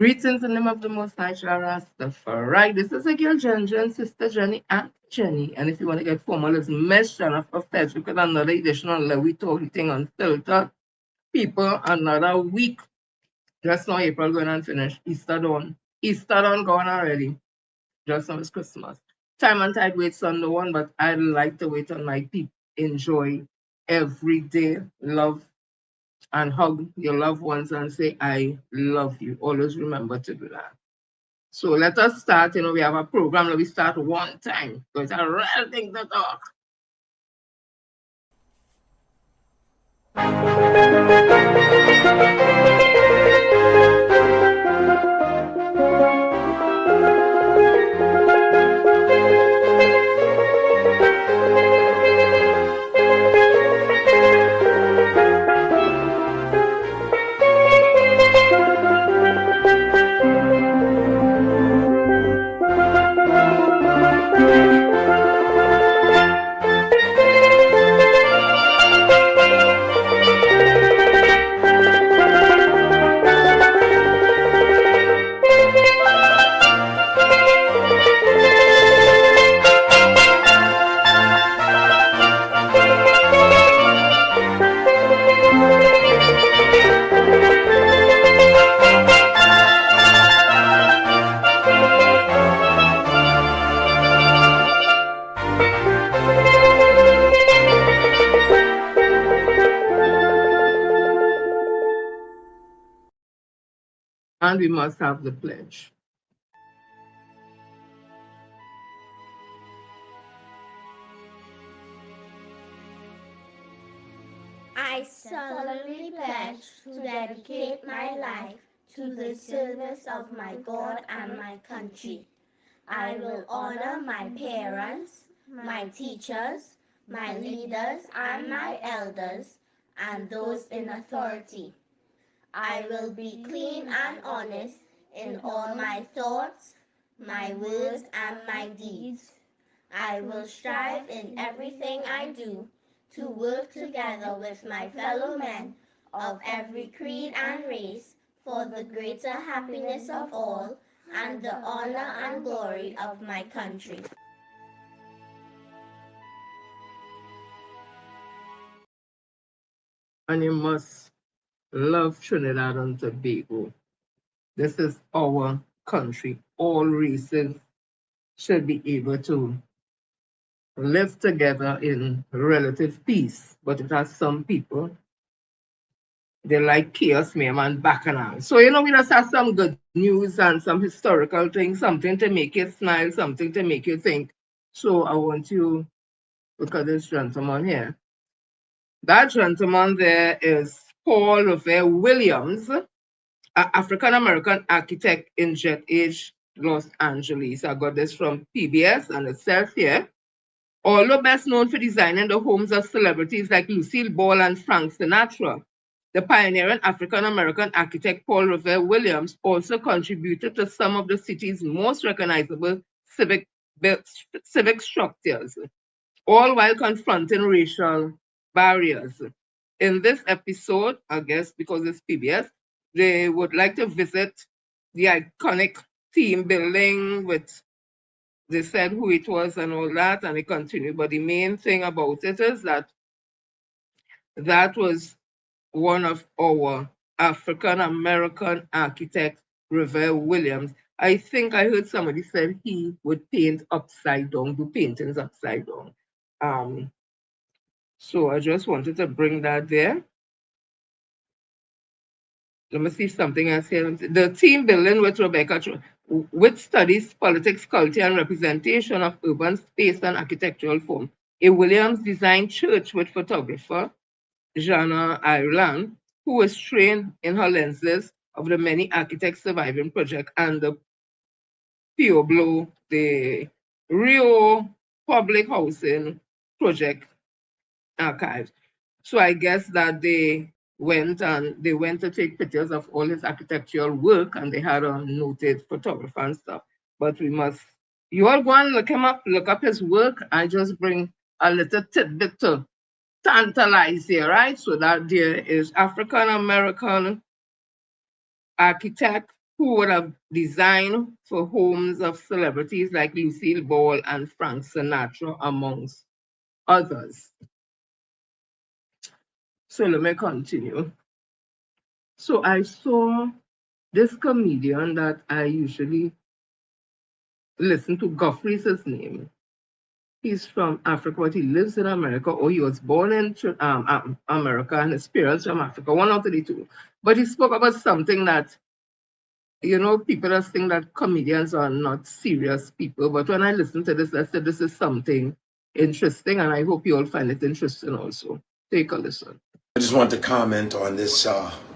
Greetings in the name of the Most High Shall Rastafari. This is a girl Jen, Sister Jenny, and Jenny. And if you want to get formal, it's Miss Jenna of Fetch with another edition on Lewy Talking Unfiltered. People, another week. Just now, April going and finish. Easter done. Easter done gone already. Just now it's Christmas. Time and tide waits on no one, but I like to wait on my people. Enjoy every day. Love and hug your loved ones and say, I love you. Always remember to do that. So let us start. We have a program that we start one time. So it's a real thing to talk. And we must have the pledge. I solemnly pledge to dedicate my life to the service of my God and my country. I will honor my parents, my teachers, my leaders, and my elders, and those in authority. I will be clean and honest in all my thoughts, my words, and my deeds. I will strive in everything I do to work together with my fellow men of every creed and race for the greater happiness of all and the honor and glory of my country. And you must love Trinidad and Tobago. This is our country. All races should be able to live together in relative peace. But it has some people, they like chaos, mayhem, and bacchanal. So, we just have some good news and some historical things, something to make you smile, something to make you think. So, I want you to look at this gentleman here. That gentleman there is Paul Revere Williams, an African American architect in Jet Age, Los Angeles. I got this from PBS and it says here, although best known for designing the homes of celebrities like Lucille Ball and Frank Sinatra, the pioneering African American architect Paul Revere Williams also contributed to some of the city's most recognizable civic structures, all while confronting racial barriers. In this episode, I guess because it's PBS, they would like to visit the iconic team building with, they said who it was and all that, and it continued. But the main thing about it is that that was one of our African American architects, Revere Williams. I think I heard somebody said he would paint upside down, do paintings upside down. Um, so I just wanted to bring that there. Let me see something else here. The team building with Rebecca, which studies politics, culture, and representation of urban space and architectural form. A Williams designed church with photographer Jana Ireland, who was trained in her lenses of the many architects surviving project and the Pueblo, the Rio Public Housing Project archives. So I guess that they went to take pictures of all his architectural work and they had a noted photographer and stuff. But you all go and look up his work. I just bring a little tidbit to tantalize here, right? So that there is African American architect who would have designed for homes of celebrities like Lucille Ball and Frank Sinatra, amongst others. So let me continue. So I saw this comedian that I usually listen to, Godfrey's his name. He's from Africa, but he lives in America, or he was born in America and his parents from Africa, one out of the two. But he spoke about something that, people just think that comedians are not serious people. But when I listened to this, I said, this is something interesting, and I hope you all find it interesting also. Take a listen. I just wanted to comment on this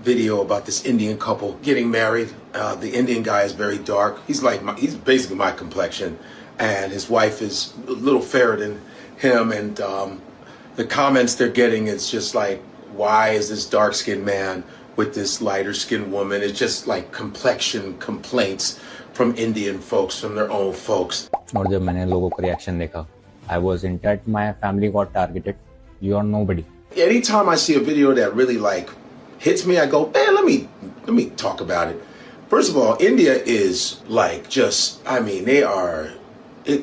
video about this Indian couple getting married. The Indian guy is very dark. He's basically my complexion, and his wife is a little fairer than him. And the comments they're getting, it's just like, why is this dark-skinned man with this lighter-skinned woman? It's just like complexion complaints from Indian folks, from their own folks. और जब मैंने लोगों का reaction देखा, I was in that my family got targeted. You are nobody. Anytime I see a video that really hits me, I go, man, let me talk about it. First of all, India is they are,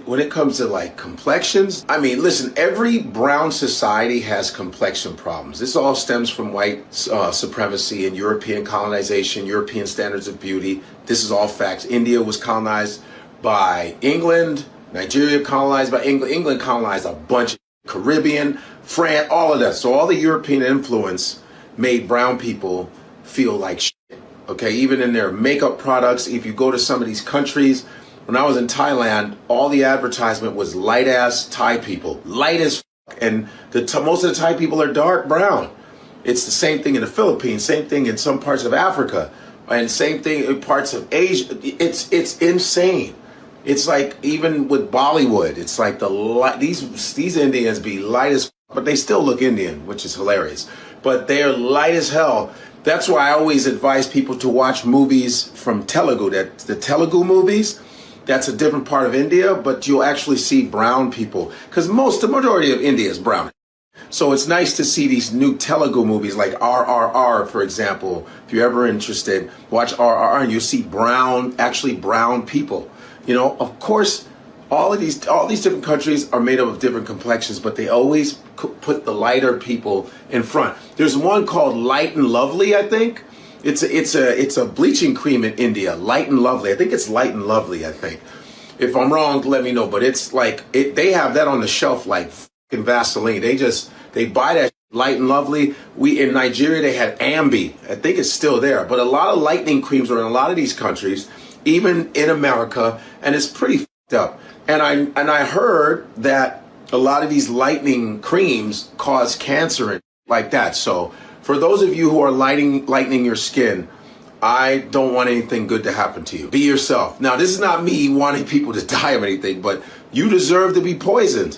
when it comes to complexions, listen, every brown society has complexion problems. This all stems from white supremacy and European colonization, European standards of beauty. This is all facts. India was colonized by England, Nigeria colonized by England. England colonized a bunch of Caribbean, France, all of that. So all the European influence made brown people feel like shit. Okay, even in their makeup products, if you go to some of these countries, when I was in Thailand, all the advertisement was light-ass Thai people, light as fuck. And most of the Thai people are dark brown. It's the same thing in the Philippines, same thing in some parts of Africa, and same thing in parts of Asia. It's insane. It's like even with Bollywood, it's like these Indians be light as fuck, but they still look Indian, which is hilarious. But they are light as hell. That's why I always advise people to watch movies from Telugu, the Telugu movies. That's a different part of India, but you'll actually see brown people, because the majority of India is brown. So it's nice to see these new Telugu movies like RRR, for example. If you're ever interested, watch RRR and you'll see actually brown people. Of course, all these different countries are made up of different complexions, but they always put the lighter people in front. There's one called Light and Lovely, I think. It's a bleaching cream in India, Light and Lovely. I think it's Light and Lovely, I think. If I'm wrong, let me know. But it's they have that on the shelf like fucking Vaseline. They buy that Light and Lovely. In Nigeria, they had Ambi. I think it's still there. But a lot of lightening creams are in a lot of these countries, even in America, and it's pretty fucked up. And I heard that a lot of these lightening creams cause cancer and like that. So for those of you who are lightening your skin, I don't want anything good to happen to you. Be yourself. Now, this is not me wanting people to die of anything, but you deserve to be poisoned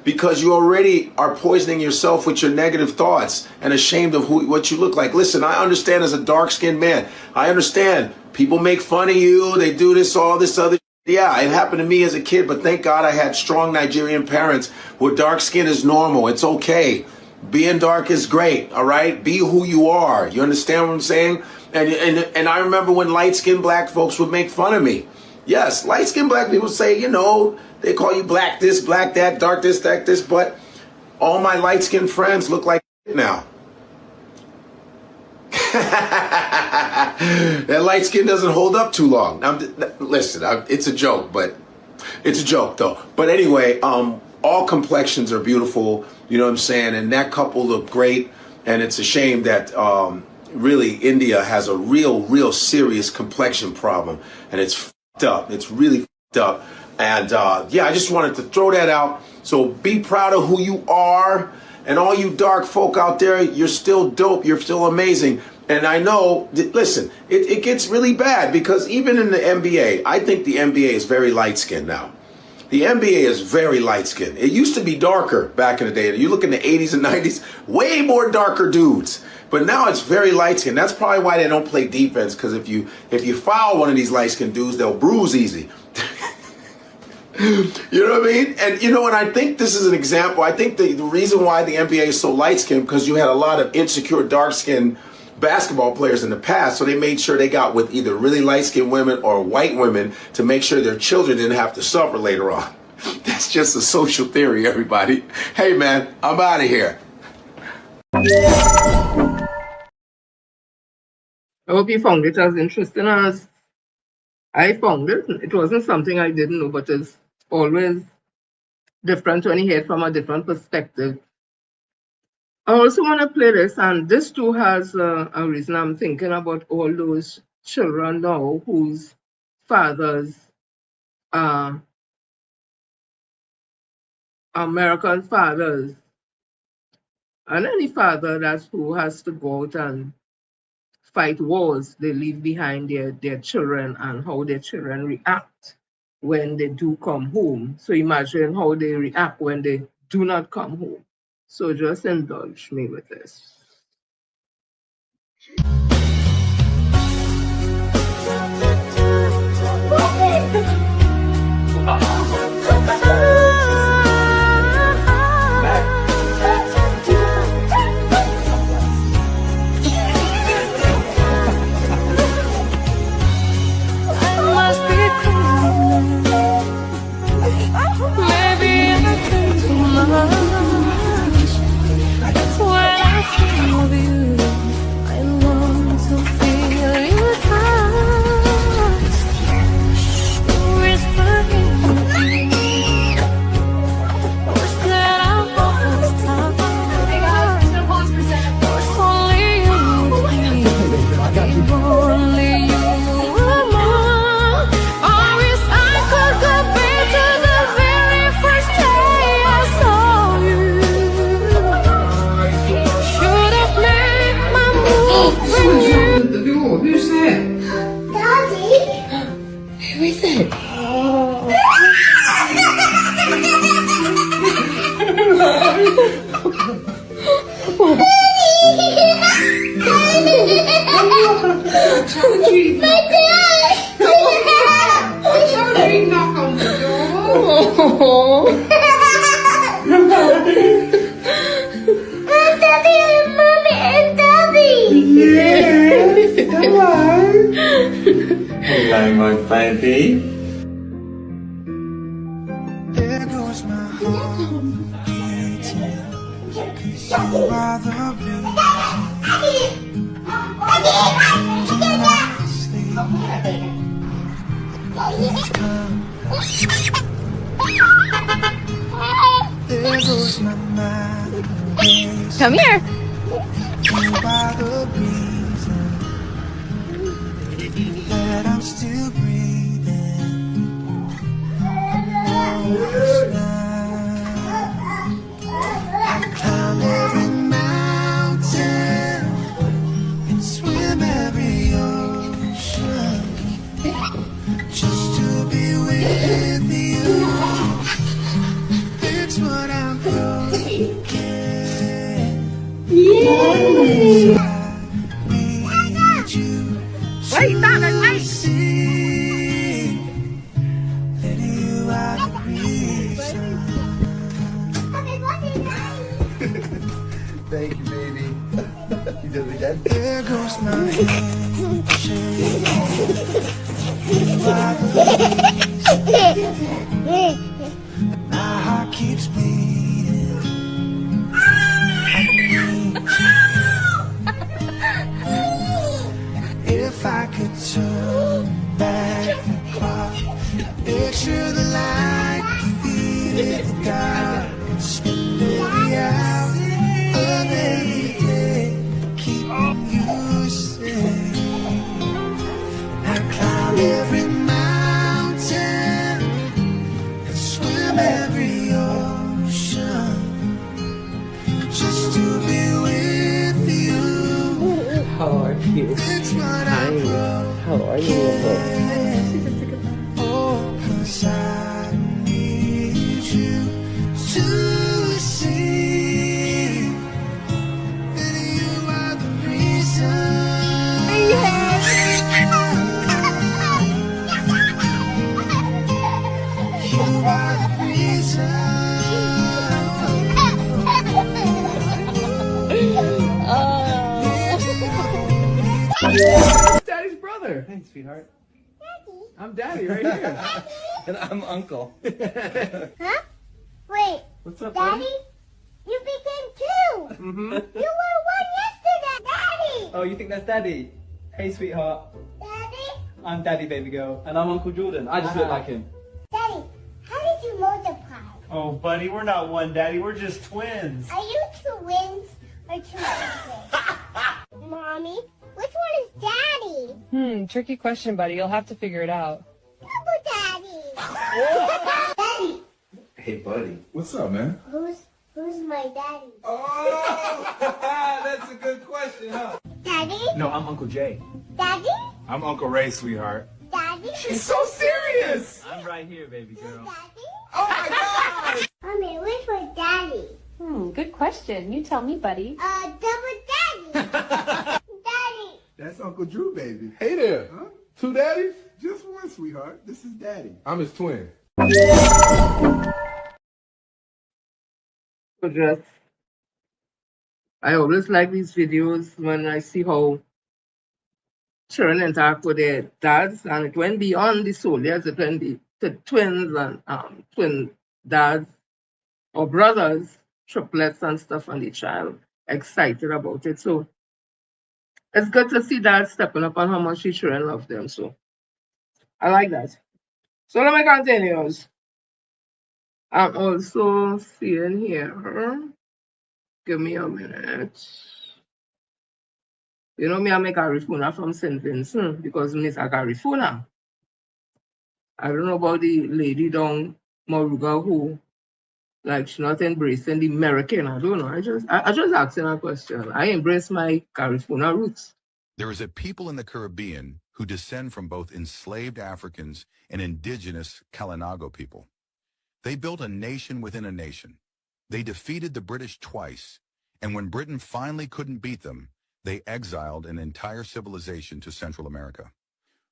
because you already are poisoning yourself with your negative thoughts and ashamed of what you look like. Listen, I understand as a dark-skinned man. I understand people make fun of you. They do this, all this other. Yeah, it happened to me as a kid, but thank God I had strong Nigerian parents where dark skin is normal. It's okay. Being dark is great, all right? Be who you are. You understand what I'm saying? And I remember when light-skinned black folks would make fun of me. Yes, light-skinned black people say, they call you black this, black that, dark this, dark this, but all my light-skinned friends look like now. That light skin doesn't hold up too long. It's a joke, but it's a joke though. But anyway, all complexions are beautiful. You know what I'm saying? And that couple looked great. And it's a shame that really India has a real serious complexion problem, and it's fucked up. It's really fucked up. And I just wanted to throw that out. So be proud of who you are, and all you dark folk out there, you're still dope. You're still amazing. And I know, listen, it gets really bad because even in the NBA, I think the NBA is very light-skinned now. The NBA is very light-skinned. It used to be darker back in the day. You look in the 80s and 90s, way more darker dudes. But now it's very light-skinned. That's probably why they don't play defense, because if you foul one of these light-skinned dudes, they'll bruise easy. You know what I mean? And I think this is an example. I think the reason why the NBA is so light-skinned, because you had a lot of insecure dark-skinned basketball players in the past, so they made sure they got with either really light-skinned women or white women to make sure their children didn't have to suffer later on. That's just a social theory, everybody. Hey, man, I'm out of here. I hope you found it as interesting as I found it. It wasn't something I didn't know, but it's always different when you hear it from a different perspective. I also want to play this, and this too has a reason. I'm thinking about all those children now whose fathers are American fathers, and any father that's who has to go out and fight wars, they leave behind their children and how their children react when they do come home. So imagine how they react when they do not come home. So just indulge me with this. Who's that? Daddy. Who is it? Children, knock on the door. Daddy and Mommy and Daddy. Yes. Hello. Hello, my baby. There goes my heart beating, 'cause you are the reason there goes my mind racing. Come here. You are the reason that I'm still breathing. I climb every mountain and swim every ocean just to be with you. It's what I'm broken. I need you to see that you are the reason. Thank you, baby. You did it again? There goes my handshake. You are the reason. My heart keeps beating. I need you. If I could turn back the clock, picture the light, feel it, the dark, and spend every hour of every day, keeping you safe. I climb every mountain and swim every ocean just to be with you. How are you? It's what I How are you? oh, 'cause I need you to see that you are the reason. You are the reason. sweetheart? Daddy. I'm daddy right here. And I'm uncle. Huh? Wait. What's up, Daddy? buddy? You became two. Mm-hmm. You were one yesterday. Daddy. Oh, you think that's daddy? Hey, sweetheart. Daddy. I'm daddy, baby girl. And I'm Uncle Jordan. I just look like him. Daddy, how did you multiply? Oh, buddy, we're not one, Daddy. We're just twins. Are you twins or two sisters? Mommy, which one is Daddy? Tricky question, buddy. You'll have to figure it out. Double Daddy. Daddy, Hey, buddy. What's up, man? who's my daddy? Oh, that's a good question, huh? Daddy? No, I'm Uncle Jay. Daddy? I'm Uncle Ray, sweetheart. Daddy? She's so serious. I'm right here, baby girl. Daddy? Oh my God. Mommy, which was Daddy? Good question. You tell me, buddy. Double Daddy. Daddy. That's Uncle Drew, baby. Hey there. Huh? Two daddies? Just one, sweetheart. This is Daddy. I'm his twin. So just, I always like these videos when I see how children interact with their dads, and it went beyond the soldiers, it went the twins and twin dads or brothers, triplets and stuff, and the child excited about it. So it's good to see dads stepping up on how much the children love them. So I like that. So let me continue. I'm also seeing here, give me a minute. You know me, I make Garifuna from St. Vincent because me is a Garifuna. I don't know about the lady down Moruga who, like, she's not embracing the American. I don't know. I just asking a question. I embrace my Garifuna roots. There is a people in the Caribbean who descend from both enslaved Africans and indigenous Kalinago people. They built a nation within a nation. They defeated the British twice, and when Britain finally couldn't beat them, they exiled an entire civilization to Central America.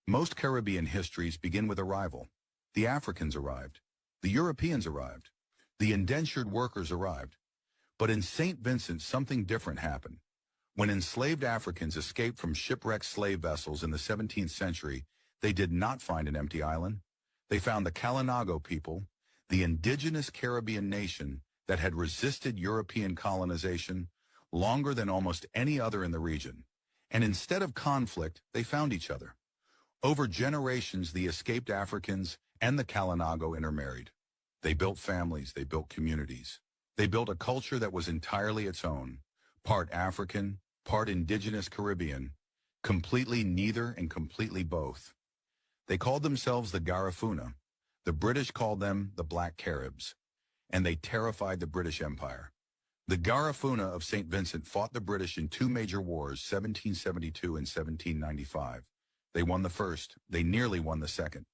Most Caribbean histories begin with arrival. The Africans arrived. The Europeans arrived. The indentured workers arrived. But in St. Vincent, something different happened. When enslaved Africans escaped from shipwrecked slave vessels in the 17th century, they did not find an empty island. They found the Kalinago people, the indigenous Caribbean nation that had resisted European colonization longer than almost any other in the region. And instead of conflict, they found each other. Over generations, the escaped Africans and the Kalinago intermarried. They built families, they built communities. They built a culture that was entirely its own, part African, part indigenous Caribbean, completely neither and completely both. They called themselves the Garifuna. The British called them the Black Caribs, and they terrified the British Empire. The Garifuna of St. Vincent fought the British in two major wars, 1772 and 1795. They won the first, they nearly won the second.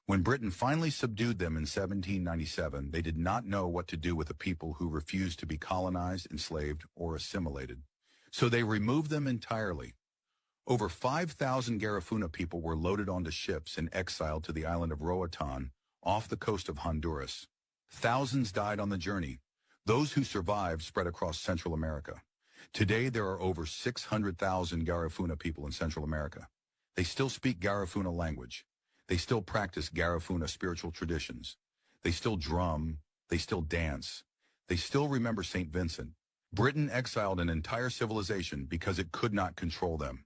When Britain finally subdued them in 1797, they did not know what to do with a people who refused to be colonized, enslaved, or assimilated. So they removed them entirely. Over 5,000 Garifuna people were loaded onto ships and exiled to the island of Roatan, off the coast of Honduras. Thousands died on the journey. Those who survived spread across Central America. Today, there are over 600,000 Garifuna people in Central America. They still speak Garifuna language. They still practice Garifuna spiritual traditions. They still drum. They still dance. They still remember St. Vincent. Britain exiled an entire civilization because it could not control them.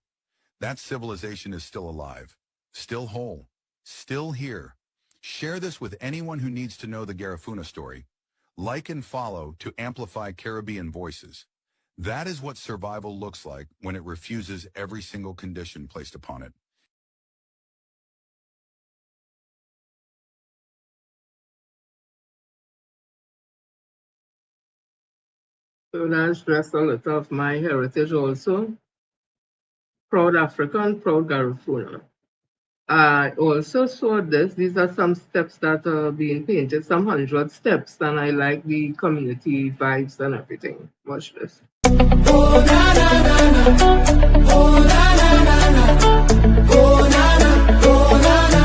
That civilization is still alive, still whole, still here. Share this with anyone who needs to know the Garifuna story. Like and follow to amplify Caribbean voices. That is what survival looks like when it refuses every single condition placed upon it. So that's just a lot of my heritage also. Proud African, proud Garifuna. I also saw this. These are some steps that are being painted, some 100 steps, and I like the community vibes and everything. Watch this. Oh, na, na, na, na. Oh, na, na, na, na. Oh, na, na, oh, na, na.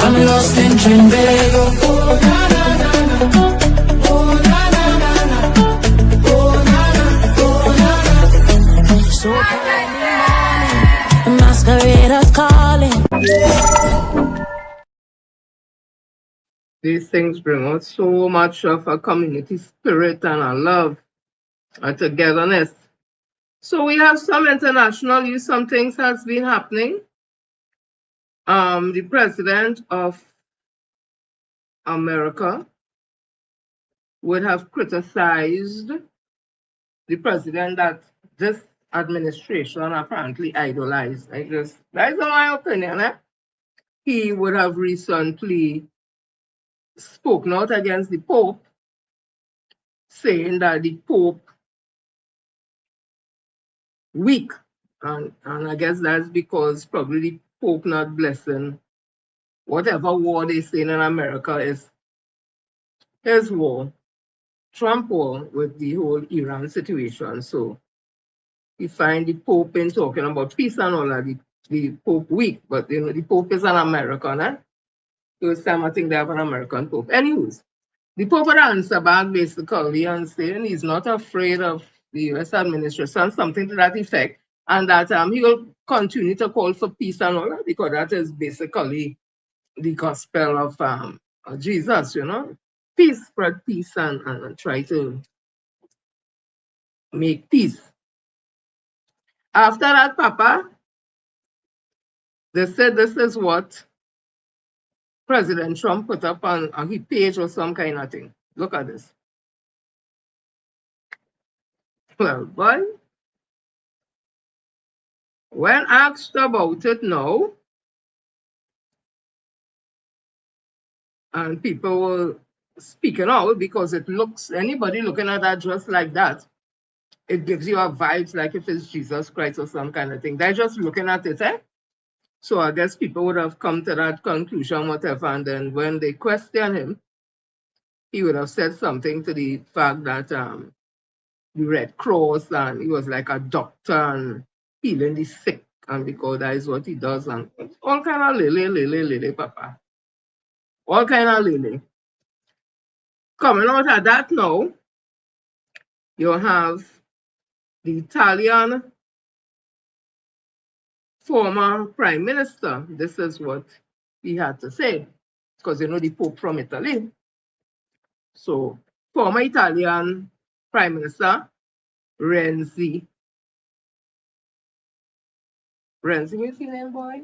I'm lost in Trinbago. Oh, na, na, na, na. Oh, na, na, na, na. Oh, na, na, oh, na, na. So early morning, the masqueraders calling. These things bring out so much of a community spirit and a love, a togetherness. So we have some international use, some things has been happening. The president of America would have criticized the president that this administration apparently idolized. That's my opinion. He would have recently spoken out against the Pope, saying that the Pope weak. And I guess that's because probably the Pope not blessing whatever war they say in America is his war, Trump war with the whole Iran situation. So you find the Pope in talking about peace and all that, the Pope weak, but you know, the Pope is an American, eh? First time I think they have an American Pope. Anyways, the Pope would answer back basically and saying he's not afraid of the US administration, something to that effect, and that he will continue to call for peace and all that, because that is basically the gospel of Jesus, you know. Peace, spread peace, and try to make peace. After that, Papa, they said this is what President Trump put up on his page or some kind of thing. Look at this. Well, boy, when asked about it now, and people were speaking out because it looks, anybody looking at that just like that, it gives you a vibes like if it's Jesus Christ or some kind of thing. They're just looking at it, eh? So I guess people would have come to that conclusion, whatever, and then when they question him, he would have said something to the fact that the Red Cross, and he was like a doctor and healing the sick, and because that is what he does, and all kind of lily, Papa. All kind of lily. Coming out of that now, you have the Italian former prime minister. This is what he had to say, because you know the Pope from Italy. So, former Italian prime minister Renzi, what's his name, boy?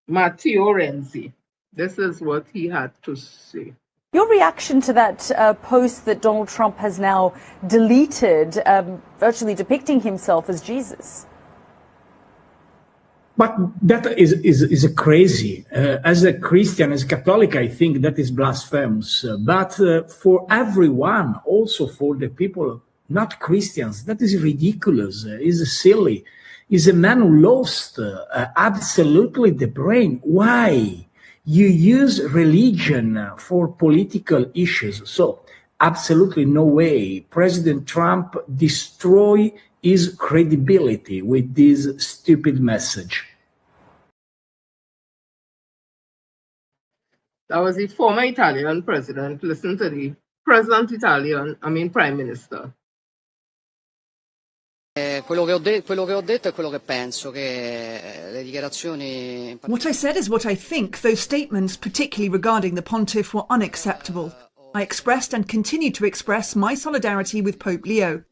Matteo Renzi. This is what he had to say. Your reaction to that post that Donald Trump has now deleted, virtually depicting himself as Jesus? But that is crazy. As a Christian, as a Catholic, I think that is blasphemous. But for everyone, also for the people not Christians, that is ridiculous. Is silly. Is a man who lost absolutely the brain. Why? You use religion for political issues. So absolutely no way. President Trump destroy his credibility with this stupid message. That was the former Italian president. Listen to the present Italian, prime minister. Quello che ho detto è quello che penso, che le dichiarazioni... What I said is what I think. Those statements, particularly regarding the pontiff, were unacceptable. I expressed and continue to express my solidarity with Pope Leo.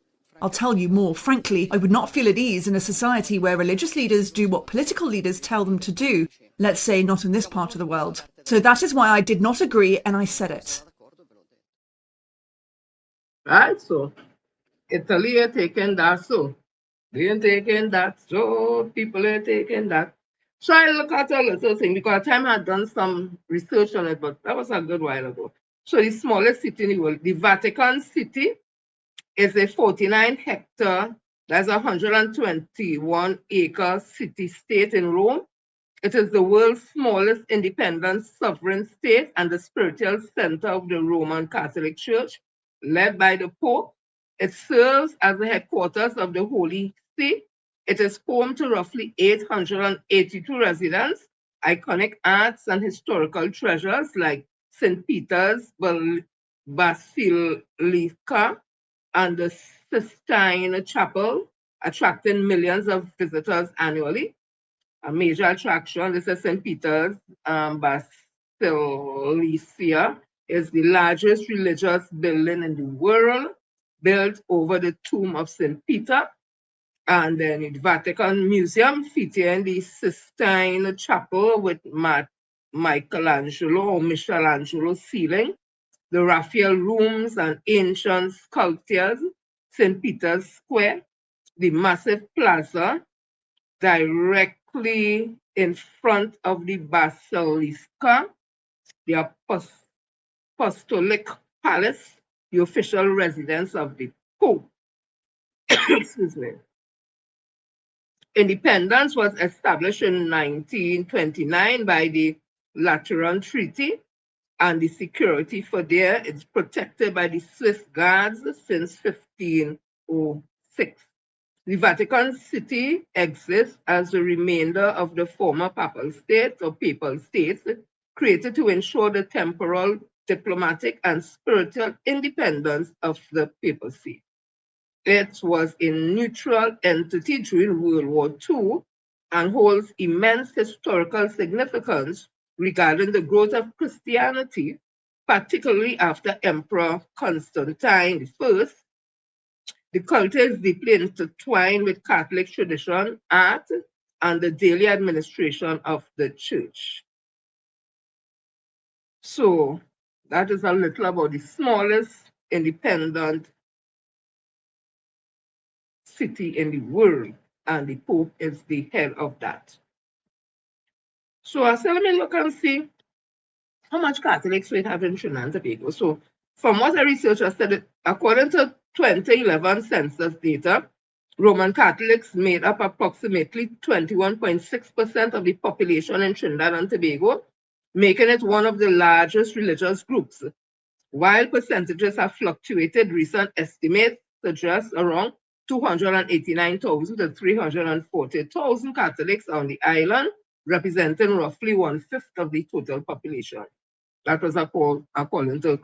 I'll tell you more. Frankly, I would not feel at ease in a society where religious leaders do what political leaders tell them to do. Let's say not in this part of the world. So that is why I did not agree, and I said it. Right, so Italy are taking that, so they ain't taking that, so people are taking that. So I look at a little thing, because time I had done some research on it, but that was a good while ago. So the smallest city in the world, the Vatican City, is a 49-hectare, that's 121-acre city-state in Rome. It is the world's smallest independent sovereign state and the spiritual center of the Roman Catholic Church, led by the Pope. It serves as the headquarters of the Holy See. It is home to roughly 882 residents, iconic arts and historical treasures like St. Peter's Basilica and the Sistine Chapel, attracting millions of visitors annually. a major attraction. This is St. Peter's Basilica. Is the largest religious building in the world, built over the tomb of St. Peter. And then the Vatican Museum featuring the Sistine Chapel with Michelangelo ceiling, the Raphael rooms and ancient sculptures, St. Peter's Square, the massive plaza directly in front of the Basilica, the Apostolic Palace, the official residence of the Pope. Excuse me. Independence was established in 1929 by the Lateran Treaty, and the security for there is protected by the Swiss Guards since 1506. The Vatican City exists as the remainder of the former papal states or papal states, created to ensure the temporal, diplomatic, and spiritual independence of the papacy. It was a neutral entity during World War II and holds immense historical significance regarding the growth of Christianity, particularly after Emperor Constantine I. The culture is deeply intertwined with Catholic tradition, art, and the daily administration of the church. So that is a little about the smallest independent city in the world, and the Pope is the head of that. So I said, let me look and see how much Catholics we have in Trinidad and Tobago. So from what a researcher said, according to 2011 census data, Roman Catholics made up approximately 21.6% of the population in Trinidad and Tobago, making it one of the largest religious groups. While percentages have fluctuated, recent estimates suggest around 289,000 to 340,000 Catholics on the island, representing roughly 1/5 of the total population. That was according to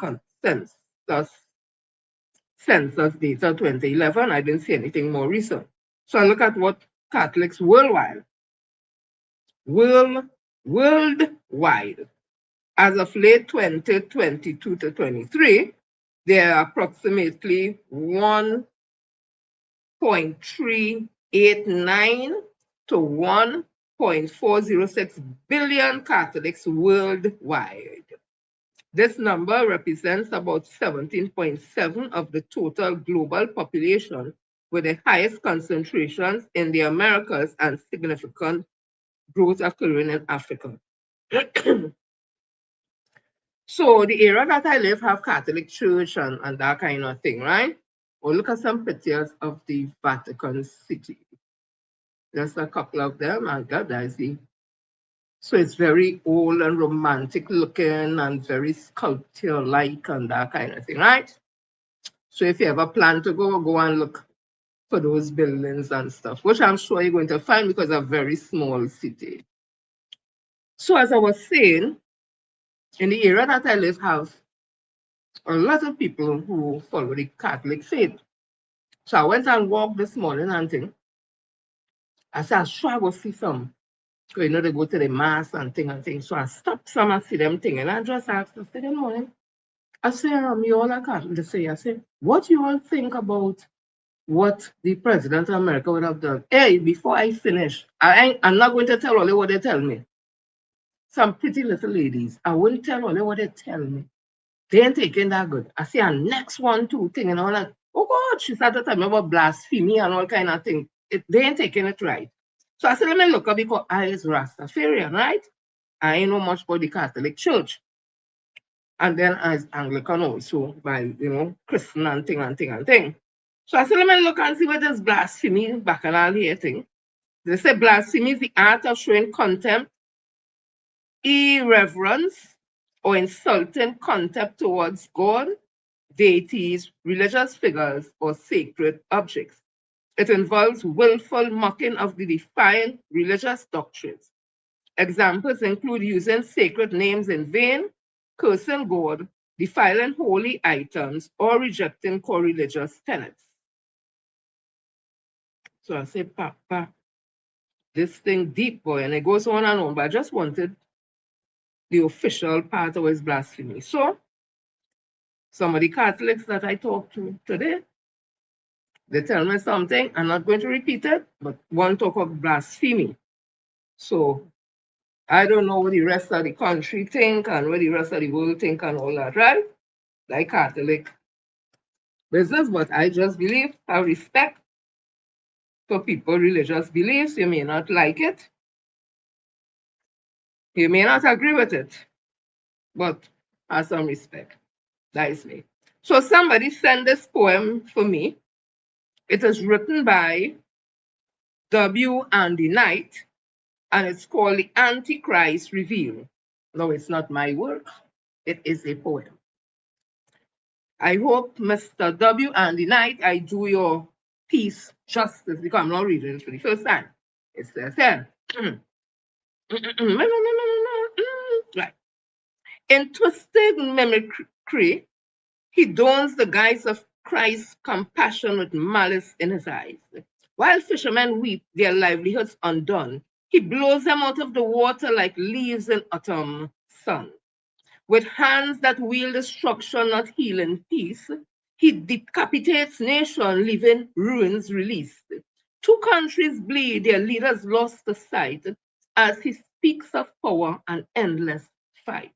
census data 2011. I didn't see anything more recent. So I look at what Catholics worldwide. Worldwide, as of late 2022 to 23, there are approximately 1.389 to 1.406 billion Catholics worldwide. This number represents about 17.7% of the total global population, with the highest concentrations in the Americas and significant growth occurring in Africa. So the area that I live have Catholic church and that kind of thing, right? Well, look at some pictures of the Vatican City. Just a couple of them, and God, I see. So it's very old and romantic looking and very sculpture-like and that kind of thing, right? So if you ever plan to go and look for those buildings and stuff, which I'm sure you're going to find because it's a very small city. So as I was saying, in the area that I live have a lot of people who follow the Catholic faith. So I went and walked this morning and thing. I said, I'm sure I will see some. So, you know, they go to the mass and thing. So I stopped some and see them thing. And I just asked them, good morning. I say, you all are Catholic. They say, I say, what you all think about what the President of America would have done? Hey, before I finish, I'm not going to tell only what they tell me. Some pretty little ladies, I won't tell only what they tell me. They ain't taking that good. I see a next one, two thing, and all that. Oh God, she started talking about blasphemy and all kind of thing. They ain't taking it right. So I said, let me look up because I is Rastafarian, right? I ain't know much about the Catholic Church. And then as Anglican also by, you know, Christian and thing. So I said, let me look and see what this blasphemy bacchanal here thing. They say blasphemy is the art of showing contempt, irreverence, or insulting contempt towards God, deities, religious figures, or sacred objects. It involves willful mocking of the defined religious doctrines. Examples include using sacred names in vain, cursing God, defiling holy items, or rejecting core religious tenets. So I say, Papa, this thing deep, boy, and it goes on and on, but I just wanted the official part of his blasphemy. So, some of the Catholics that I talked to today, they tell me something. I'm not going to repeat it, but one talk of blasphemy. So, I don't know what the rest of the country think and what the rest of the world think and all that, right? Like Catholic business, but I just believe, I respect for people's religious beliefs. You may not like it. You may not agree with it, but have some respect. That is me. So somebody sent this poem for me. It is written by W. Andy Knight, and it's called The Antichrist Revealed. No, it's not my work. It is a poem. I hope, Mr. W. Andy Knight, I do your piece justice because I'm not reading it for the first time. It says here. Right. In twisted mimicry, he dons the guise of Christ's compassion with malice in his eyes. While fishermen weep their livelihoods undone, he blows them out of the water like leaves in autumn sun. With hands that wield destruction, not healing peace, he decapitates nation, leaving ruins released. Two countries bleed, their leaders lost to sight, as he speaks of power and endless fight.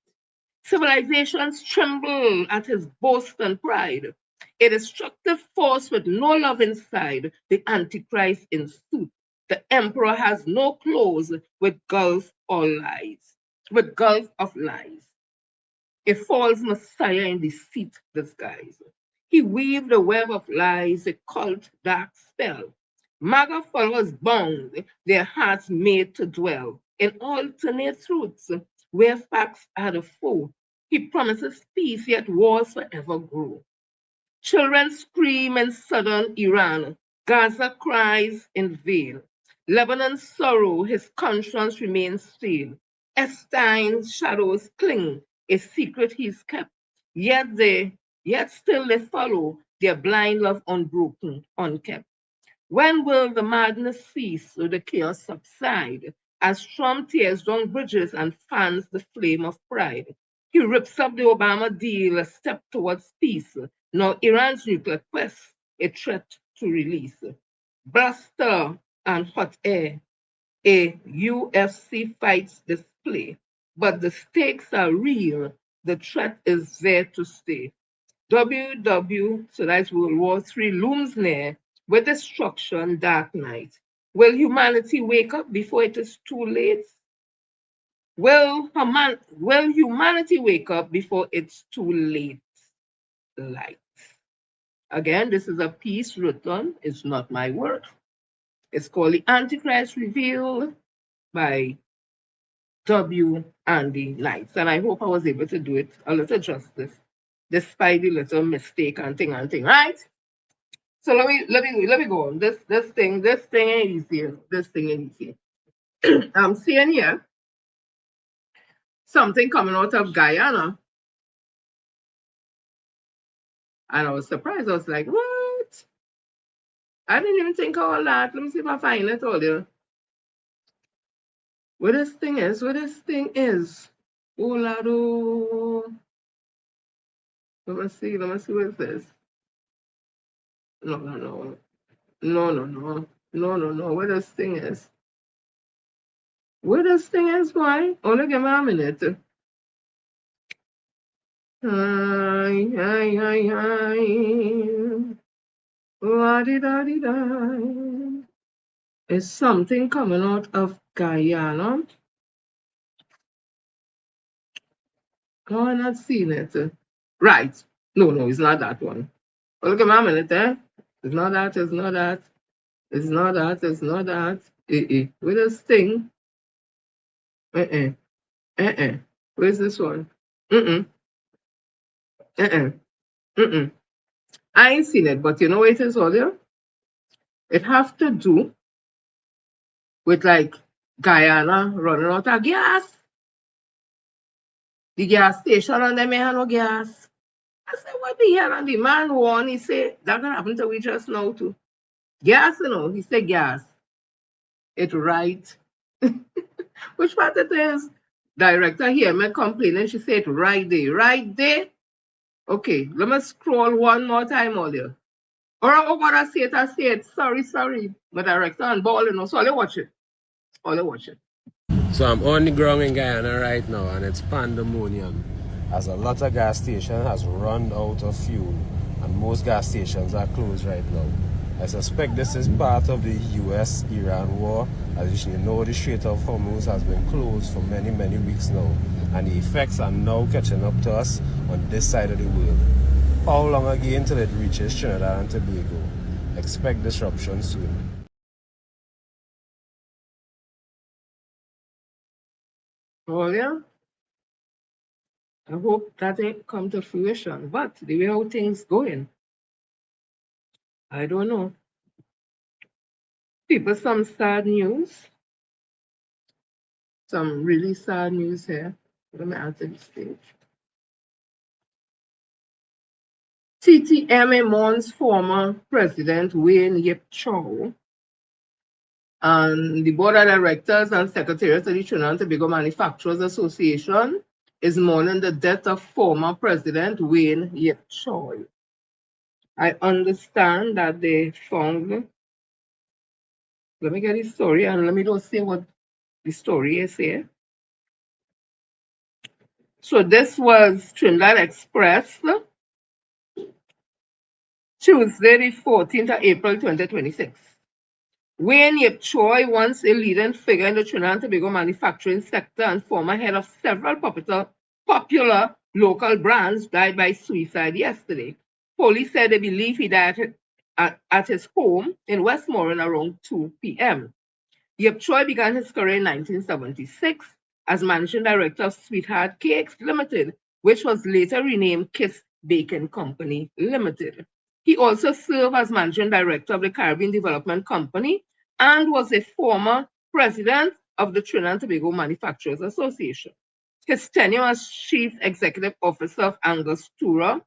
Civilizations tremble at his boast and pride. A destructive force with no love inside, the Antichrist in suit. The emperor has no clothes with gulf all lies, with gulf of lies. A false messiah in deceit disguise. He weaved a web of lies, a cult dark spell. MAGA followers bound, their hearts made to dwell in alternate truths, where facts are the foe. He promises peace, yet wars forever grow. Children scream in southern Iran. Gaza cries in vain. Lebanon's sorrow, his conscience remains still. Epstein's shadows cling, a secret he's kept. Yet still they follow, their blind love unbroken, unkept. When will the madness cease or the chaos subside? As Trump tears down bridges and fans the flame of pride. He rips up the Obama deal, a step towards peace. Now Iran's nuclear quest, a threat to release. Bluster and hot air, a UFC fights display. But the stakes are real. The threat is there to stay. so that's World War III, looms near with destruction, dark night. Will humanity wake up before it is too late? Will humanity wake up before it's too late? Light. Again, this is a piece written, it's not my work. It's called The Antichrist Revealed by W. Andy Knight. And I hope I was able to do it a little justice, despite the little mistake and thing, right? So let me go on. This thing ain't easy. This thing ain't easy. I'm seeing here something coming out of Guyana. And I was surprised. I was like, what? I didn't even think of all that. Let me see if I find it all there. What this thing is. Oh, Lado. Let me see what it says. No. What this thing is. Why? Only give me a minute. Hi. La-di-da-di-da. Is something coming out of Guyana? Oh, I'm not seeing it. Right. No, it's not that one. Oh, look at my minute, eh? It's not that. With this thing. Where's this one? I ain't seen it, but you know what it is, Audio? It have to do with like Guyana running out of gas. The gas station and them have no gas. I said, what the hell? And the man warned, he said, that can happen to we just now too. Gas, he said gas. it right. Which part it is? Director hear me complaining, she said right there. Right there? Okay, let me scroll one more time all there. Or I say it. Sorry. My director and ball, you know, so I'll watch it. So I'm on the ground in Guyana right now and it's pandemonium as a lot of gas stations has run out of fuel and most gas stations are closed right now. I suspect this is part of the US-Iran war. As you know, the Strait of Hormuz has been closed for many weeks now and the effects are now catching up to us on this side of the world. How long again till it reaches Trinidad and Tobago? Expect disruption soon. Oh yeah. I hope that it come to fruition. But the way how things going, I don't know. People, some sad news. Some really sad news here. Let me answer the stage. TTMA mourns former President Wayne Yip Chow and the Board of Directors and Secretariat of the Trinidad and Tobago Manufacturers Association is mourning the death of former President Wayne Yip Chow. I understand that they found, let me get the story and let me just say what the story is here. So this was Trinidad Express, Tuesday, the 14th of April, 2026. Wayne Yip Chow, once a leading figure in the Trinidad and Tobago manufacturing sector and former head of several popular local brands, died by suicide yesterday. Police said they believe he died at his home in Westmoreland around 2 p.m. Yip Chow began his career in 1976 as managing director of Sweetheart Cakes Limited, which was later renamed Kiss Baking Company Limited. He also served as managing director of the Caribbean Development Company and was a former president of the Trinidad and Tobago Manufacturers Association. His tenure as chief executive officer of Angostura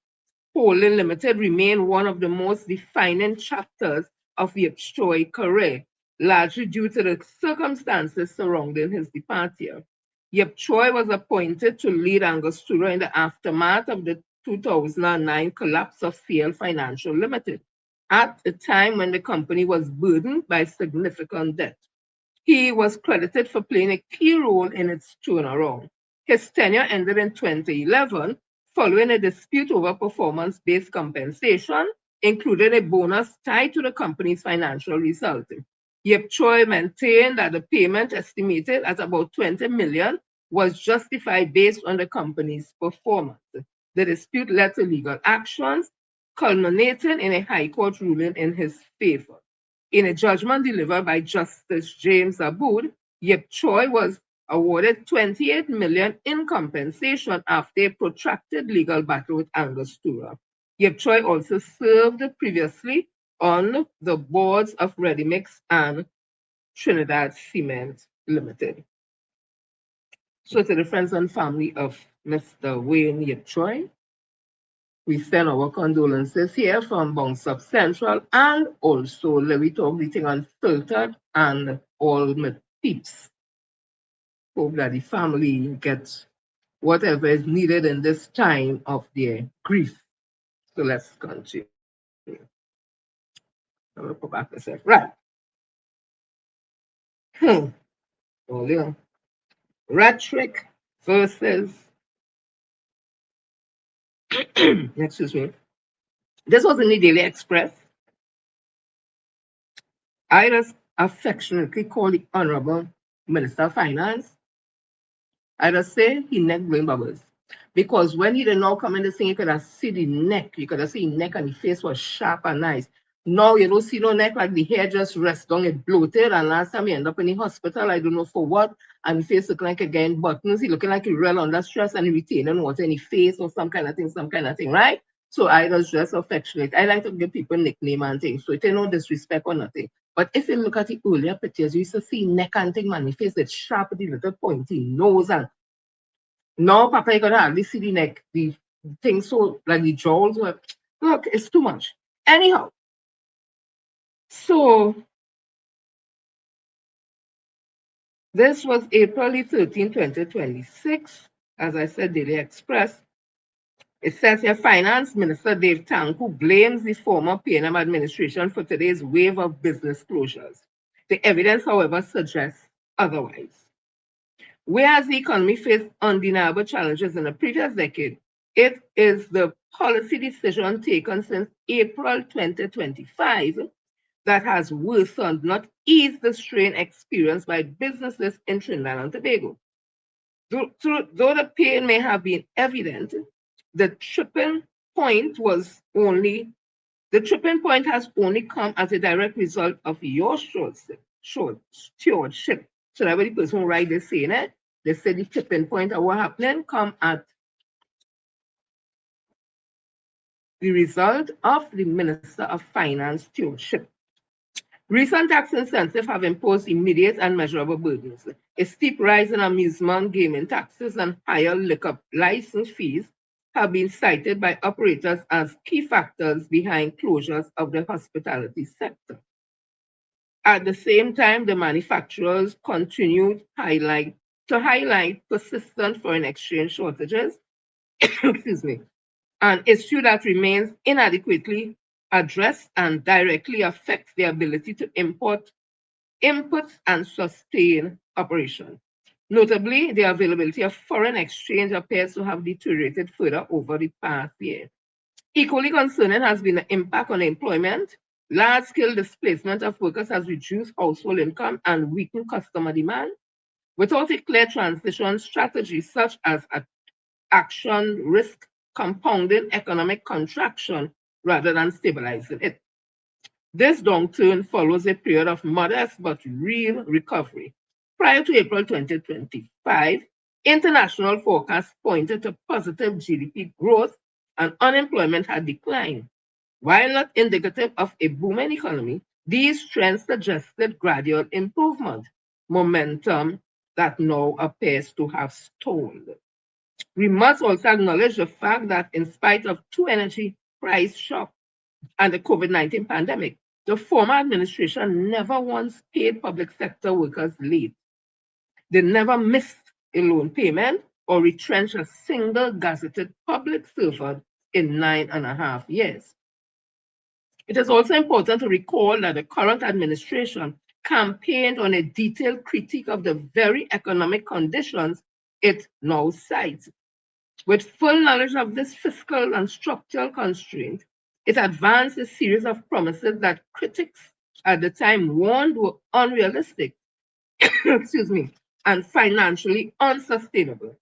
Holding Limited remained one of the most defining chapters of Yip Chow's career, largely due to the circumstances surrounding his departure. Yip Chow was appointed to lead Angostura in the aftermath of the 2009 collapse of CL Financial Limited, at a time when the company was burdened by significant debt. He was credited for playing a key role in its turnaround. His tenure ended in 2011 following a dispute over performance-based compensation, including a bonus tied to the company's financial result. Yip Chow maintained that the payment, estimated at about $20 million, was justified based on the company's performance. The dispute led to legal actions, culminating in a High Court ruling in his favor. In a judgment delivered by Justice James Aboud, Yip Chow was awarded $28 million in compensation after a protracted legal battle with Angostura. Yip Chow also served previously on the boards of Ready Mix and Trinidad Cement Limited. So to the friends and family of Mr. Wayne Yip Chow, we send our condolences here from Bounce Up Central and also let me talk the thing unfiltered and all my peeps. Hope that the family gets whatever is needed in this time of their grief. So let's continue. I'm gonna put back myself. Right. Well, yeah. Rhetoric versus excuse me. This was in the Daily Express. I just affectionately call the Honorable Minister of Finance. I just say he neck blowing bubbles. Because when he did not come in the thing, you could have see the neck. You could have seen neck and the face was sharp and nice. Now you don't see no neck, like the hair just rests down, it bloated. And last time he ended up in the hospital, I don't know for what. And the face looking like again buttons. He looking like he real under stress and he retaining water in his face or some kind of thing, right? So I was just affectionate. I like to give people nickname and things. So it ain't no disrespect or nothing. But if you look at the earlier pictures, you used to see neck and thing, man, the face that's sharp, the little pointy nose. And now, Papa, you can hardly see the neck, the thing, so like the jaws were, look, it's too much. Anyhow, so This was April 13, 2026. As I said, Daily Express. It says here, Finance Minister Dave Tang, who blames the former PNM administration for today's wave of business closures. The evidence, however, suggests otherwise. Whereas the economy faced undeniable challenges in the previous decade, it is the policy decision taken since April 2025 that has worsened, not eased the strain experienced by businesses in Trinidad and Tobago. Though the pain may have been evident, the tripping point has only come as a direct result of your stewardship. So that when the person who write this saying it, they said the tipping point of what happening come at the result of the Minister of Finance stewardship. Recent tax incentives have imposed immediate and measurable burdens. A steep rise in amusement, gaming taxes, and higher liquor license fees have been cited by operators as key factors behind closures of the hospitality sector. At the same time, the manufacturers continue to highlight persistent foreign exchange shortages, excuse me, an issue that remains inadequately addressed and directly affects their ability to import inputs and sustain operation. Notably, the availability of foreign exchange appears to have deteriorated further over the past year. Equally concerning has been the impact on employment. Large-scale displacement of workers has reduced household income and weakened customer demand. Without a clear transition strategy such as action risk compounding economic contraction rather than stabilizing it. This downturn follows a period of modest but real recovery. Prior to April 2025, international forecasts pointed to positive GDP growth and unemployment had declined. While not indicative of a booming economy, these trends suggested gradual improvement, momentum that now appears to have stalled. We must also acknowledge the fact that in spite of two energy price shocks and the COVID-19 pandemic, the former administration never once paid public sector workers late. They never missed a loan payment or retrenched a single gazetted public servant in 9.5 years. It is also important to recall that the current administration campaigned on a detailed critique of the very economic conditions it now cites. With full knowledge of this fiscal and structural constraint, it advanced a series of promises that critics at the time warned were unrealistic, excuse me, and financially unsustainable.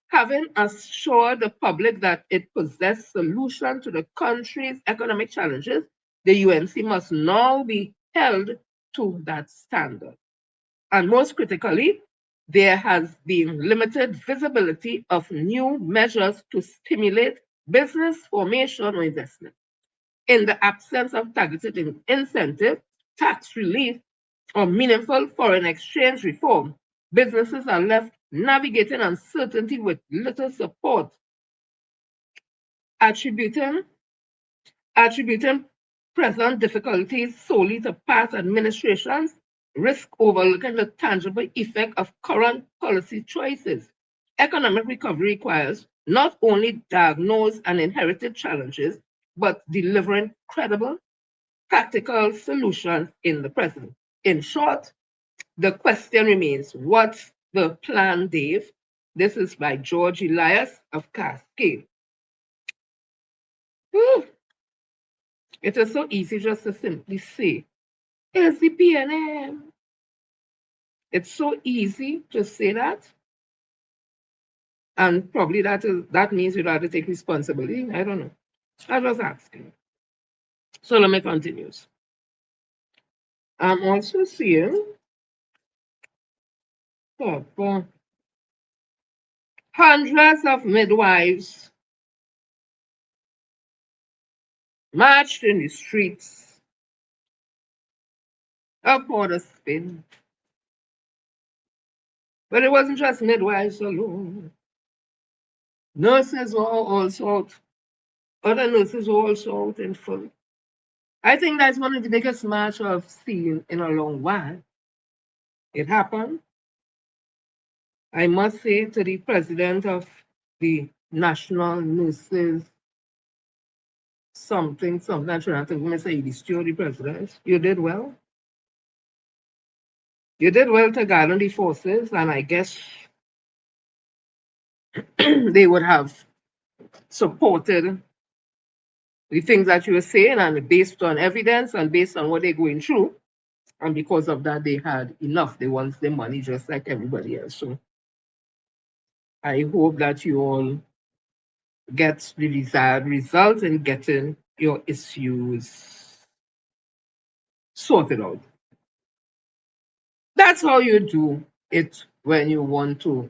Having assured the public that it possessed solutions to the country's economic challenges, the UNC must now be held to that standard. And most critically, there has been limited visibility of new measures to stimulate business formation or investment. In the absence of targeted incentive, tax relief, or meaningful foreign exchange reform, businesses are left navigating uncertainty with little support, attributing present difficulties solely to past administrations risk overlooking the tangible effect of current policy choices. Economic recovery requires not only diagnosed and inherited challenges, but delivering credible, practical solutions in the present. In short, the question remains, what's the plan, Dave? This is by George Elias of Cascade. Whew. It is so easy just to simply say, here's the PNM. It's so easy to say that. And probably that means you'd have to take responsibility. I don't know. I was asking. So let me continue. I'm also seeing hundreds of midwives marched in the streets of Port of Spain. But it wasn't just midwives alone. Nurses were also out. Other nurses were also out in full. I think that's one of the biggest march I've seen in a long while. It happened I must say to the president of the National Nurses something, I'm trying to think, Mr. Edistio, the president, you did well. You did well to guard the forces, and I guess they would have supported the things that you were saying, and based on evidence and based on what they're going through. And because of that, they had enough. They want their money just like everybody else. So I hope that you all get the desired result in getting your issues sorted out. That's how you do it when you want to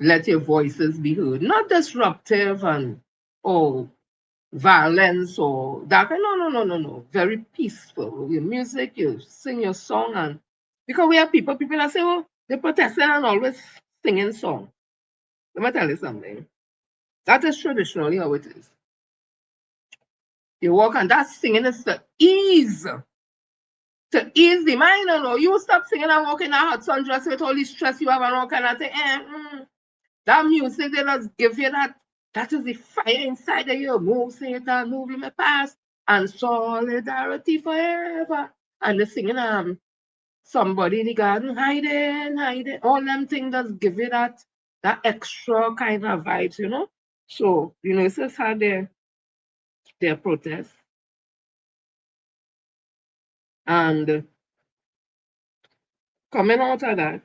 let your voices be heard. Not disruptive and violence or that. No. Very peaceful. Your music, you sing your song, and because we have people that say, oh, they're protesting and always singing song. Let me tell you something. That is traditionally how it is. You walk and that singing is to ease the mind. No, you stop singing and walking in a hot sun dress with all the stress you have and all kind of thing. That music, they just give you that is the fire inside of you. Move, Satan, move in my past, and solidarity forever. And the singing, somebody in the garden, hiding. All them things just give you that extra kind of vibes, you know. So, you know, it's just had their protest. And coming out of that,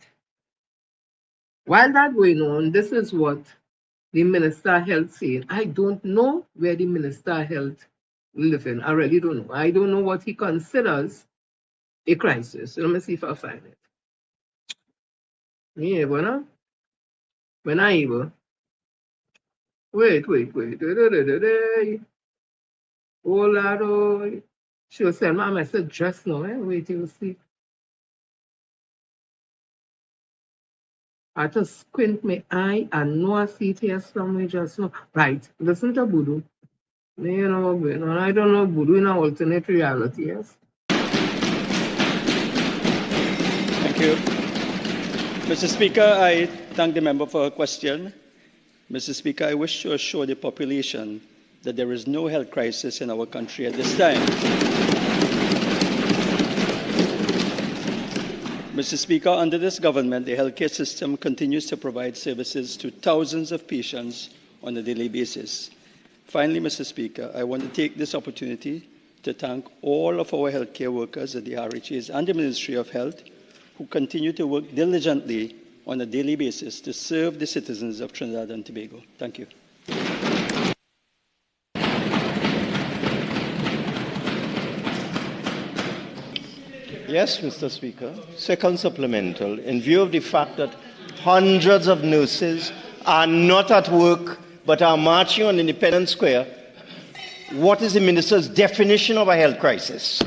while that going on, this is what the Minister of Health saying. I don't know where the Minister of Health living. I really don't know. I don't know what he considers a crisis. So let me see if I find it. Yeah, bueno. When I able. Wait. Oh, Lord. She'll send my message just now. Wait, you'll see. I just squint my eye and know I see it here somewhere just now. Right. Listen to Voodoo. You know what's going on. I don't know Voodoo in an alternate reality, yes? Thank you. Mr. Speaker, I thank the member for her question. Mr. Speaker, I wish to assure the population that there is no health crisis in our country at this time. Mr. Speaker, under this government, the healthcare system continues to provide services to thousands of patients on a daily basis. Finally, Mr. Speaker, I want to take this opportunity to thank all of our healthcare workers at the RHAs and the Ministry of Health who continue to work diligently on a daily basis to serve the citizens of Trinidad and Tobago. Thank you. Yes, Mr. Speaker. Second supplemental. In view of the fact that hundreds of nurses are not at work but are marching on Independence Square, what is the minister's definition of a health crisis?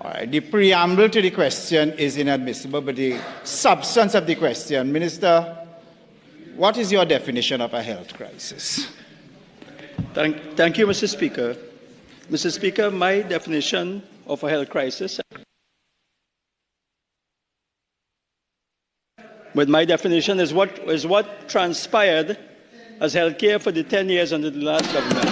All right. The preamble to the question is inadmissible, but the substance of the question, Minister, what is your definition of a health crisis? Thank you, Mr. Speaker. Mr. Speaker, my definition of a health crisis, with my definition, is what transpired as healthcare for the 10 years under the last government.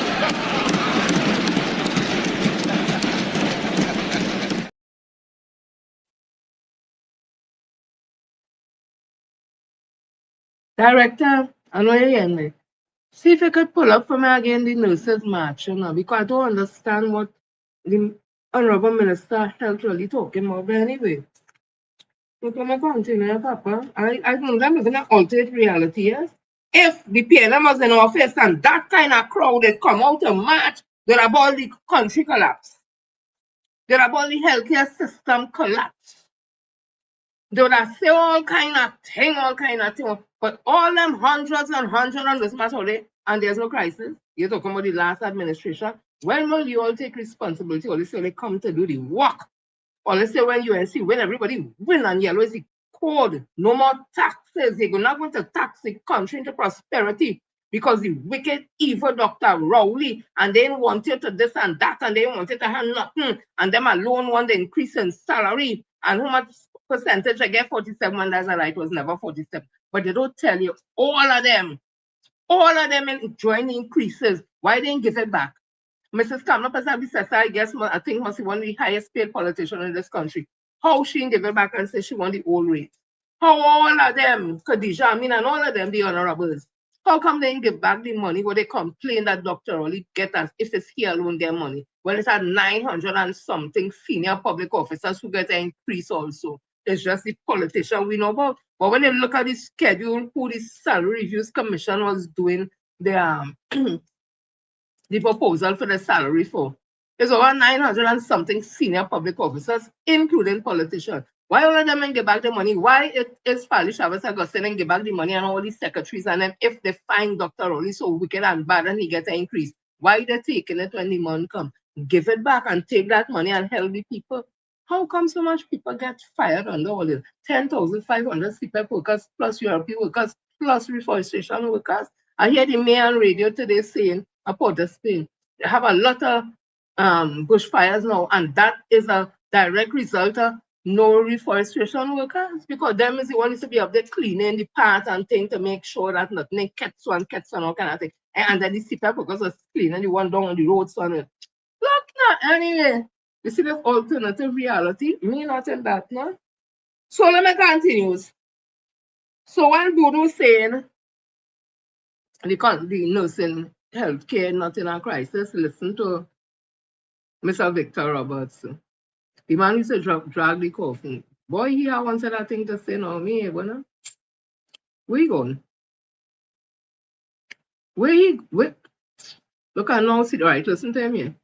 Director, I know you're hearing me. See if you could pull up for me again the nurses march, you know, because I don't understand what the Honorable Minister of Health really talking about. But anyway, so can I continue, Papa? I think I'm living in an alternate reality, yes? If the PLM was in office and that kind of crowd had come out to march, they'd have all the country collapse. They'd have all the healthcare system collapse. They would have say all kind of thing. But all them hundreds and hundreds on this matter already, and there's no crisis. You're talking about the last administration. When will you all take responsibility? Or say they come to do the work? Or let's say when UNC when everybody win and yellow is the code. No more taxes. They're not going to tax the country into prosperity. because the wicked, evil Dr. Rowley, and they wanted to this and that, and they wanted to have nothing, and them alone want the increase in salary, and how much percentage I get 47, and that's a lie, it was never 47. But they don't tell you, all of them enjoying the increases. Why they didn't give it back? Mrs. Kamala Pasabi, I guess, I think must be one of the highest paid politicians in this country. How she didn't give it back and say she want the old rate? How all of them, Khadija, and all of them, the honorables, how come they didn't give back the money where they complain that Dr. Rowley get as if it's he alone get money? Well, it's at 900 and something senior public officers who get an increase also. It's just the politician we know about. But when you look at the schedule, who the Salary Reviews Commission was doing the the proposal for the salary for, there's over 900 and something senior public officers, including politicians. Why all of them and give back the money? Why is Fali Chavez Augustine and give back the money and all these secretaries, and then if they find Dr. Rowley so wicked and bad and he gets an increase, why they taking it when the money come? Give it back and take that money and help the people. How come so much people get fired under all this? 10,500 CPEP workers plus European workers plus reforestation workers. I hear the mayor on radio today saying, about the Spain, they have a lot of bushfires now, and that is a direct result of no reforestation workers, because them is the one to be up there cleaning the path and thing to make sure that nothing gets one all kind of thing. And then the CPEP workers are cleaning the one down on the roads on it. Look now, anyway, you see this alternative reality, me not in that now. So let me continue. So when Budu was saying the nursing healthcare not in a crisis, listen to Mr. Victor Roberts. The man used to drag the coffin. Boy, he had one that thing to say, no, me, where you going? Look at now, see, right, listen to him here.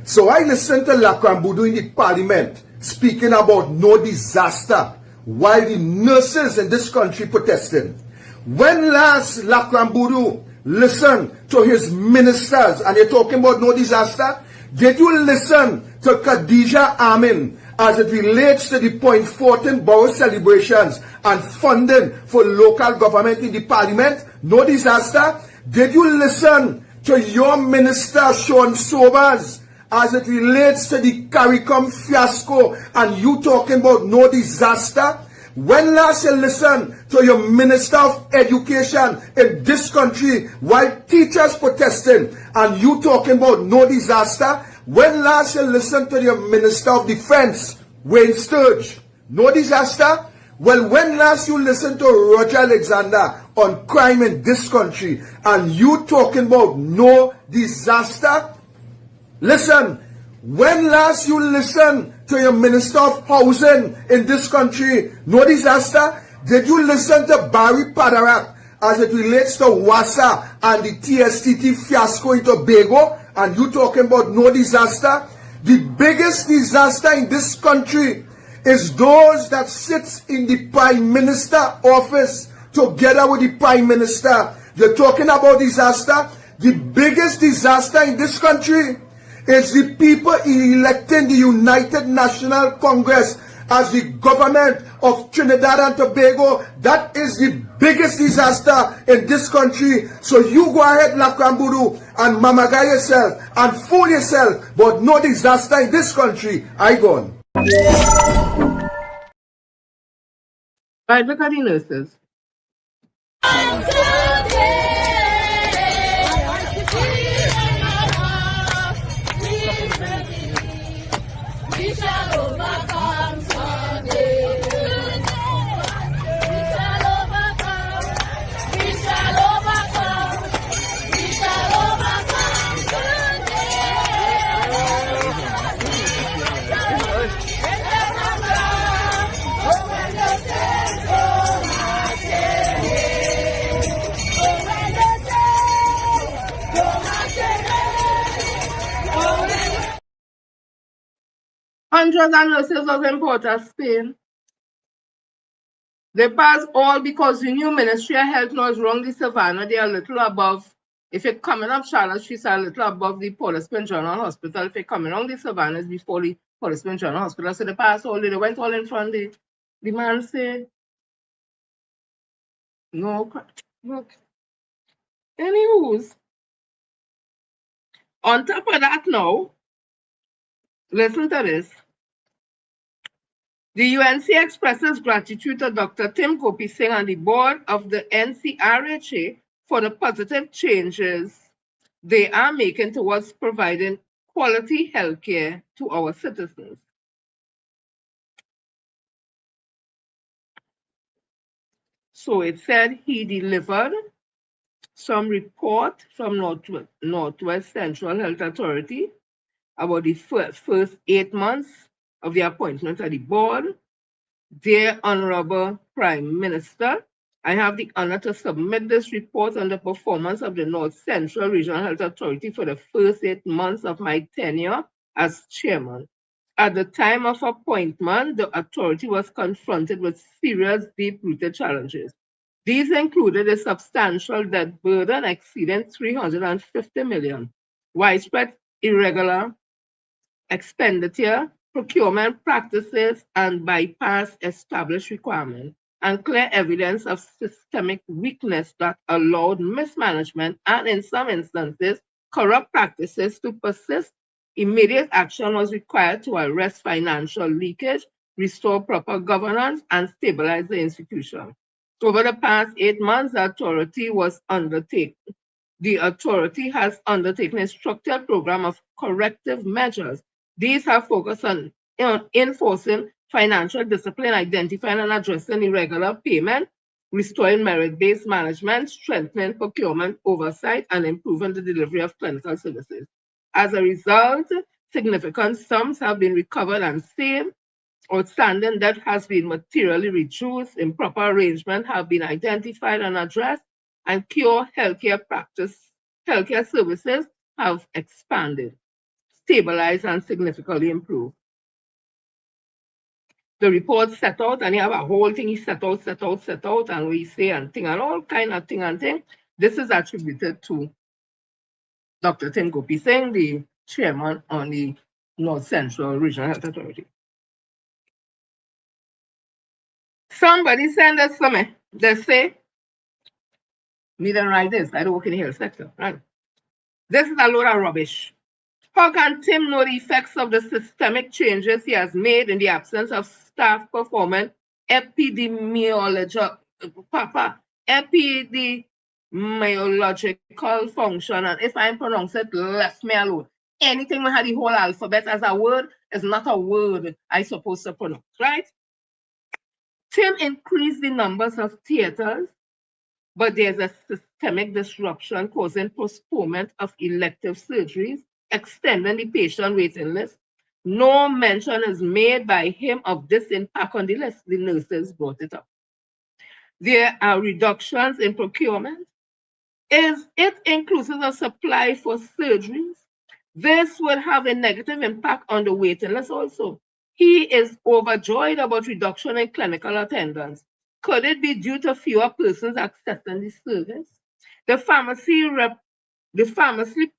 So I listened to Lakrambudu in the parliament speaking about no disaster while the nurses in this country protesting. When last Lakrambudu listened to his ministers and they're talking about no disaster, did you listen to Khadija Amin as it relates to the 0.14 borough celebrations and funding for local government in the parliament? No disaster. Did you listen to your minister Sean Sobers as it relates to the CARICOM fiasco and you talking about no disaster? When last you listened to your Minister of Education in this country while teachers protesting and you talking about no disaster? When last you listened to your Minister of Defense, Wayne Sturge? No disaster? Well, when last you listened to Roger Alexander on crime in this country and you talking about no disaster? Listen, when last you listened to your Minister of Housing in this country? No disaster? Did you listen to Barry Padarak as it relates to WASA and the TSTT fiasco in Tobago? And you talking about no disaster? The biggest disaster in this country is those that sits in the Prime Minister office together with the Prime Minister. You're talking about disaster? The biggest disaster in this country is the people electing the United National Congress as the government of Trinidad and Tobago. That is the biggest disaster in this country. So you go ahead, Lakrambudu, and mamaga yourself and fool yourself, but no disaster in this country. I gone. Right, look at the nurses. We shall overcome someday. We shall overcome. We shall overcome. We shall overcome Hundreds of nurses was in Port of Spain. They passed all because the new Ministry of Health knows wrong the Savannah. They are a little above. If you're coming up Charlotte Street, a little above the Port of Spain General Hospital. If you're coming on the Savannah, it's before the Port of Spain General Hospital. So they passed all, they went all in front. The man said, no, look. Anywho's, on top of that now, listen to this. The UNC expresses gratitude to Dr. Tim Gopi Singh and the board of the NCRHA for the positive changes they are making towards providing quality healthcare to our citizens. So it said he delivered some report from Northwest Central Health Authority about the first 8 months of the appointment of the board. Dear Honorable Prime Minister, I have the honor to submit this report on the performance of the North Central Regional Health Authority for the first 8 months of my tenure as chairman. At the time of appointment, the authority was confronted with serious, deep-rooted challenges. These included a substantial debt burden exceeding 350 million, widespread irregular expenditure, procurement practices, and bypass established requirements, and clear evidence of systemic weakness that allowed mismanagement and, in some instances, corrupt practices to persist. Immediate action was required to arrest financial leakage, restore proper governance, and stabilize the institution. Over the past 8 months, the authority has undertaken a structured program of corrective measures. These have focused on enforcing financial discipline, identifying and addressing irregular payment, restoring merit-based management, strengthening procurement oversight, and improving the delivery of clinical services. As a result, significant sums have been recovered and saved. Outstanding debt has been materially reduced, improper arrangement have been identified and addressed, and core healthcare services have expanded, stabilized, and significantly improved. The report set out, and you have a whole thing, he set out, and we say and thing, and all kind of thing and thing. This is attributed to Dr. Ting Gopi Singh, the chairman on the North Central Regional Health Authority. Somebody send us something. They say, me don't write this, I don't work in the health sector, right? This is a load of rubbish. How can Tim know the effects of the systemic changes he has made in the absence of staff performing epidemiological function? And if I pronounce it, left me alone. Anything that had the whole alphabet as a word is not a word I supposed to pronounce, right? Tim increased the numbers of theaters, but there's a systemic disruption causing postponement of elective surgeries, extending the patient waiting list. No mention is made by him of this impact on the list. The nurses brought it up. There are reductions in procurement. Is it inclusive of supply for surgeries? This will have a negative impact on the waiting list also. He is overjoyed about reduction in clinical attendance. Could it be due to fewer persons accessing the service? The pharmacy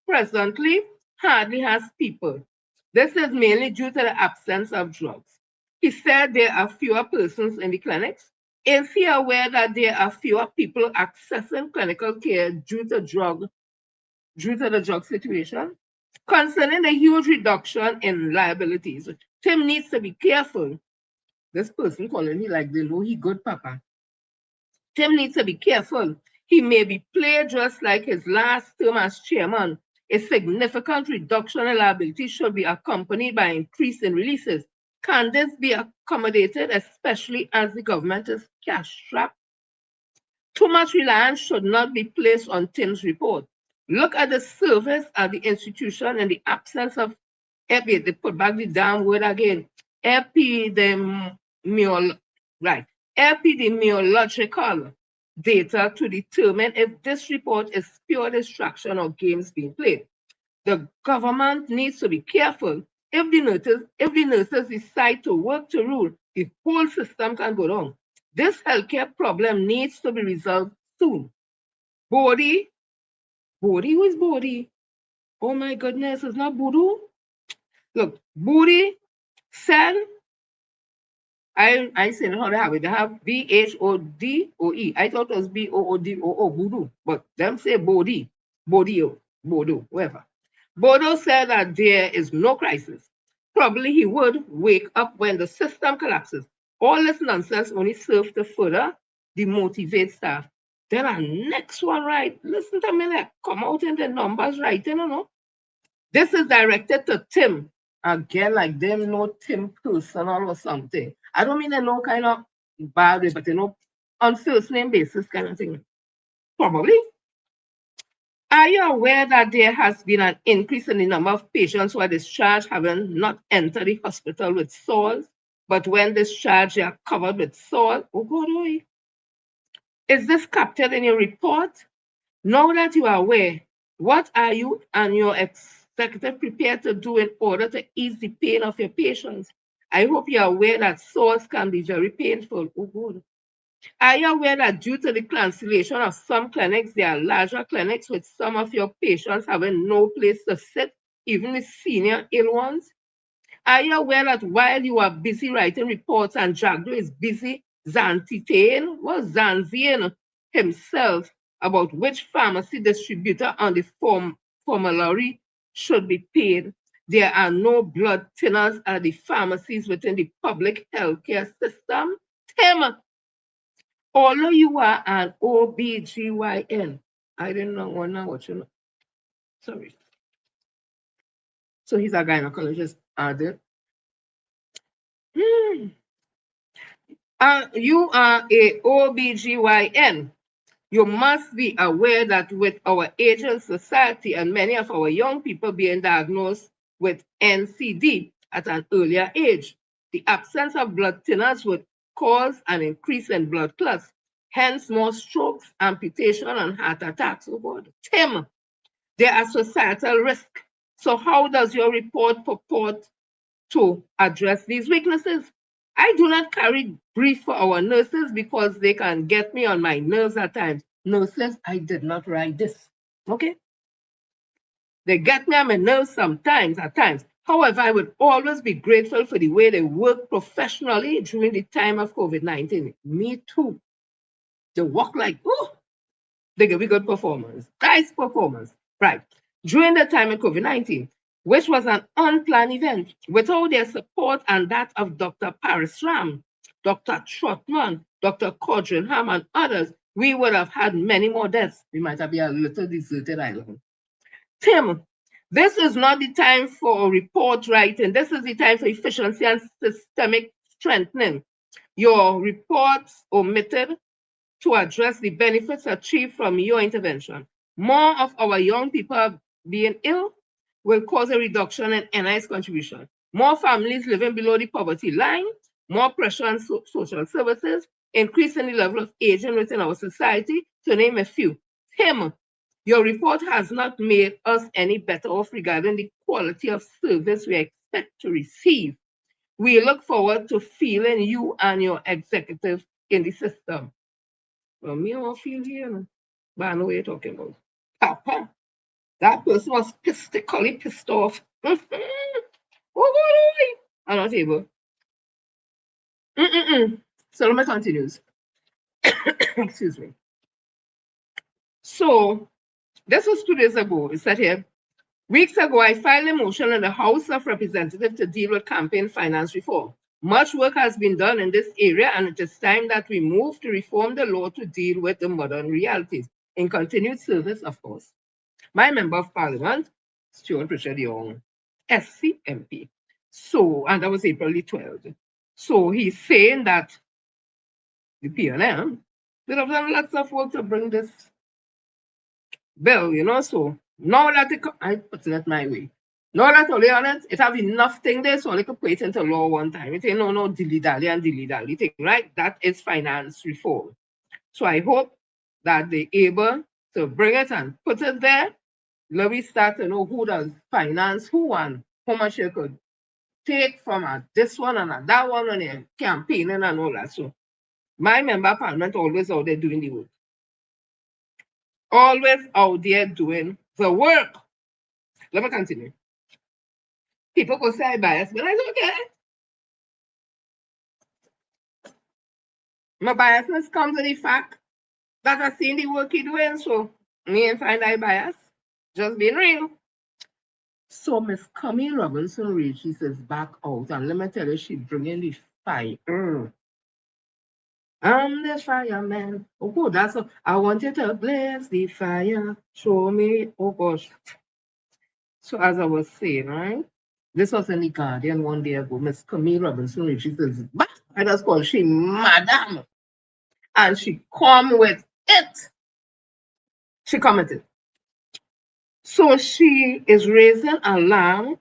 presently hardly has people. This is mainly due to the absence of drugs. He said there are fewer persons in the clinics. Is he aware that there are fewer people accessing clinical care due to the drug situation? Concerning the huge reduction in liabilities, Tim needs to be careful. This person calling me like they know he good, Papa. Tim needs to be careful. He may be played just like his last term as chairman. A significant reduction in liability should be accompanied by an increase in releases. Can this be accommodated, especially as the government is cash-strapped? Too much reliance should not be placed on Tim's report. Look at the service at the institution in the absence of they put back the damn word again. Epidemiological data to determine if this report is pure distraction or games being played. The government needs to be careful. If the nurses decide to work to rule, the whole system can go wrong. This healthcare problem needs to be resolved soon. Bodhi, who is Bodhi? Oh my goodness, it's not Voodoo. Look, Bodhi said, I said how they have it. They have BHODOE. I thought it was BOODOO, Voodoo, but them say Bodhi, Bodio, Bodo, whatever. Bodo said that there is no crisis. Probably he would wake up when the system collapses. All this nonsense only serves to further demotivate staff. Then our next one, right? Listen to me, like, come out in the numbers, right? You know. This is directed to Tim. Again, like them know Tim personal or something. I don't mean in no kind of bad way, but on first name basis kind of thing. Probably. Are you aware that there has been an increase in the number of patients who are discharged having not entered the hospital with sores, but when discharged, they are covered with sores? Oh, God, oh. Is this captured in your report? Now that you are aware, what are you and your executive prepared to do in order to ease the pain of your patients? I hope you are aware that sores can be very painful. Oh, good. Are you aware that due to the cancellation of some clinics, there are larger clinics with some of your patients having no place to sit, even the senior ill ones? Are you aware that while you are busy writing reports and Jagdo is busy Zantitain, Zanzian himself about which pharmacy distributor on the formulary should be paid, there are no blood thinners at the pharmacies within the public healthcare system? Tim, although you are an OBGYN, I didn't know what you know. Sorry. So he's a gynecologist, added. You are a OBGYN. You must be aware that with our aging society and many of our young people being diagnosed with NCD at an earlier age, the absence of blood thinners would cause an increase in blood clots, hence more strokes, amputation, and heart attacks. Oh God. Tim, there are societal risks. So how does your report purport to address these weaknesses? I do not carry grief for our nurses because they can get me on my nerves at times. Nurses, I did not write this. Okay? They get me on my nerves sometimes, at times. However, I would always be grateful for the way they work professionally during the time of COVID-19. Me too. They work like, oh, they give me good performance. Nice performance. Right. During the time of COVID-19, which was an unplanned event, without their support and that of Dr. Paris Ram, Dr. Trotman, Dr. Codrinham, and others, we would have had many more deaths. We might have been a little deserted island. Tim, this is not the time for report writing. This is the time for efficiency and systemic strengthening. Your reports omitted to address the benefits achieved from your intervention. More of our young people being ill will cause a reduction in NI's contribution. More families living below the poverty line, more pressure on social services, increasing the level of aging within our society, to name a few. Tim, your report has not made us any better off regarding the quality of service we expect to receive. We look forward to feeling you and your executive in the system. Well, me don't feel here, but I know what you're talking about. Papa, that person was pistically pissed off. I'm not able. Solomon continues. Excuse me. So, this was 2 days ago. It said here, weeks ago, I filed a motion in the House of Representatives to deal with campaign finance reform. Much work has been done in this area, and it is time that we move to reform the law to deal with the modern realities, in continued service, of course. My Member of Parliament, Stuart Richard Young, SCMP. So, and that was April the 12th. So he's saying that the PNM, they have done lots of work to bring this bill, so now that I put it my way. Now that only on it, it have enough thing there, so they could put it into law one time. It ain't no dilly-dally thing, right? That is finance reform. So I hope that they're able to bring it and put it there. Let me start to know who does finance who and how much you could take from this one and that one and they're campaigning and all that. So my Member of Parliament always out there doing the work. Always out there doing the work. Let me continue. People go say I bias, but I don't care. My biasness comes to the fact that I seen the work he doing, so me ain't find I bias. Just being real. So Miss Camille Robinson Reed, she says back out, and let me tell you, she bringing the fire. I'm the fireman. Oh, that's a, I want you to blaze the fire. Show me. Oh gosh. So as I was saying, right? This was in the Guardian one day ago. Miss Camille Robinson Reed, she says, bah! I just call she madam. And she come with it. She commented. So she is raising alarm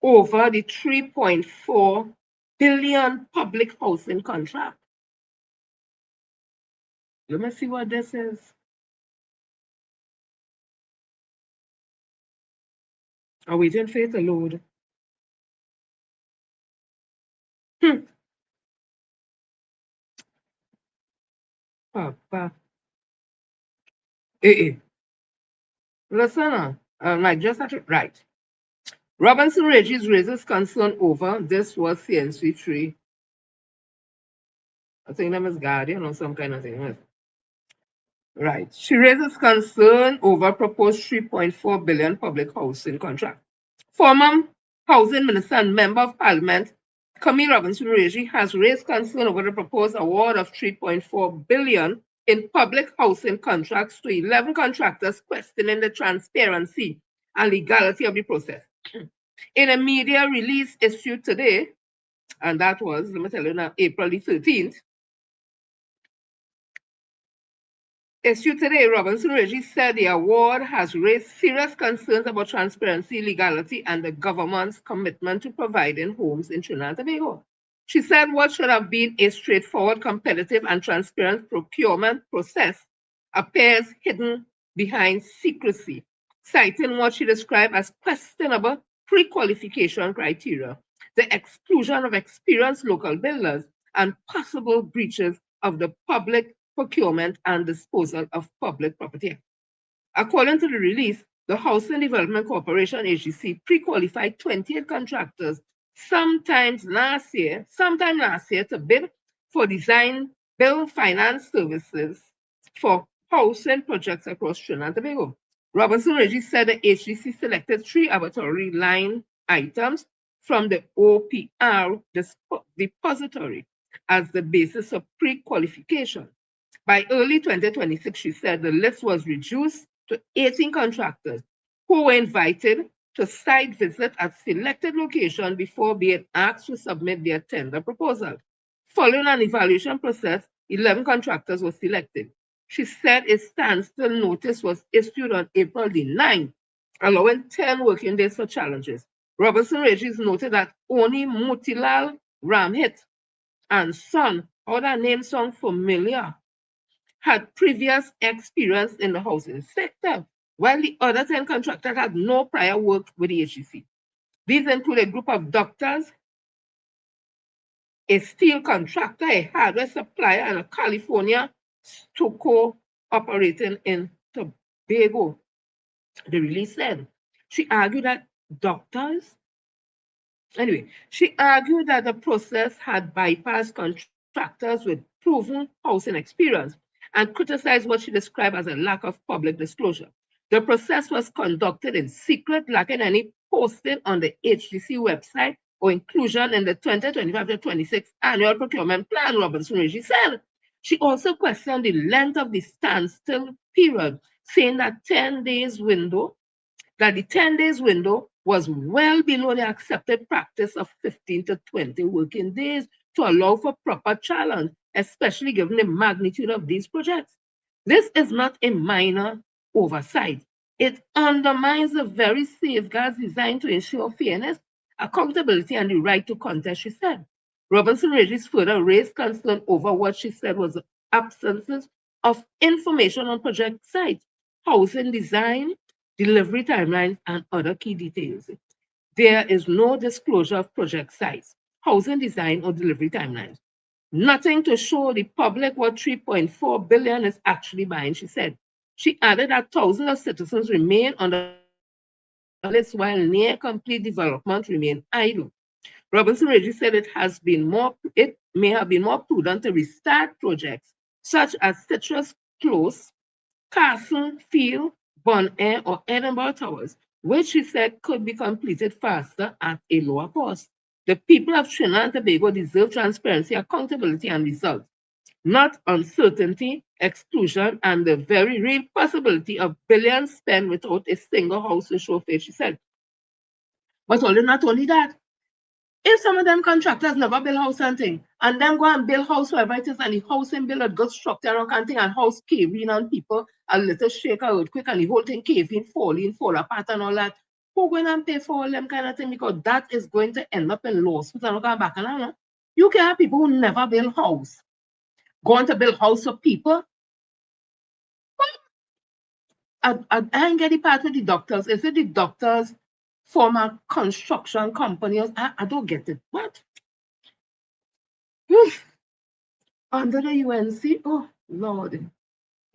over the 3.4 billion public housing contract. Let me see what this is. Are we waiting for it to load? Papa. Listen, like just at it, right. Robinson Regis raises concern over this was CNC3. I think that is Guardian or some kind of thing. Right. She raises concern over proposed 3.4 billion public housing contract. Former Housing Minister and Member of Parliament Camille Robinson Regis has raised concern over the proposed award of 3.4 billion in public housing contracts to 11 contractors, questioning the transparency and legality of the process. In a media release issued today, and that was, let me tell you now, April the 13th, issued today, Robinson Regis said the award has raised serious concerns about transparency, legality, and the government's commitment to providing homes in Trinidad and Tobago. She said what should have been a straightforward, competitive, and transparent procurement process appears hidden behind secrecy, citing what she described as questionable pre-qualification criteria, the exclusion of experienced local builders, and possible breaches of the Public Procurement and Disposal of Public Property. According to the release, the Housing Development Corporation, HDC, pre-qualified 28 contractors sometime last year to bid for design, build, finance services for housing projects across Trinidad and Tobago. Robinson Regis said the HDC selected 3 arbitrary line items from the OPR depository as the basis of pre-qualification. By early 2026, she said the list was reduced to 18 contractors who were invited to site visit at selected locations before being asked to submit their tender proposal. Following an evaluation process, 11 contractors were selected. She said a standstill notice was issued on April the 9th, allowing 10 working days for challenges. Robinson Regis noted that only Mutilal Ramhit and Son, how that name sound familiar, had previous experience in the housing sector, while the other 10 contractors had no prior work with the HDC. These include a group of doctors, a steel contractor, a hardware supplier, and a California stucco operating in Tobago. The release said. She argued that she argued that the process had bypassed contractors with proven housing experience and criticized what she described as a lack of public disclosure. The process was conducted in secret, lacking any posting on the HDC website or inclusion in the 2025-26 annual procurement plan, Robinson Regis said. She also questioned the length of the standstill period, saying that the 10 days window was well below the accepted practice of 15 to 20 working days to allow for proper challenge, especially given the magnitude of these projects. This is not a minor oversight. It undermines the very safeguards designed to ensure fairness, accountability, and the right to contest, she said. Robinson Regis further raised concern over what she said was the absences of information on project sites, housing design, delivery timelines, and other key details. There is no disclosure of project sites, housing design, or delivery timelines. Nothing to show the public what 3.4 billion is actually buying, she said. She added that thousands of citizens remain on the list while near complete development remain idle. Robinson Regis said it may have been more prudent to restart projects such as Citrus Close, Castle Field, Bon Air, or Edinburgh Towers, which he said could be completed faster at a lower cost. The people of Trinidad and Tobago deserve transparency, accountability, and results, not uncertainty, exclusion, and the very real possibility of billions spent without a single house to show face, she said. But not only that, if some of them contractors never build house and thing, and them go and build house wherever it is, and the house in build a good structure and thing, and house cave in, and people a little shake a earthquake, and the whole thing cave in, fall apart, and all that, who going and pay for all them kind of thing? Because that is going to end up in lawsuits and going back and you can have people who never build house going to build house for people. I ain't get the part with the doctors. Is it the doctors form a construction company? I don't get it. What? Under the UNC? Oh, Lordy.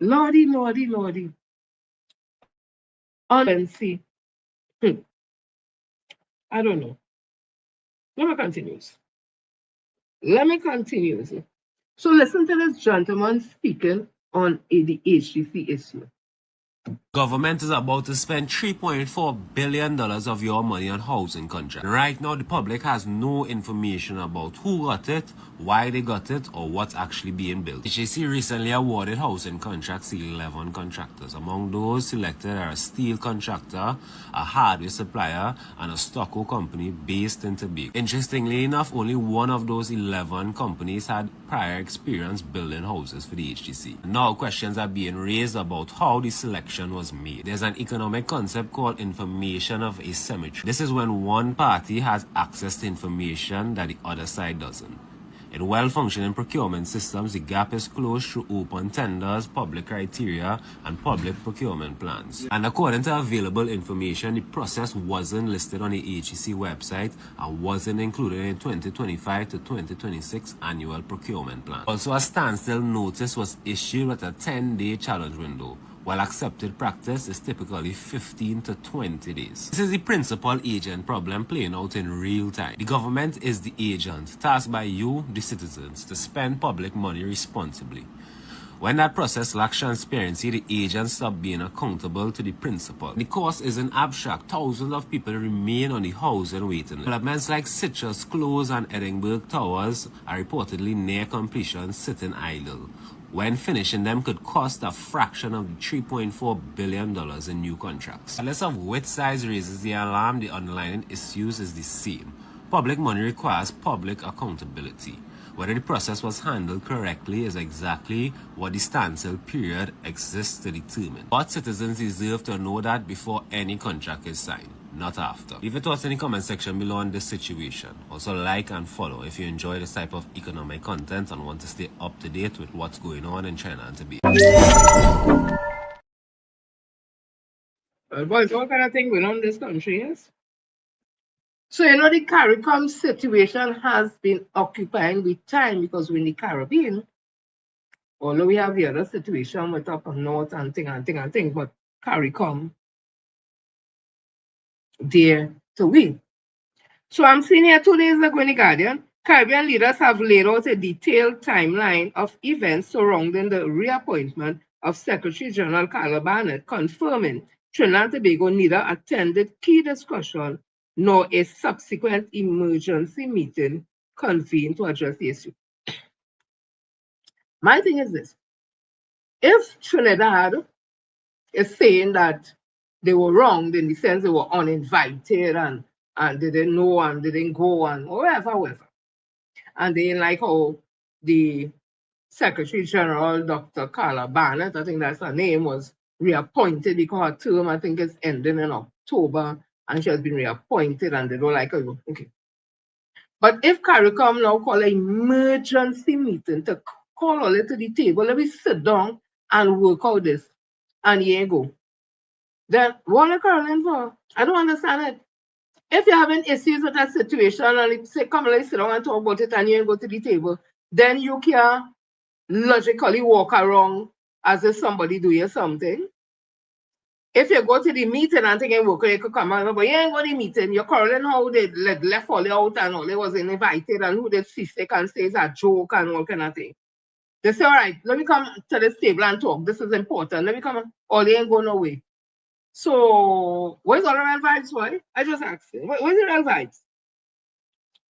Lordy. On UNC. I don't know. Let me continue. So listen to this gentleman speaking on the HTC issue. Government is about to spend $3.4 billion of your money on housing contracts. Right now, the public has no information about who got it, why they got it, or what's actually being built. HAC recently awarded housing contracts to 11 contractors. Among those selected are a steel contractor, a hardware supplier, and a stucco company based in Tobago. Interestingly enough, only one of those 11 companies had prior experience building houses for the HTC. Now questions are being raised about how the selection was made. There's an economic concept called information of asymmetry. This is when one party has access to information that the other side doesn't. In well-functioning procurement systems, the gap is closed through open tenders, public criteria, and public procurement plans. And according to available information, the process wasn't listed on the HEC website and wasn't included in 2025 to 2026 annual procurement plan. Also, a standstill notice was issued with a 10-day challenge window, while accepted practice is typically 15 to 20 days. This is the principal agent problem playing out in real time. The government is the agent, tasked by you, the citizens, to spend public money responsibly. When that process lacks transparency, the agents stop being accountable to the principal. The cost isn't abstract. Thousands of people remain on the housing waiting list. Developments like Citrus Close and Edinburgh Towers are reportedly near completion, sitting idle. When finishing them could cost a fraction of the $3.4 billion in new contracts. Regardless of which size raises the alarm, the underlying issues is the same. Public money requires public accountability. Whether the process was handled correctly is exactly what the standstill period exists to determine. But citizens deserve to know that before any contract is signed, not after. Leave your thoughts in the comment section below on this situation. Also like and follow if you enjoy this type of economic content and want to stay up to date with what's going on in China and Tobago. Boys, what kind of thing going on in this country, yes? So, the CARICOM situation has been occupying with time because we're in the Caribbean, although we have the other situation with up north and thing, but CARICOM, there to win. So I'm seeing here 2 days ago in the Guardian, Caribbean leaders have laid out a detailed timeline of events surrounding the reappointment of Secretary General Carla Barnett, confirming Trinidad and Tobago neither attended key discussion nor a subsequent emergency meeting convened to address the issue. My thing is this: if Trinidad is saying that they were wrong in the sense they were uninvited and they didn't know and they didn't go and whatever, and they didn't like how the Secretary General, Dr. Carla Barnett, I think that's her name, was reappointed because her term, I think, is ending in October, and she has been reappointed and they don't like her. Okay. But if CARICOM now call an emergency meeting to call all it to the table, let me sit down and work out this, and here you go. Then what are Caroline for? I don't understand it. If you're having issues with that situation and you say, come, let's sit down and talk about it, and you go to the table, then you can logically walk around as if somebody do you something. If you go to the meeting and thinking worker, you could come on, but you ain't go to the meeting. You're quarreling how they left all out and all. They wasn't invited and who they sick and say it's a joke and all kind of thing. They say, all right, let me come to this table and talk. This is important. Let me come. All they ain't going away. So, where's all the real vibes, boy? I just asked you. Where's the real vibes?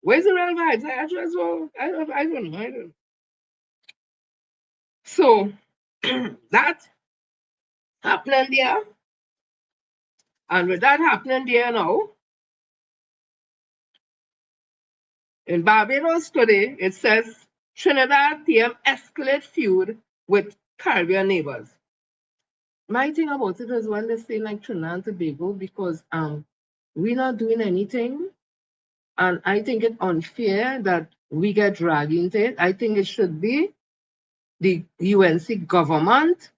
Where's the real vibes? I don't know. So, that happening there. And with that happening there now, in Barbados today, it says Trinidad PM escalate feud with Caribbean neighbors. My thing about it is when they say like Trinidad and Tobago, because we're not doing anything. And I think it's unfair that we get dragged into it. I think it should be the UNC government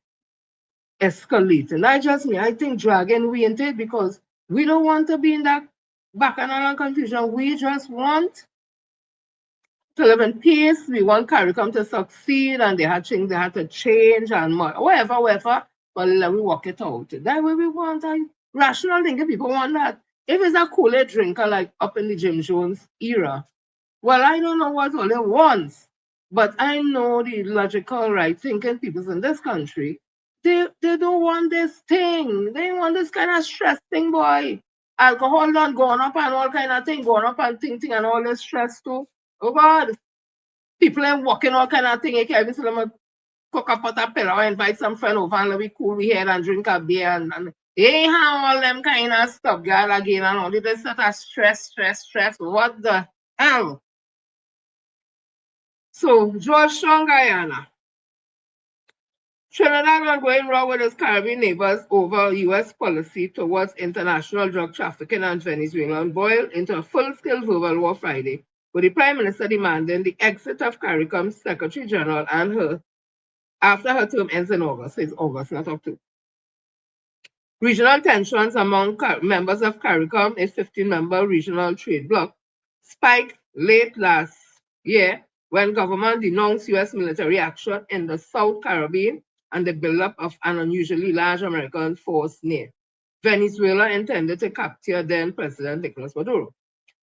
escalating. Not just me. I think dragging we into it because we don't want to be in that bacchanal and confusion. We just want to live in peace. We want CARICOM to succeed, and they had things they had to change and whatever. But let we work it out. That way we want a rational thinking. People want that. If it's a Kool-Aid drinker like up in the Jim Jones era, well, I don't know what all they want, but I know the logical, right thinking people in this country. They don't want this thing. They want this kind of stress thing, boy. Alcohol done going up and all kind of thing, going up and thing and all this stress too. Oh God. People ain't walking all kind of thing. You can't even them cook up a pillow or invite some friend over and let me cool we head and drink a beer and they have all them kind of stuff, girl, again and all. This sort of stress. What the hell? So, George Strong, Guyana. Trinidad are going wrong with its Caribbean neighbors over U.S. policy towards international drug trafficking, and Venezuela boiled into a full-scale verbal war Friday, with the Prime Minister demanding the exit of CARICOM's Secretary General and her after her term ends in August. It's August, not October. Regional tensions among members of CARICOM, a 15-member regional trade bloc, spiked late last year when government denounced U.S. military action in the South Caribbean and the buildup of an unusually large American force near Venezuela intended to capture then President Nicolas Maduro.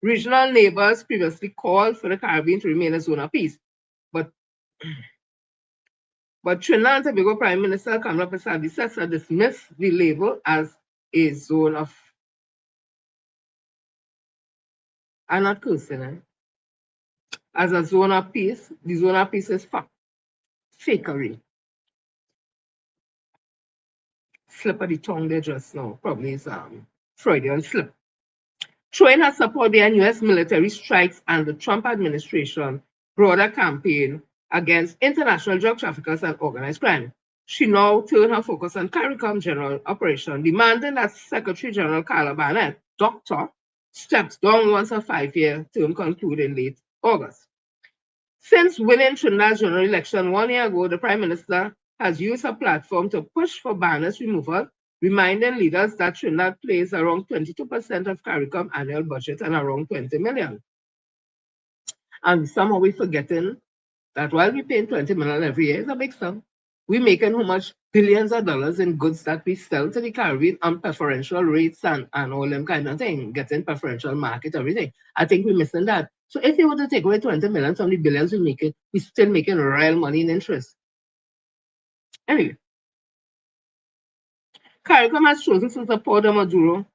Regional neighbors previously called for the Caribbean to remain a zone of peace, but Trinidad and Tobago Prime Minister Kamala Persaud dismissed the label as a zone of, I'm not cursing, as a zone of peace. The zone of peace is fakery. Slip of the tongue there just now. Probably is Freudian slip. Showing her support behind U.S. military strikes and the Trump administration broader campaign against international drug traffickers and organized crime. She now turned her focus on CARICOM general operation, demanding that Secretary General Carla Barnett, doctor, steps down once her 5-year term concluded in late August. Since winning Trinidad's general election 1 year ago, the Prime Minister has used her platform to push for Barnett's removal, reminding leaders that Trinidad pays around 22% of CARICOM annual budget and around $20 million. And somehow we're forgetting that while we're paying $20 million every year, it's a big sum. We're making how much billions of dollars in goods that we sell to the Caribbean on preferential rates and all them kind of thing, getting preferential market, everything. I think we're missing that. So if you were to take away 20 million from the billions we make it, we're still making real money in interest. Anyway, CARICOM has chosen to support the Maduro.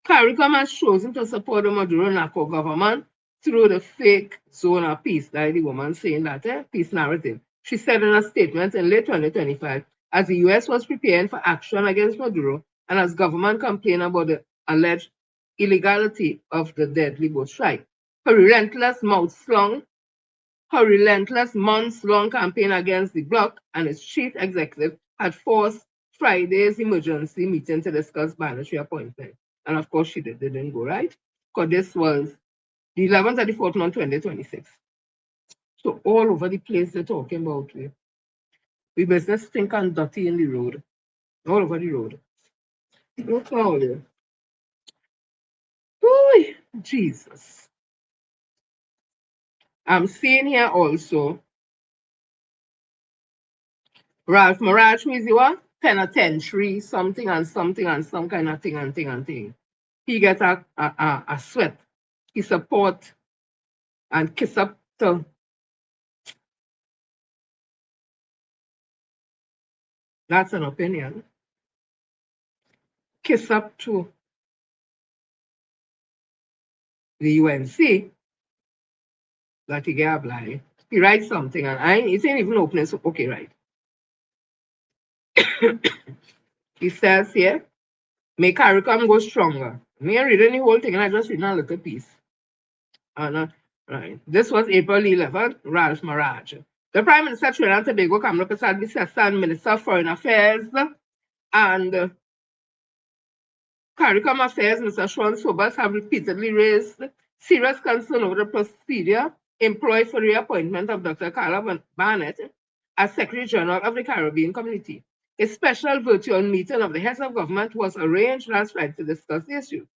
CARICOM has chosen to support the Maduro narco government through the fake zone of peace, like the woman saying that peace narrative. She said in a statement in late 2025, as the U.S. was preparing for action against Maduro and as government complained about the alleged illegality of the deadly boat strike, her relentless months-long campaign against the bloc and its chief executive had forced Friday's emergency meeting to discuss Barnett's reappointment. And of course, she didn't go, right? Because this was the 11th and the 4th month, 2026. So all over the place they're talking about we business stink and dirty in the road. All over the road. Look all there. Oh, Jesus. I'm seeing here also Ralph Marach, who is the what? penitentiary, something and something and some kind of thing and thing and thing. He gets a sweat. He support and kiss up to that's an opinion. Kiss up to the UNC that he get blind. He writes something and it ain't even opening, so okay, right. He says here, make CARICOM go stronger. Me ain't reading the whole thing and I just read a little piece. Right. This was April 11th, Ralph Maraj. The Prime Minister of Trinidad and Tobago, Kamala Persad-Bissessar, and Minister of Foreign Affairs and CARICOM Affairs, Mr. Sean Sobers, have repeatedly raised serious concern over the procedure employed for the reappointment of Dr. Carla Barnett as Secretary General of the Caribbean Community. A special virtual meeting of the heads of government was arranged last Friday to discuss the issue.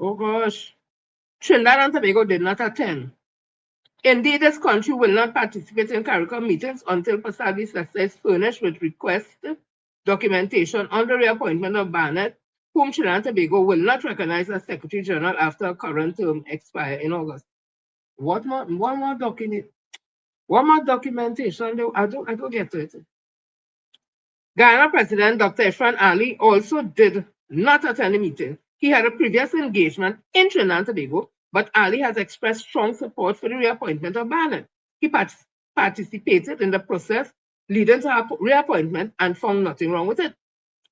Oh gosh. Trinidad and Tobago did not attend. Indeed, this country will not participate in CARICOM meetings until Persad-Bissessar is furnished with request documentation on the reappointment of Barnett, whom Trinidad and Tobago will not recognize as Secretary General after a current term expires in August. What more documentation? I don't get it. Guyana President Dr. Ifran Ali also did not attend the meeting. He had a previous engagement in Trinidad and Tobago, but Ali has expressed strong support for the reappointment of Barnett. He participated in the process leading to her reappointment and found nothing wrong with it.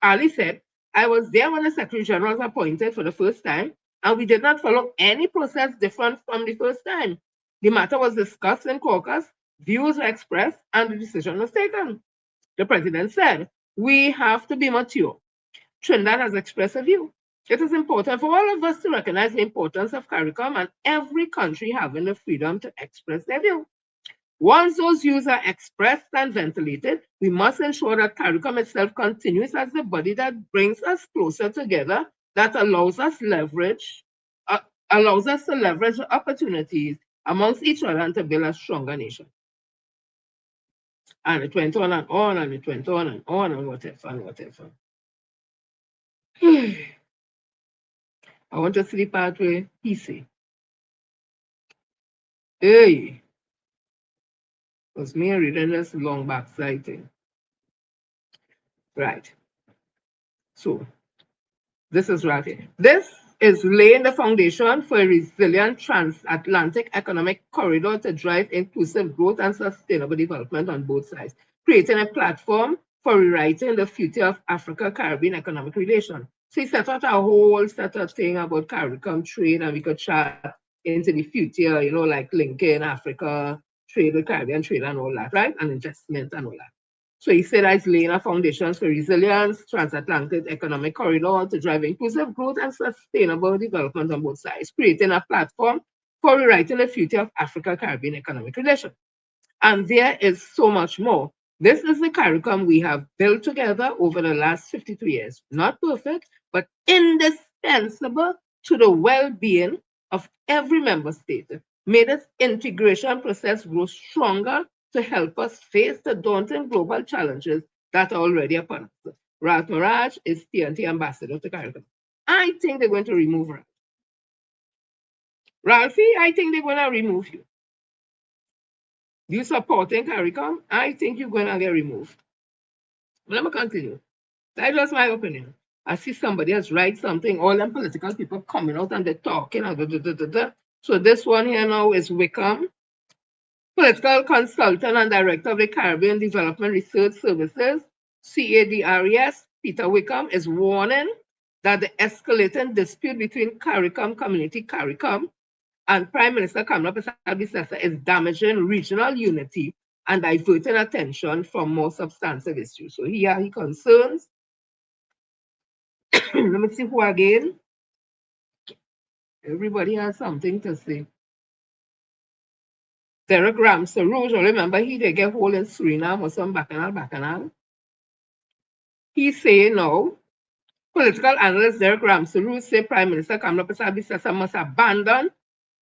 Ali said, I was there when the Secretary General was appointed for the first time, and we did not follow any process different from the first time. The matter was discussed in caucus, views were expressed, and the decision was taken. The president said, we have to be mature. Trinidad has expressed a view. It is important for all of us to recognize the importance of CARICOM and every country having the freedom to express their view. Once those views are expressed and ventilated, we must ensure that CARICOM itself continues as the body that brings us closer together, that allows us to leverage the opportunities amongst each other and to build a stronger nation. And it went on and on, and it went on and on, and whatever, and whatever. I want to see the part where he say, hey, was me reading this long backside thing. Right. So, this is right here. This is laying the foundation for a resilient transatlantic economic corridor to drive inclusive growth and sustainable development on both sides, creating a platform for rewriting the future of Africa-Caribbean economic relations. So he set out a whole set of thing about CARICOM trade, and we could chat into the future, you know, like linking Africa, trade with Caribbean trade and all that, right? And investment and all that. So he said it's laying a foundation for resilience, transatlantic economic corridor to drive inclusive growth and sustainable development on both sides, creating a platform for rewriting the future of Africa-Caribbean economic relations. And there is so much more. This is the CARICOM we have built together over the last 52 years. Not perfect, but indispensable to the well-being of every member state. May this integration process grow stronger to help us face the daunting global challenges that are already upon us. Ralph Maraj is TNT ambassador to CARICOM. I think they're going to remove Ralph. Ralphie, I think they're going to remove you. You supporting CARICOM? I think you're going to get removed. But let me continue. That's just my opinion. I see somebody else write something, all them political people coming out and they're talking. So this one here now is Wickham, political consultant and director of the Caribbean Development Research Services, CADRES. Peter Wickham is warning that the escalating dispute between CARICOM community, CARICOM, and Prime Minister Kamala Persad-Bissessar is damaging regional unity and diverting attention from more substantive issues. So here he concerns. Let me see who again. Everybody has something to say. Derek Ramsey-Rouge, remember he did get hold in Suriname or some bacchanal. He's saying now, political analyst Derek Ramsey-Rouge say Prime Minister Kamala Persad-Bissessar must abandon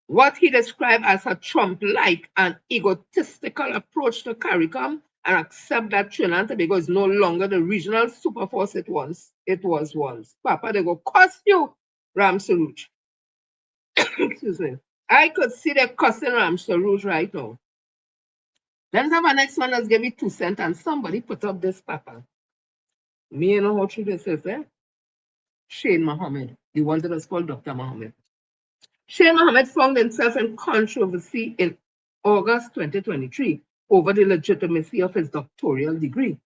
what he described as a Trump-like and egotistical approach to CARICOM and accept that Trinidad and Tobago is no longer the regional superforce it was once. Papa, they go cost you, Ram Saruj. Excuse me. I could see the cussing Ram Saruj right now. Then the next one has give me 2 cents and somebody put up this papa. Me, you know how true this is, eh? Shane Mohammed, the one that was called Dr. Mohammed. Shane Mohammed found himself in controversy in August 2023 over the legitimacy of his doctoral degree.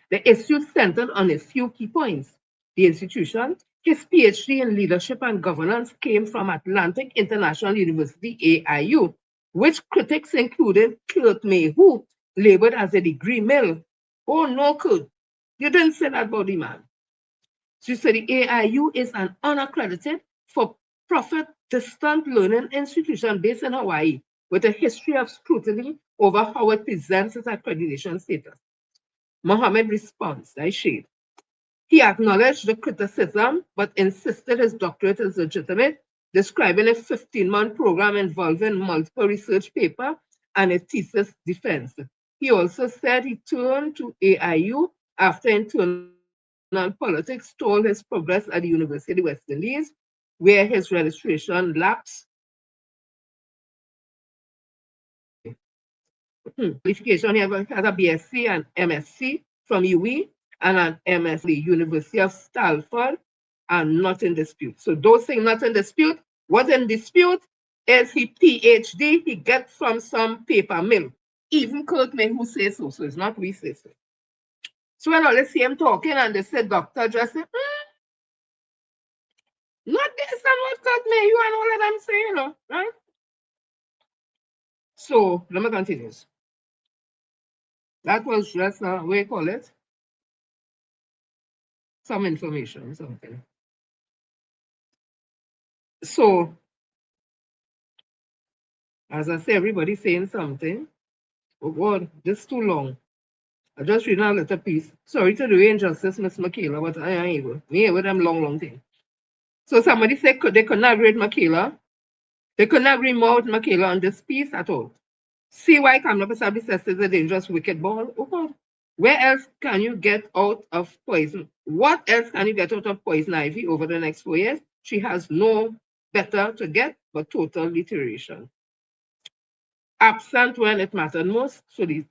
The issue centered on a few key points. The institution, his PhD in leadership and governance, came from Atlantic International University, AIU, which critics included Kurt Mayhew labeled as a degree mill. Oh no, Kurt, you didn't say that about the man. She said the AIU is an unaccredited, for-profit, distant learning institution based in Hawaii with a history of scrutiny over how it presents its accreditation status. Mohammed responds, I shade. He acknowledged the criticism, but insisted his doctorate is legitimate, describing a 15-month program involving multiple research papers and a thesis defense. He also said he turned to AIU after internal politics stalled his progress at the University of the West Indies, where his registration lapsed. Qualification, he has a BSc and MSc from UE and an MSc, University of Salford, and not in dispute. So those things not in dispute. What's in dispute is his PhD he gets from some paper mill. Even Kurt Mayhew says so, so it's not we say so. So when all they see him talking and they say, Doctor, just say, not this and what Kurt Mayhew and all that I'm saying, you know, right? So let me continue. That was just, what do you call it? Some information, something. So, as I say, everybody's saying something. Oh God, this is too long. I just read a little piece. Sorry to do injustice, Miss Michaela, but I ain't able. Me able them long thing. So somebody said they could not agree with Michaela. They could not agree more with Michaela on this piece at all. See why Kamala Pasabi says is a dangerous wicked ball? Oh God. Where else can you get out of poison? What else can you get out of poison ivy over the next 4 years? She has no better to get but total deterioration. Absent when it mattered most, so the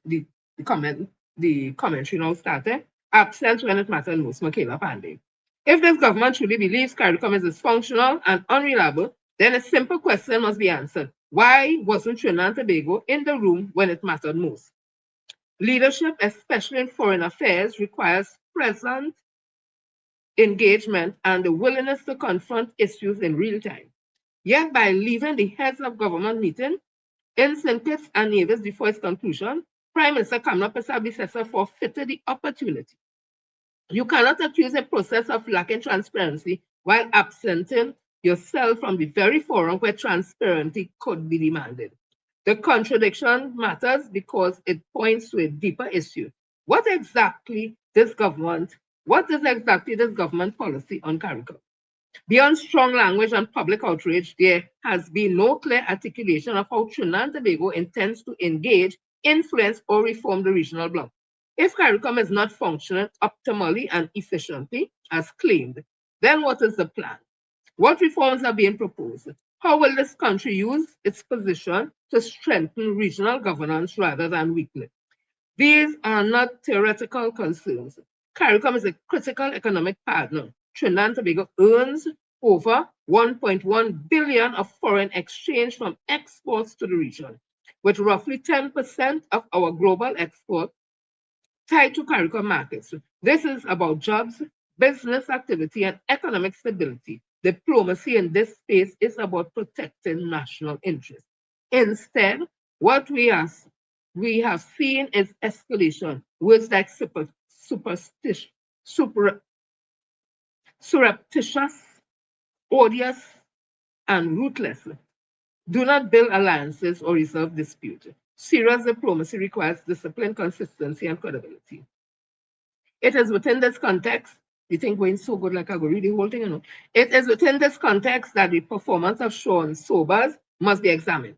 commentary now started. Absent when it mattered most, Michaela Pandey. If this government truly believes CARICOM is dysfunctional and unreliable, then a simple question must be answered. Why wasn't Trinidad and Tobago in the room when it mattered most? Leadership, especially in foreign affairs, requires present engagement and the willingness to confront issues in real time. Yet by leaving the heads of government meeting in St. Kitts and Nevis before its conclusion, Prime Minister Kamala Pasabi-Sessa forfeited the opportunity. You cannot accuse a process of lacking transparency while absenting yourself from the very forum where transparency could be demanded. The contradiction matters because it points to a deeper issue. What is exactly this government policy on CARICOM? Beyond strong language and public outrage, there has been no clear articulation of how Trinidad and Tobago intends to engage, influence, or reform the regional bloc. If CARICOM is not functioning optimally and efficiently, as claimed, then what is the plan? What reforms are being proposed? How will this country use its position to strengthen regional governance rather than weaken it? These are not theoretical concerns. CARICOM is a critical economic partner. Trinidad and Tobago earns over 1.1 billion of foreign exchange from exports to the region, with roughly 10% of our global export tied to CARICOM markets. This is about jobs, business activity, and economic stability. Diplomacy in this space is about protecting national interests. Instead, what we have seen is escalation, words like surreptitious, odious, and ruthless. Do not build alliances or resolve disputes. Serious diplomacy requires discipline, consistency, and credibility. It is within this context, you think going so good like I go read the whole thing, you know. It is within this context that the performance of Sean Sobers must be examined.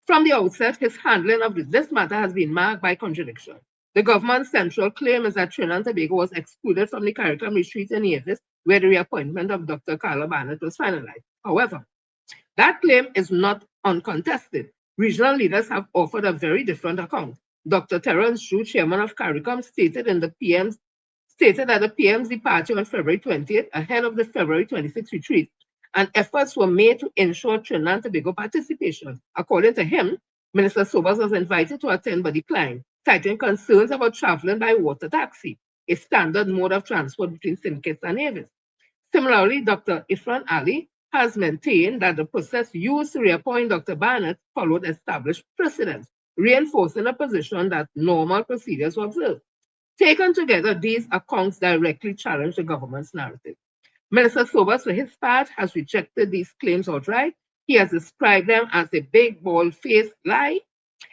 From the outset, his handling of this matter has been marked by contradiction. The government's central claim is that Trinidad and Tobago was excluded from the CARICOM retreat in Nevis, where the reappointment of Dr. Carla Barnett was finalized. However, that claim is not uncontested. Regional leaders have offered a very different account. Dr. Terence Drew, chairman of CARICOM, stated that the PM's departure on February 20th, ahead of the February 26th retreat, and efforts were made to ensure Trinidad and Tobago participation. According to him, Minister Sobers was invited to attend but declined, citing concerns about traveling by water taxi, a standard mode of transport between St. Kitts and Nevis. Similarly, Dr. Ifran Ali has maintained that the process used to reappoint Dr. Barnett followed established precedents, reinforcing a position that normal procedures were observed. Taken together, these accounts directly challenge the government's narrative. Minister Sobers, for his part, has rejected these claims outright. He has described them as a big, bald-faced lie,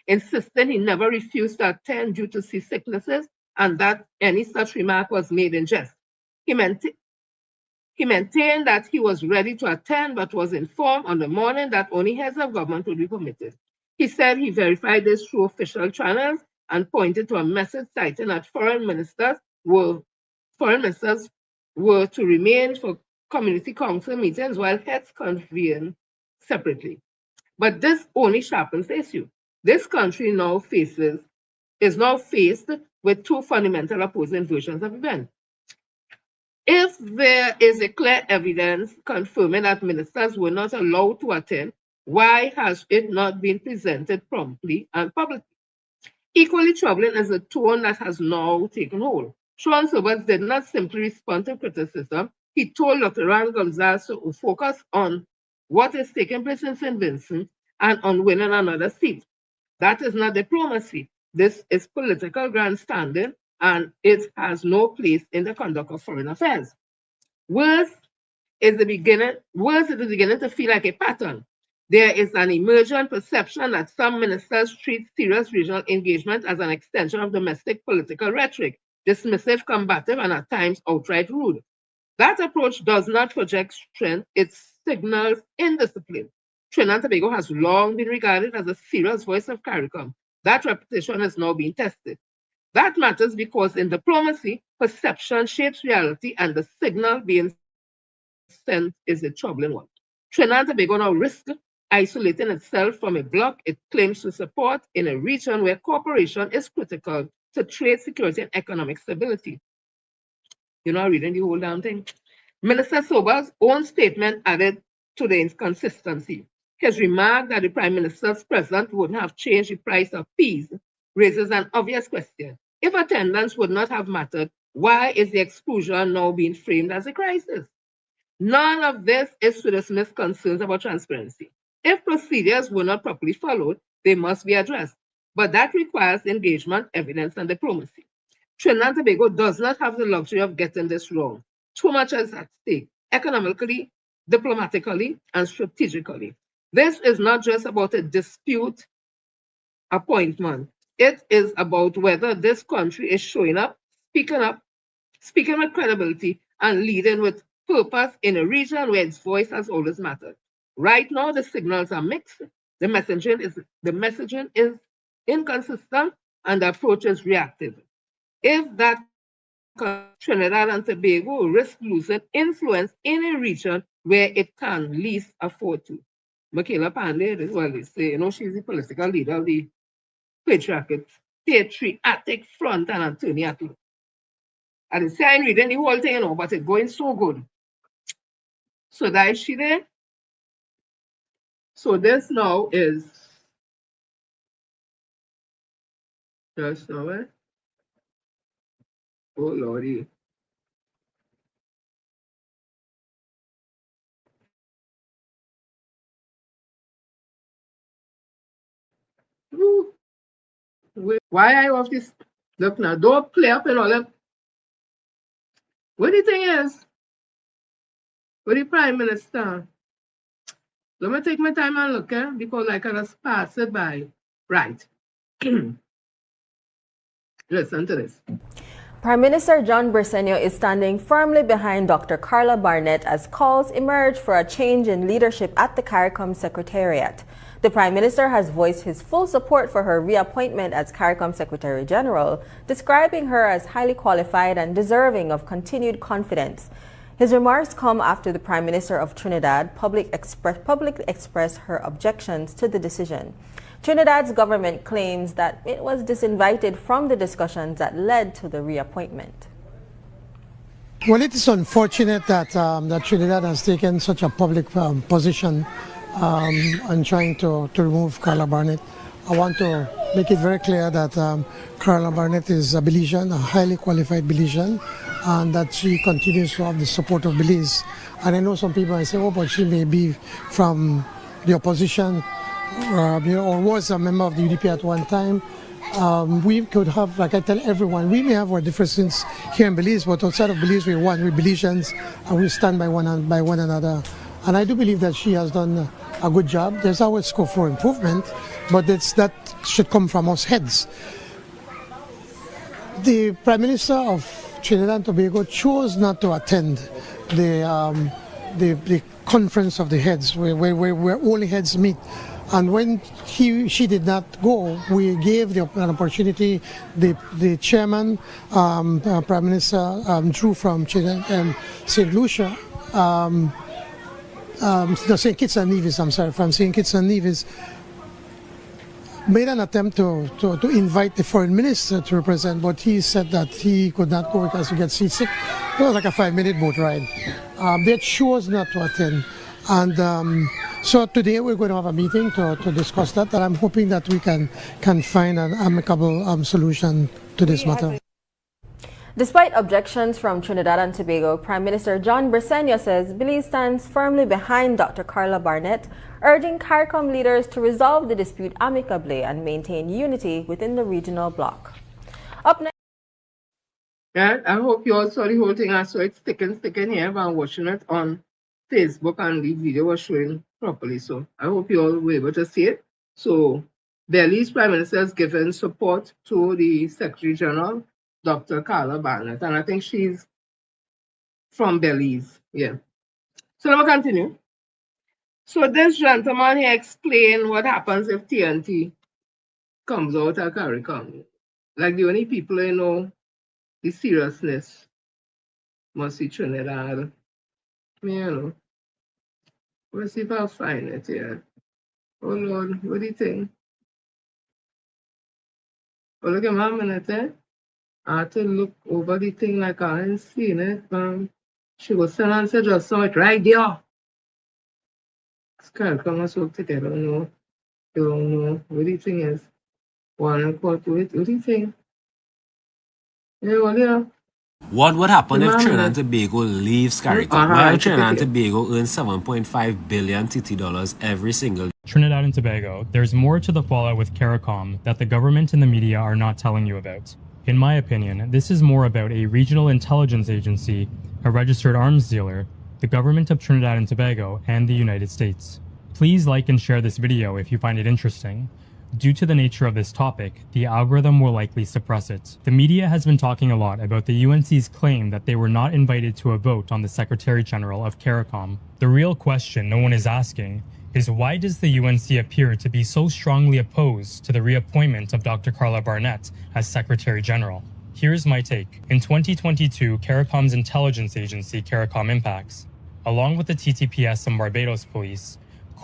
insisting he never refused to attend due to seasicknesses and that any such remark was made in jest. He maintained that he was ready to attend but was informed on the morning that only heads of government would be permitted. He said he verified this through official channels and pointed to a message citing that foreign ministers were to remain for community council meetings while heads convene separately. But this only sharpens the issue. This country is now faced with two fundamental opposing versions of events. If there is a clear evidence confirming that ministers were not allowed to attend, why has it not been presented promptly and publicly? Equally troubling is the tone that has now taken hold. Sean Sobers did not simply respond to criticism. He told Dr. Ran Gonzalez to focus on what is taking place in St. Vincent and on winning another seat. That is not diplomacy. This is political grandstanding, and it has no place in the conduct of foreign affairs. Worse, it is beginning to feel like a pattern. There is an emergent perception that some ministers treat serious regional engagement as an extension of domestic political rhetoric, dismissive, combative, and at times outright rude. That approach does not project strength, it signals indiscipline. Trinidad and Tobago has long been regarded as a serious voice of CARICOM. That reputation is now being tested. That matters because in diplomacy, perception shapes reality, and the signal being sent is a troubling one. Trinidad and Tobago now risks isolating itself from a bloc it claims to support in a region where cooperation is critical to trade, security, and economic stability. You're not reading the whole damn thing. Minister Sobers' own statement added to the inconsistency. His remark that the Prime Minister's presence wouldn't have changed the price of peas raises an obvious question. If attendance would not have mattered, why is the exclusion now being framed as a crisis? None of this is to dismiss concerns about transparency. If procedures were not properly followed, they must be addressed. But that requires engagement, evidence, and diplomacy. Trinidad and Tobago does not have the luxury of getting this wrong. Too much is at stake, economically, diplomatically, and strategically. This is not just about a dispute appointment. It is about whether this country is showing up, speaking with credibility, and leading with purpose in a region where its voice has always mattered. Right now, the signals are mixed. The messaging is inconsistent, and the approach is reactive. If that Trinidad and Tobago risk losing influence in a region where it can least afford to. Michaela Pandey is well, they say, she's the political leader of the patriotic front and Anthony Atwood. I didn't say I'm reading the whole thing, but it's going so good. So that is she there. So this now is just now, eh? Oh Lordy. Ooh. Why I have this? Look now, don't play up and all that. What the thing is? What the Prime Minister? Let me take my time and look, because I can just pass it by. Right. Listen to this. Prime Minister John Briceño is standing firmly behind Dr. Carla Barnett as calls emerge for a change in leadership at the CARICOM Secretariat. The Prime Minister has voiced his full support for her reappointment as CARICOM Secretary General, describing her as highly qualified and deserving of continued confidence. His remarks come after the Prime Minister of Trinidad publicly expressed her objections to the decision. Trinidad's government claims that it was disinvited from the discussions that led to the reappointment. Well, it is unfortunate that that Trinidad has taken such a public position on trying to remove Carla Barnett. I want to make it very clear that Carla Barnett is a Belizean, a highly qualified Belizean, and that she continues to have the support of Belize. And I know some people might say, oh, but she may be from the opposition, or was a member of the UDP at one time. We could have, like I tell everyone, we may have our differences here in Belize, but outside of Belize, we're one. We're Belizeans, and we stand by one another. And I do believe that she has done a good job. There's always scope for improvement, but that should come from us heads. The Prime Minister of Trinidad and Tobago chose not to attend the conference of the heads, where all the heads meet. And when she did not go, we gave an opportunity. The chairman, Prime Minister Drew from St. Lucia, St. Kitts and Nevis, from St. Kitts and Nevis, made an attempt to invite the foreign minister to represent, but he said that he could not go because he gets seasick. It was like a 5-minute boat ride. They chose not to attend. And so today we're going to have a meeting to discuss that, and I'm hoping that we can find an amicable solution to this matter. Despite objections from Trinidad and Tobago, Prime Minister John Briceño says Belize stands firmly behind Dr. Carla Barnett, urging CARICOM leaders to resolve the dispute amicably and maintain unity within the regional bloc. Up next. Yeah, I hope you all saw the whole thing. I saw it sticking here, but I'm watching it on Facebook and the video was showing properly. So I hope you all were able to see it. So Belize Prime Minister has given support to the Secretary General, Dr. Carla Barnett, and I think she's from Belize. Yeah. So let me continue. So this gentleman here explained what happens if TNT comes out of CARICOM. Like the only people who know the seriousness must be Trinidad. You know. Let's see if I'll find it here. Oh Lord, what do you think? Oh, look at my minute, eh? I had to look over the thing like I hadn't seen it. She was saying and said, just saw it right there. CARICOM must work together. You don't know. What do you think is? One report to it. What do you think? Yeah, well, yeah. What would happen if Trinidad and Tobago leaves CARICOM? Well, Trinidad and Tobago earns $7.5 billion TT every single year. Trinidad and Tobago, there's more to the fallout with CARICOM that the government and the media are not telling you about. In my opinion, this is more about a regional intelligence agency, a registered arms dealer, the government of Trinidad and Tobago, and the United States. Please like and share this video if you find it interesting. Due to the nature of this topic, the algorithm will likely suppress it. The media has been talking a lot about the UNC's claim that they were not invited to a vote on the Secretary General of CARICOM. The real question no one is asking is why does the UNC appear to be so strongly opposed to the reappointment of Dr. Carla Barnett as Secretary General? Here's my take. In 2022, CARICOM's intelligence agency, CARICOM Impacts, along with the TTPS and Barbados Police,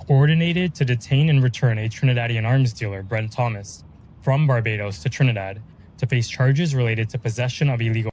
coordinated to detain and return a Trinidadian arms dealer, Brent Thomas, from Barbados to Trinidad to face charges related to possession of illegal.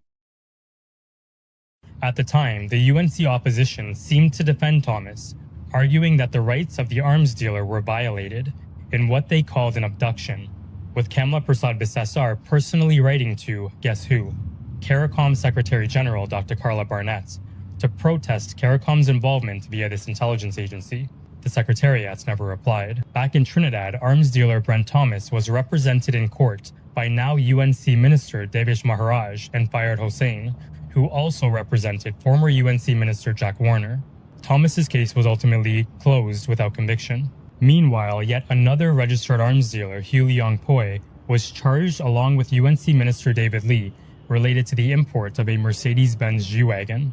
At the time, the UNC opposition seemed to defend Thomas, arguing that the rights of the arms dealer were violated in what they called an abduction, with Kamla Prasad Bisesar personally writing to, guess who, CARICOM Secretary General Dr. Carla Barnett, to protest CARICOM's involvement via this intelligence agency. The Secretariat's never replied. Back in Trinidad, arms dealer Brent Thomas was represented in court by now UNC Minister Devish Maharaj and Fayed Hossain, who also represented former UNC Minister Jack Warner. Thomas's case was ultimately closed without conviction. Meanwhile, yet another registered arms dealer, Hugh Leong Poi, was charged along with UNC Minister David Lee related to the import of a Mercedes-Benz G-Wagon.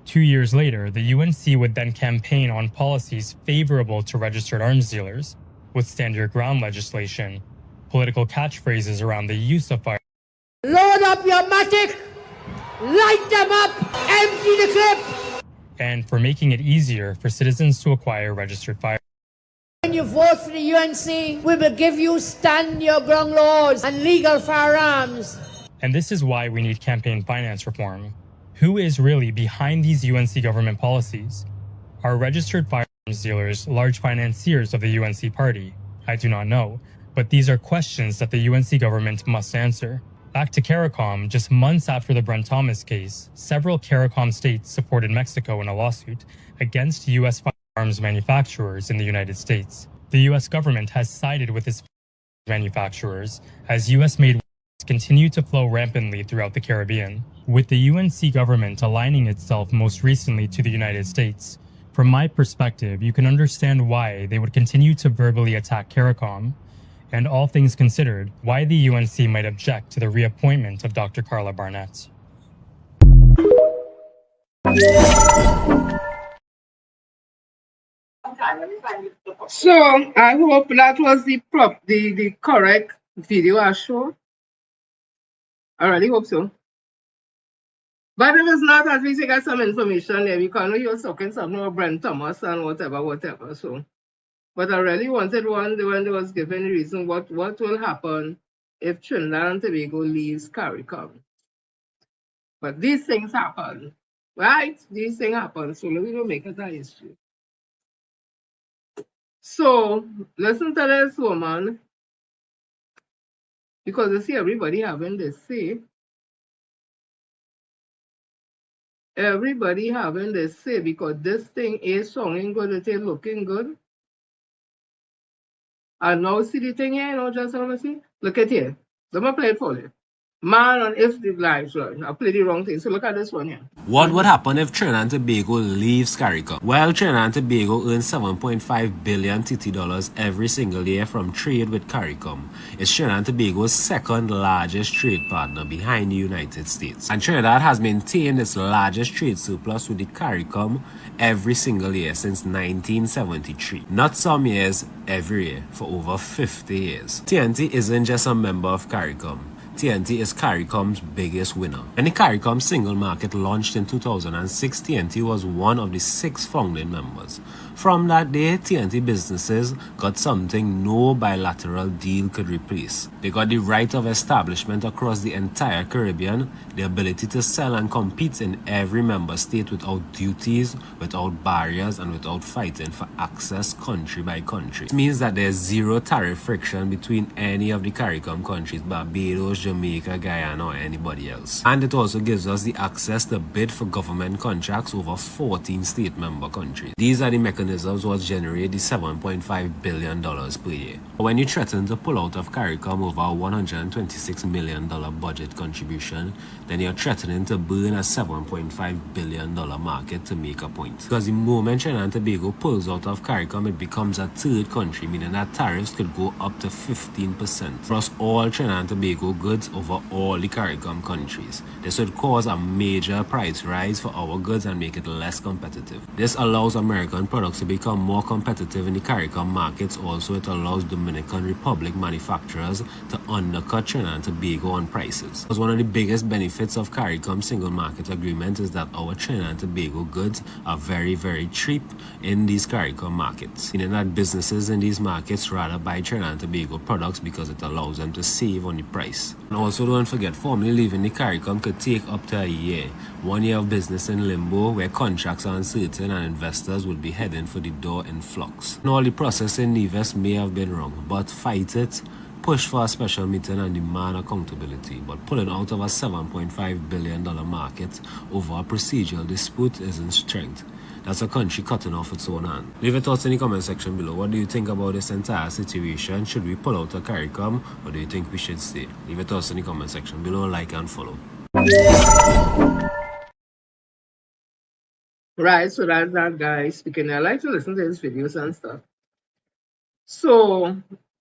2 years later, the UNC would then campaign on policies favorable to registered arms dealers, with stand your ground legislation, political catchphrases around the use of fire, Load up your matic, light them up, empty the clip. and for making it easier for citizens to acquire registered firearms. When you vote for the UNC, we will give you stand your ground laws and legal firearms. And this is why we need campaign finance reform. Who is really behind these UNC government policies? Are registered firearms dealers large financiers of the UNC party? I do not know, but these are questions that the UNC government must answer. Back to CARICOM, just months after the Brent Thomas case, several CARICOM states supported Mexico in a lawsuit against U.S. firearms manufacturers in the United States. The U.S. government has sided with its manufacturers as U.S.-made continue to flow rampantly throughout the Caribbean, with the UNC government aligning itself most recently to the United States. From my perspective, you can understand why they would continue to verbally attack CARICOM, and all things considered, why the UNC might object to the reappointment of Dr. Carla Barnett. So I hope that was the correct video I showed. I really hope so. But if it's not, at least you got some information there. We can't know you're talking something about Brent Thomas and whatever. So, but I really wanted one when they was given the reason what will happen if Trinidad and Tobago leaves CARICOM. But these things happen, right? These things happen. So we don't make it a history. So listen to this woman, because you see everybody having this say. Everybody having this say because this thing is sounding good, it is looking good. And now see the thing here, you know, just want to see? Look at here. Let me play it for you. Man on if the lives right. I played the wrong thing. So look at this one here. What would happen if Trinidad and Tobago leaves CARICOM? Well, Trinidad and Tobago earns $7.5 billion TT every single year from trade with CARICOM. It's Trinidad and Tobago's second largest trade partner behind the United States. And Trinidad has maintained its largest trade surplus with the CARICOM every single year since 1973. Not some years, every year for over 50 years. TNT isn't just a member of CARICOM. TNT is CARICOM's biggest winner. When the CARICOM single market launched in 2006, TNT was one of the 6 founding members. From that day, TNT businesses got something no bilateral deal could replace. They got the right of establishment across the entire Caribbean, the ability to sell and compete in every member state without duties, without barriers, and without fighting for access country by country. It means that there's zero tariff friction between any of the CARICOM countries, Barbados, Jamaica, Guyana, or anybody else. And it also gives us the access to bid for government contracts over 14 state member countries. These are the mechanisms what generate the $7.5 billion per year. When you threaten to pull out of CARICOM over a $126 million budget contribution, then you're threatening to burn a $7.5 billion market to make a point. Because the moment Trinidad and Tobago pulls out of CARICOM, it becomes a third country, meaning that tariffs could go up to 15% across all Trinidad and Tobago goods over all the CARICOM countries. This would cause a major price rise for our goods and make it less competitive. This allows American products to become more competitive in the CARICOM markets. Also, it allows Dominican Republic manufacturers to undercut Trinidad and Tobago on prices. Because one of the biggest benefits of CARICOM single market agreement is that our Trinidad and Tobago goods are very, very cheap in these CARICOM markets. Meaning that businesses in these markets rather buy Trinidad and Tobago products because it allows them to save on the price. And also don't forget, formally leaving the CARICOM could take up to a year. 1 year of business in limbo where contracts are uncertain and investors will be heading for the door in flux. And all the process in Nevis may have been wrong, but fight it, push for a special meeting and demand accountability. But pulling out of a $7.5 billion market over a procedural dispute isn't strength. That's a country cutting off its own hand. Leave your thoughts in the comment section below. What do you think about this entire situation? Should we pull out of CARICOM or do you think we should stay? Leave your thoughts in the comment section below, like and follow. Right, so that's that guy speaking. I like to listen to his videos and stuff. So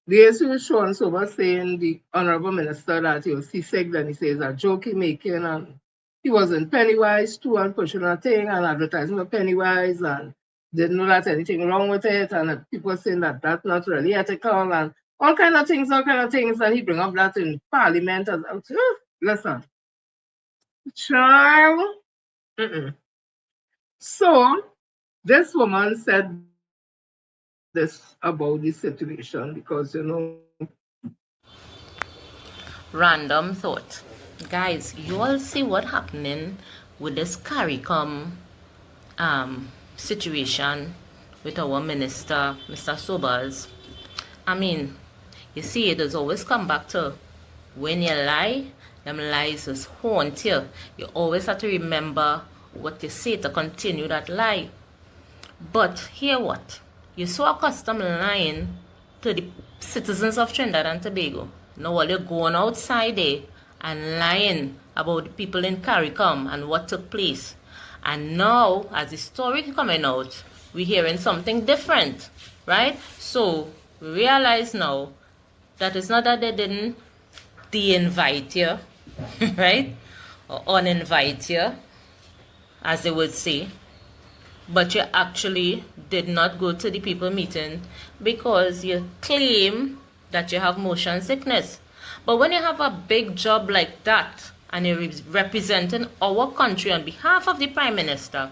the issue is Sean Sober saying the Honorable Minister that he said that he says a joke he making and he was in Pennywise too and pushing a thing and advertising for Pennywise and didn't know that anything wrong with it, and people saying that that's not really ethical, and all kind of things, and he bring up that in Parliament. And listen, charm. So this woman said this about the situation because Random thought. Guys, you all see what happening with this CARICOM situation with our minister, Mr. Sobers. I mean, you see, it does always come back to when you lie, them lies just haunt you. You always have to remember what you say to continue that lie. But hear what? You're so accustomed lying to the citizens of Trinidad and Tobago. Now while you're going outside there and lying about the people in CARICOM and what took place. And now, as the story coming out, we're hearing something different, right? So we realize now that it's not that they didn't de-invite you, right? Or uninvite you, as they would say. But you actually did not go to the people meeting because you claim that you have motion sickness. But when you have a big job like that and you're representing our country on behalf of the Prime Minister,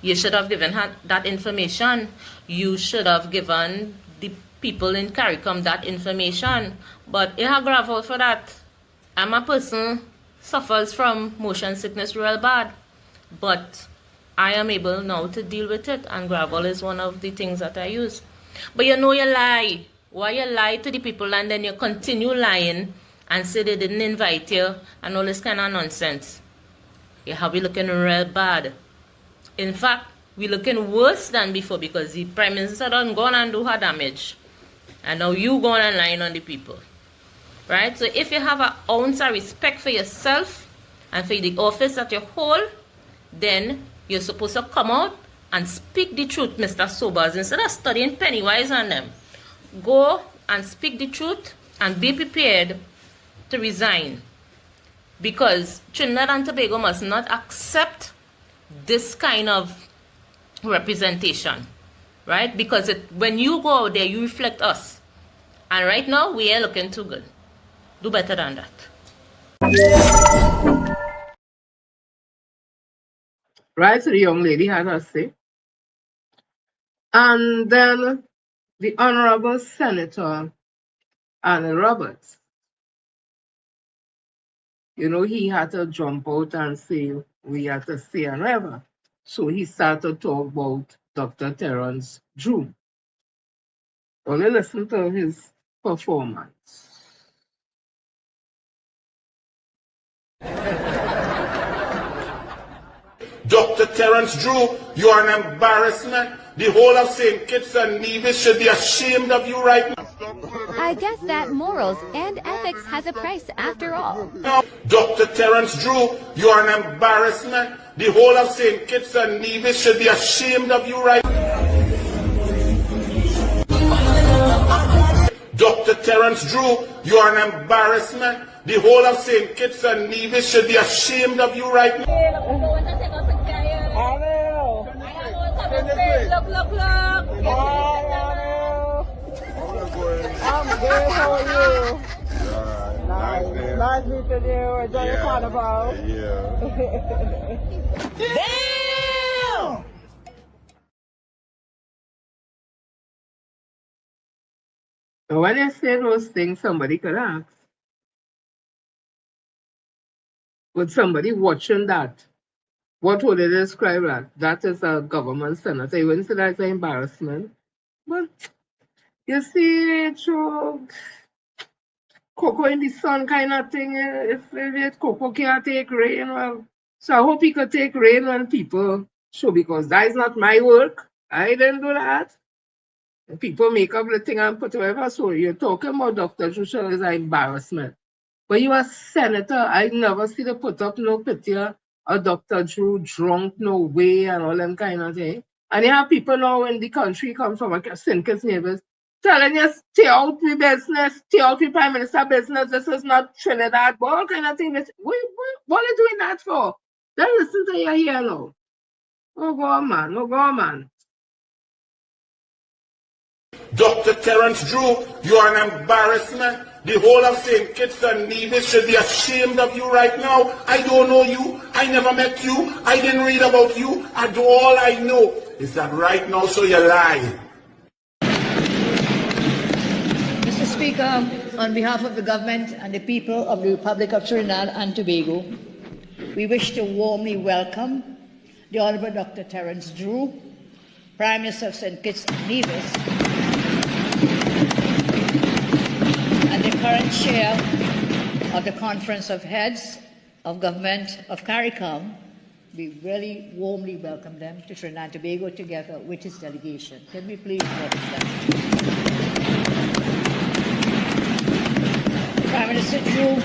you should have given her that information. You should have given the people in CARICOM that information. But you have gravel for that. I'm a person suffers from motion sickness real bad. But I am able now to deal with it, and gravel is one of the things that I use. But you know you lie. Why you lie to the people and then you continue lying and say they didn't invite you and all this kind of nonsense. You have you looking real bad. In fact, we're looking worse than before because the Prime Minister done gone and do her damage. And now you going and lying on the people. Right? So if you have an ounce of respect for yourself and for the office that you hold, then you're supposed to come out and speak the truth, Mr. Sobers, instead of studying Pennywise on them. Go and speak the truth and be prepared to resign. Because Trinidad and Tobago must not accept this kind of representation. Right? Because when you go out there, you reflect us. And right now, we are looking too good. Do better than that. Right, so the young lady had her say. And then the Honorable Senator Anna Roberts, he had to jump out and say, we had to say and ever. So he started to talk about Dr. Terence Drew. Only listen to his performance. Dr. Terence Drew, you are an embarrassment. The whole of St. Kitts and Nevis should be ashamed of you right now. I guess that morals and ethics has a price after all. Dr. Terence Drew, you are an embarrassment. The whole of St. Kitts and Nevis should be ashamed of you right now. Dr. Terence Drew, you are an embarrassment. The whole of St. Kitts and Nevis should be ashamed of you right now. Look. I'm good, how are you? Nice meeting you. Enjoy your carnival. Damn! When I say those things, somebody could ask, would somebody watching that, what would they describe that? That is a government senator. You wouldn't say that's an embarrassment. But you see, through cocoa in the sun kind of thing, if cocoa can't take rain, well, so I hope he could take rain when people show, because that is not my work. I didn't do that. People make up the thing and put whatever. So you're talking about Dr. Trushell is an embarrassment. But you are senator. I never see the put up no picture of Dr. Drew drunk, no way, and all them kind of thing. And you have people now in the country come from St. Kitts neighbors telling you, stay out with business, stay out with Prime Minister business. This is not Trinidad, but all kind of thing. What are you doing that for? Then listen to you here now. Oh, go on, man. Oh, go on, man. Dr. Terence Drew, you are an embarrassment. The whole of St. Kitts and Nevis should be ashamed of you right now. I don't know you. I never met you. I didn't read about you. And all I know is that right now, so you lie. Mr. Speaker, on behalf of the government and the people of the Republic of Trinidad and Tobago, we wish to warmly welcome the Honourable Dr. Terence Drew, Prime Minister of St. Kitts and Nevis, and the current chair of the Conference of Heads of Government of CARICOM. We really warmly welcome them to Trinidad and Tobago together with his delegation. Can we please welcome them? Prime Minister Drew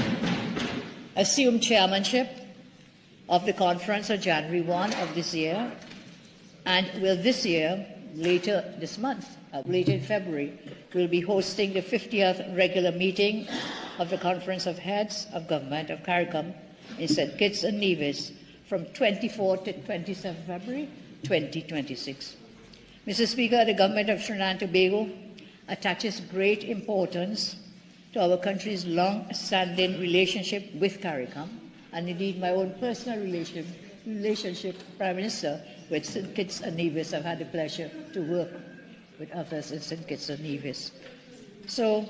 assumed chairmanship of the conference on January 1 of this year, and will this year, later this month, later in February, will be hosting the 50th regular meeting of the Conference of Heads of Government of CARICOM in St. Kitts and Nevis from 24 to 27 February 2026. Mr. Speaker, the Government of Trinidad and Tobago attaches great importance to our country's long-standing relationship with CARICOM, and indeed my own personal relationship, Prime Minister, with St. Kitts and Nevis. I've had the pleasure to work with others in St. Kitts and Nevis. So,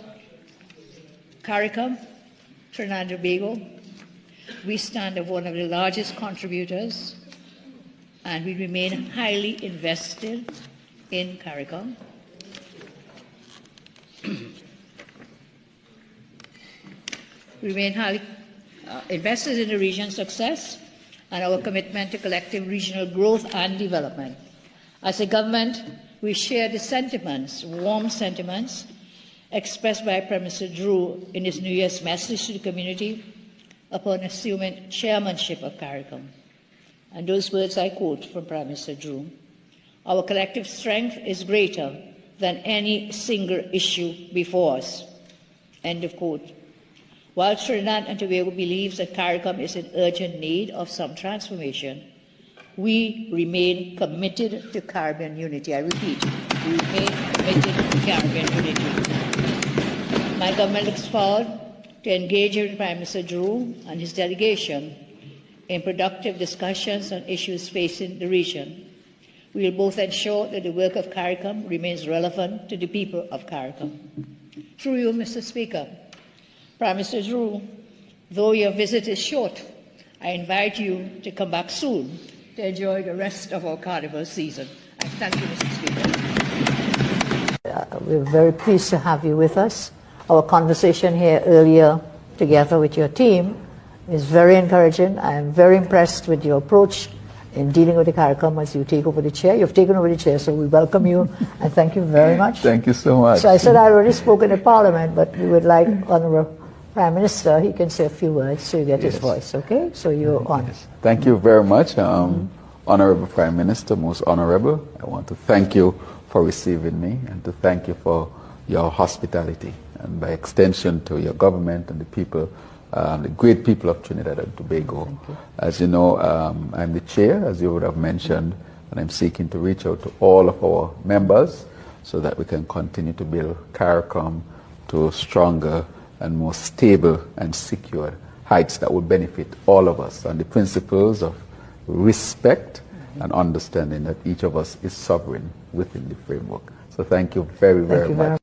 CARICOM, Trinidad and Tobago, we stand as one of the largest contributors, and we remain highly invested in CARICOM. We remain highly invested in the region's success and our commitment to collective regional growth and development. As a government, we share the sentiments, warm sentiments, expressed by Prime Minister Drew in his New Year's message to the community upon assuming chairmanship of CARICOM. And those words I quote from Prime Minister Drew: "Our collective strength is greater than any single issue before us." End of quote. While Trinidad and Tobago believes that CARICOM is in urgent need of some transformation, we remain committed to Caribbean unity. I repeat, we remain committed to Caribbean unity. My government looks forward to engaging with Prime Minister Drew and his delegation in productive discussions on issues facing the region. We will both ensure that the work of CARICOM remains relevant to the people of CARICOM. Through you, Mr. Speaker, Prime Minister Drew, though your visit is short, I invite you to come back soon to enjoy the rest of our carnival season. I thank you, Mr. Speaker. We're very pleased to have you with us. Our conversation here earlier together with your team is very encouraging. I am very impressed with your approach in dealing with the CARICOM as you take over the chair. You've taken over the chair, so we welcome you and thank you very much. Thank you so much. So I said I already spoke in the Parliament, but we would like Honourable Prime Minister, he can say a few words so you get his voice, okay? So you're on. Yes. Thank you very much, Honourable Prime Minister, most honourable. I want to thank you for receiving me and to thank you for your hospitality, and by extension to your government and the people, the great people of Trinidad and Tobago. As you know, I'm the chair, as you would have mentioned, and I'm seeking to reach out to all of our members so that we can continue to build CARICOM to stronger and more stable and secure heights that will benefit all of us, on the principles of respect and understanding that each of us is sovereign within the framework. So thank you very, very much.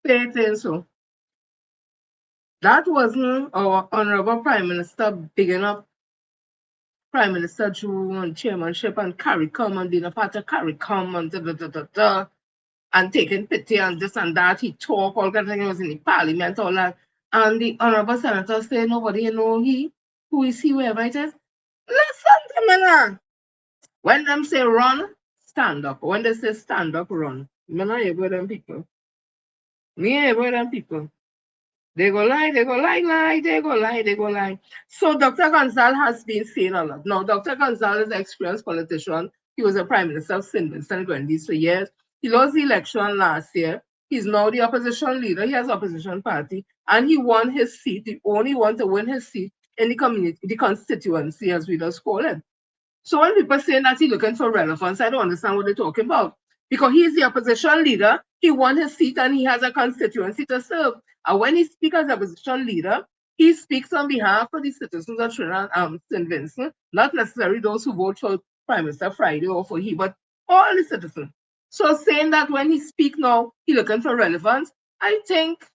Say it in so. That wasn't our Honourable Prime Minister bigging up Prime Minister Drew on chairmanship and CARICOM and being a part of CARICOM and and taking pity and this and that. He talked all that thing, he was in the Parliament, all that. And the honorable senator say nobody know who is he, wherever it is. Listen to me now. When them say run, stand up. When they say stand up, run. Me not hear about them people. Me hear about them people. They go lie, they go lie, they go lie, they go lie. So Dr. Gonzal has been saying a lot. Now, Dr. Gonzal is an experienced politician. He was a prime minister of St. Vincent and Grenadines for years. He lost the election last year. He's now the opposition leader. He has opposition party. And he won his seat, the only one to win his seat in the community, the constituency, as we just call it. So when people say that he's looking for relevance, I don't understand what they're talking about. Because he is the opposition leader, he won his seat and he has a constituency to serve. And when he speaks as opposition leader, he speaks on behalf of the citizens of Trinidad and St. Vincent, not necessarily those who vote for Prime Minister Friday or for he, but all the citizens. So saying that when he speaks now, he's looking for relevance, I think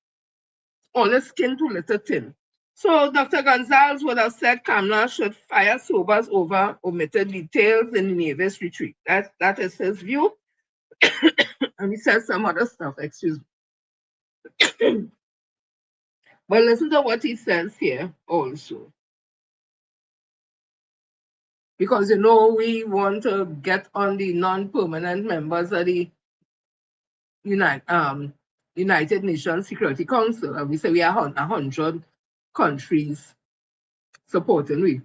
only skin to little thin. So Dr. Gonzalez would have said Kamla should fire Sobers over omitted details in the Navy's retreat. That is his view. And he said some other stuff, excuse me. But listen to what he says here also. Because, you know, we want to get on the non-permanent members of the United Nations Security Council. And we say we are 100 countries supporting we.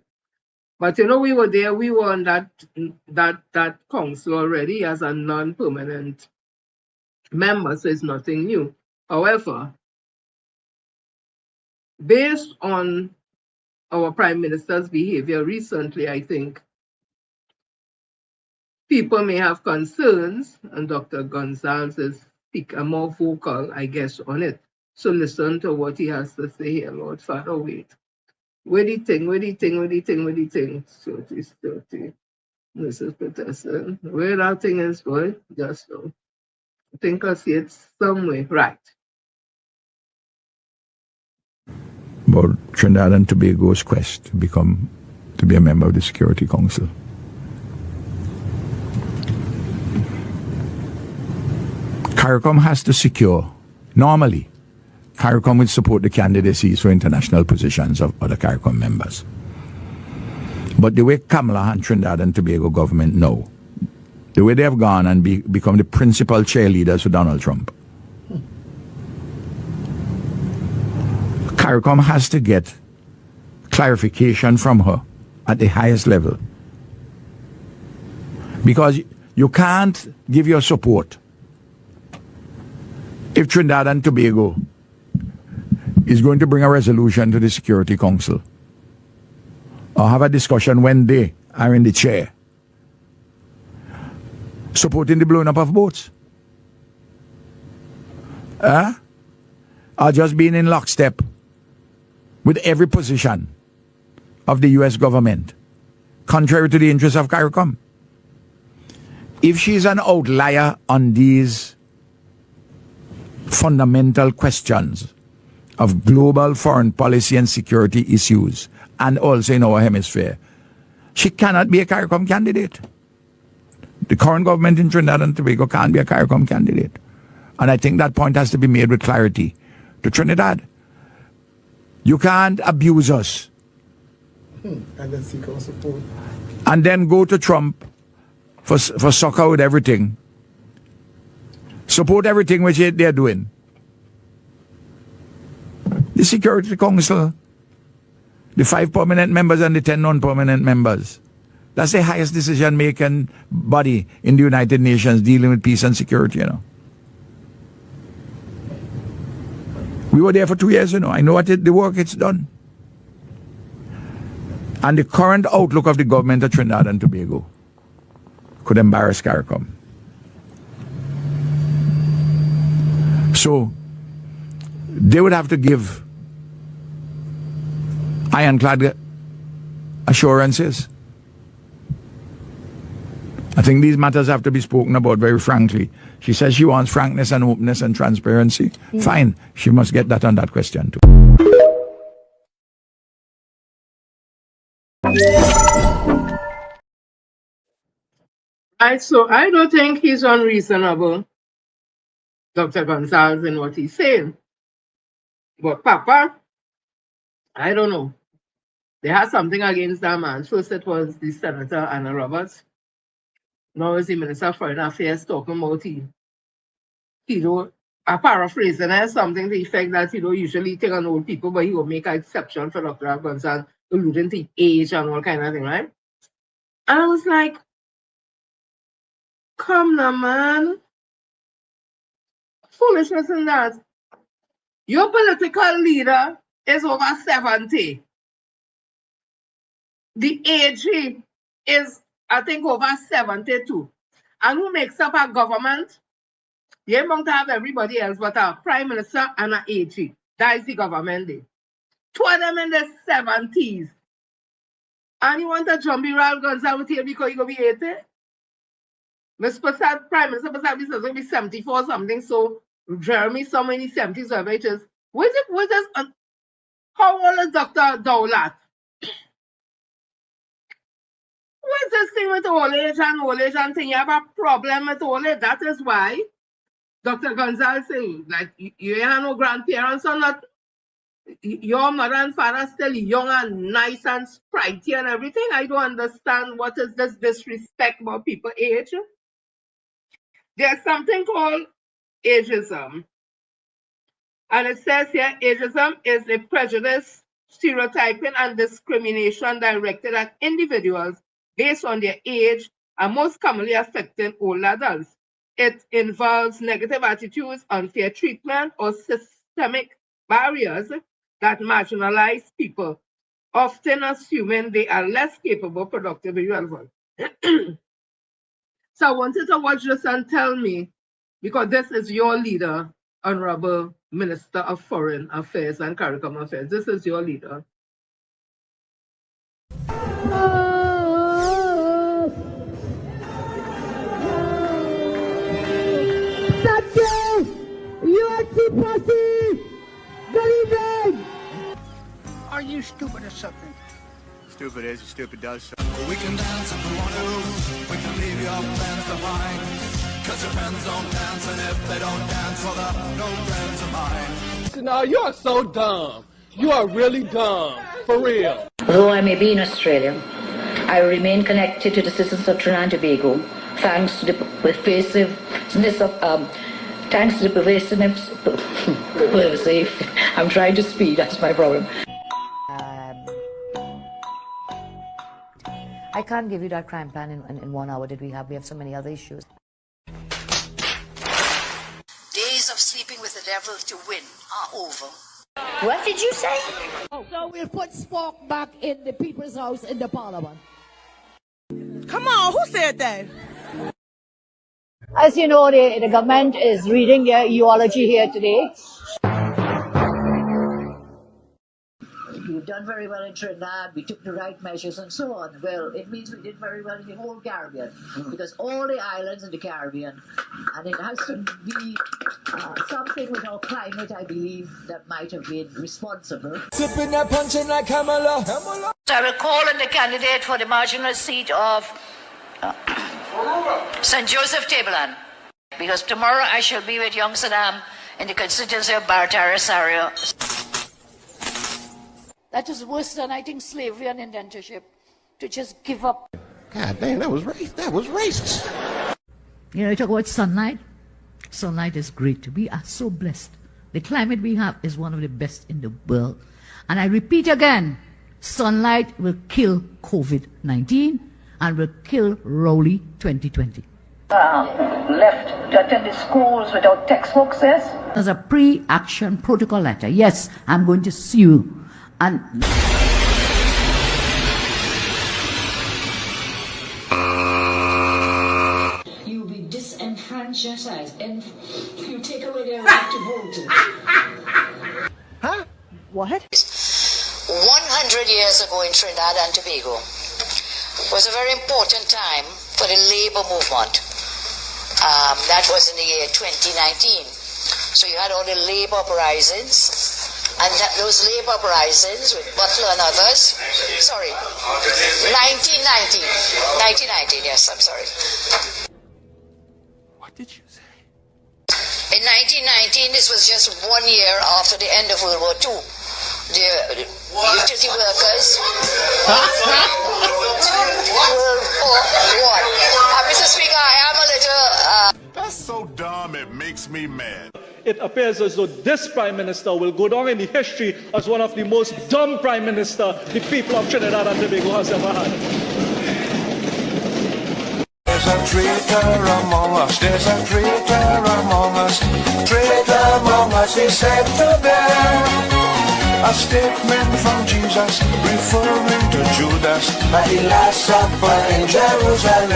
But you know, we were there, we were on that council already as a non-permanent member, so it's nothing new. However, based on our Prime Minister's behavior recently, I think people may have concerns, and Dr. Gonzalez is more vocal, I guess, on it. So listen to what he has to say here, Lord Father, wait. Where the thing. So it is 30. Mrs. Peterson. Where that thing is going, just know. I think I see it somewhere. Right. About Trinidad and Tobago's quest to be a member of the Security Council. CARICOM has to secure, normally, CARICOM would support the candidacies for international positions of other CARICOM members. But the way Kamala and Trinidad and Tobago government know, the way they have gone and become the principal cheerleaders for Donald Trump, CARICOM has to get clarification from her at the highest level. Because you can't give your support if Trinidad and Tobago is going to bring a resolution to the Security Council or have a discussion when they are in the chair supporting the blowing up of boats. Or just being in lockstep with every position of the U.S. government, contrary to the interests of CARICOM. If she's an outlier on these fundamental questions of global foreign policy and security issues, and also in our hemisphere, she cannot be a CARICOM candidate. The current government in Trinidad and Tobago can't be a CARICOM candidate. And I think that point has to be made with clarity to Trinidad. You can't abuse us. And then seek our support. And then go to Trump for succor with everything. Support everything which they're doing. The Security Council, the 5 permanent members and the 10 non-permanent members. That's the highest decision-making body in the United Nations dealing with peace and security, you know. We were there for 2 years, you know. I know the work it's done. And the current outlook of the government of Trinidad and Tobago could embarrass CARICOM. So they would have to give ironclad assurances. I think these matters have to be spoken about very frankly. She says she wants frankness and openness and transparency. Mm-hmm. Fine. She must get that on that question too. Right, so I don't think he's unreasonable, Dr. Gonzalez, in what he's saying. But Papa, I don't know. They had something against that man. First it was the Senator Anna Roberts. Now it's the Minister of Foreign Affairs talking about he don't, a paraphrasing and something to the effect that he don't usually take on old people, but he will make an exception for Dr. Gonzalez, alluding to age and all kind of thing, right? And I was like, come now, man. Foolishness in that. Your political leader is over 70. The age is, I think, over 72. And who makes up our government? You're going to have everybody else but our Prime Minister and our AG. That is the government day. Two of them in their 70s. And you want a jumpy roll guns out here because you're going to be 80? Mr. Prasad, Prime Minister Prasad is going to be 74 something, so Jeremy somewhere in the 70s, whatever it is. How old is Dr. Dowlat? What's this thing with old age and thing? You have a problem with old age. That is why Dr. Gonzalez saying, like, you have no grandparents or not. Your mother and father still young and nice and sprightly and everything. I don't understand what is this disrespect about people's age. There's something called ageism. And it says here, ageism is a prejudice, stereotyping, and discrimination directed at individuals based on their age and most commonly affecting older adults. It involves negative attitudes, unfair treatment, or systemic barriers that marginalize people, often assuming they are less capable, productive, and relevant. So I wanted to watch this and tell me, because this is your leader, Honorable Minister of Foreign Affairs and CARICOM Affairs. This is your leader. UNC Posse! Good evening! Are you stupid or something? Stupid is, stupid does. We can dance if we want to. We can leave your plans behind. Cause your friends don't dance, and if they don't dance, well, they're no friends of mine. No, you are so dumb. You are really dumb. For real. Though I may be in Australia, I remain connected to the citizens of Trinidad and Tobago, thanks to the pervasiveness of I'm trying to speed, that's my problem. I can't give you that crime plan in 1 hour that we have. We have so many other issues. Days of sleeping with the devil to win are over. What did you say? So we'll put Spock back in the people's house in the parliament. Come on, who said that? As you know, the government is reading their eulogy here today. We've done very well in Trinidad, we took the right measures and so on. Well, it means we did very well in the whole Caribbean, because all the islands in the Caribbean, and it has to be something with our climate, I believe, that might have been responsible. Sipping that punching like Kamala. I will call on the candidate for the marginal seat of St. Joseph Tableland, because tomorrow I shall be with young Saddam in the constituency of Bartara Sario. That is worse than, I think, slavery and indentureship, to just give up. God damn, that was racist. You know, you talk about sunlight. Sunlight is great. We are so blessed. The climate we have is one of the best in the world. And I repeat again, sunlight will kill COVID-19 and will kill Rowley 2020. Left to attend the schools without textbooks, yes? There's a pre-action protocol letter. Yes, I'm going to sue you. And you'll be disenfranchised and you take away their right to vote. Huh? What? 100 years ago in Trinidad and Tobago was a very important time for the labor movement. That was in the year 2019. So you had all the labor uprisings. And those labor uprisings with Butler and others, 1919, yes, I'm sorry. What did you say? In 1919, this was just 1 year after the end of World War II. The utility workers World War I. Mr. Speaker, I am a little... That's so dumb, it makes me mad. It appears as though this Prime Minister will go down in the history as one of the most dumb Prime Minister the people of Trinidad and Tobago has ever had. There's a traitor among us, there's a traitor among us. Traitor among us, he said to them. A statement from Jesus referring to Judas at the Last Supper in Jerusalem.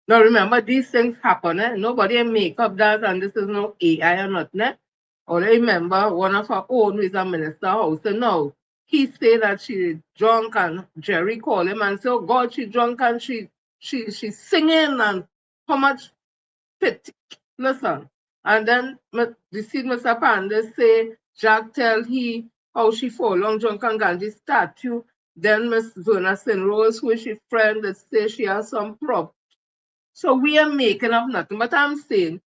Now remember, these things happen. Nobody make up that, and this is no AI or nothing. Or remember, one of her own is a minister house. So now he say that she drunk, and Jerry call him and say, "Oh God, she drunk and she's singing and how much pit." Listen, and then the see Mr. Pandas say Jack tell he how she fall long drunk and Gandhi statue. Then Miss Zona Rose, who is she friend, that say she has some prop. So we are making up nothing. But I'm saying,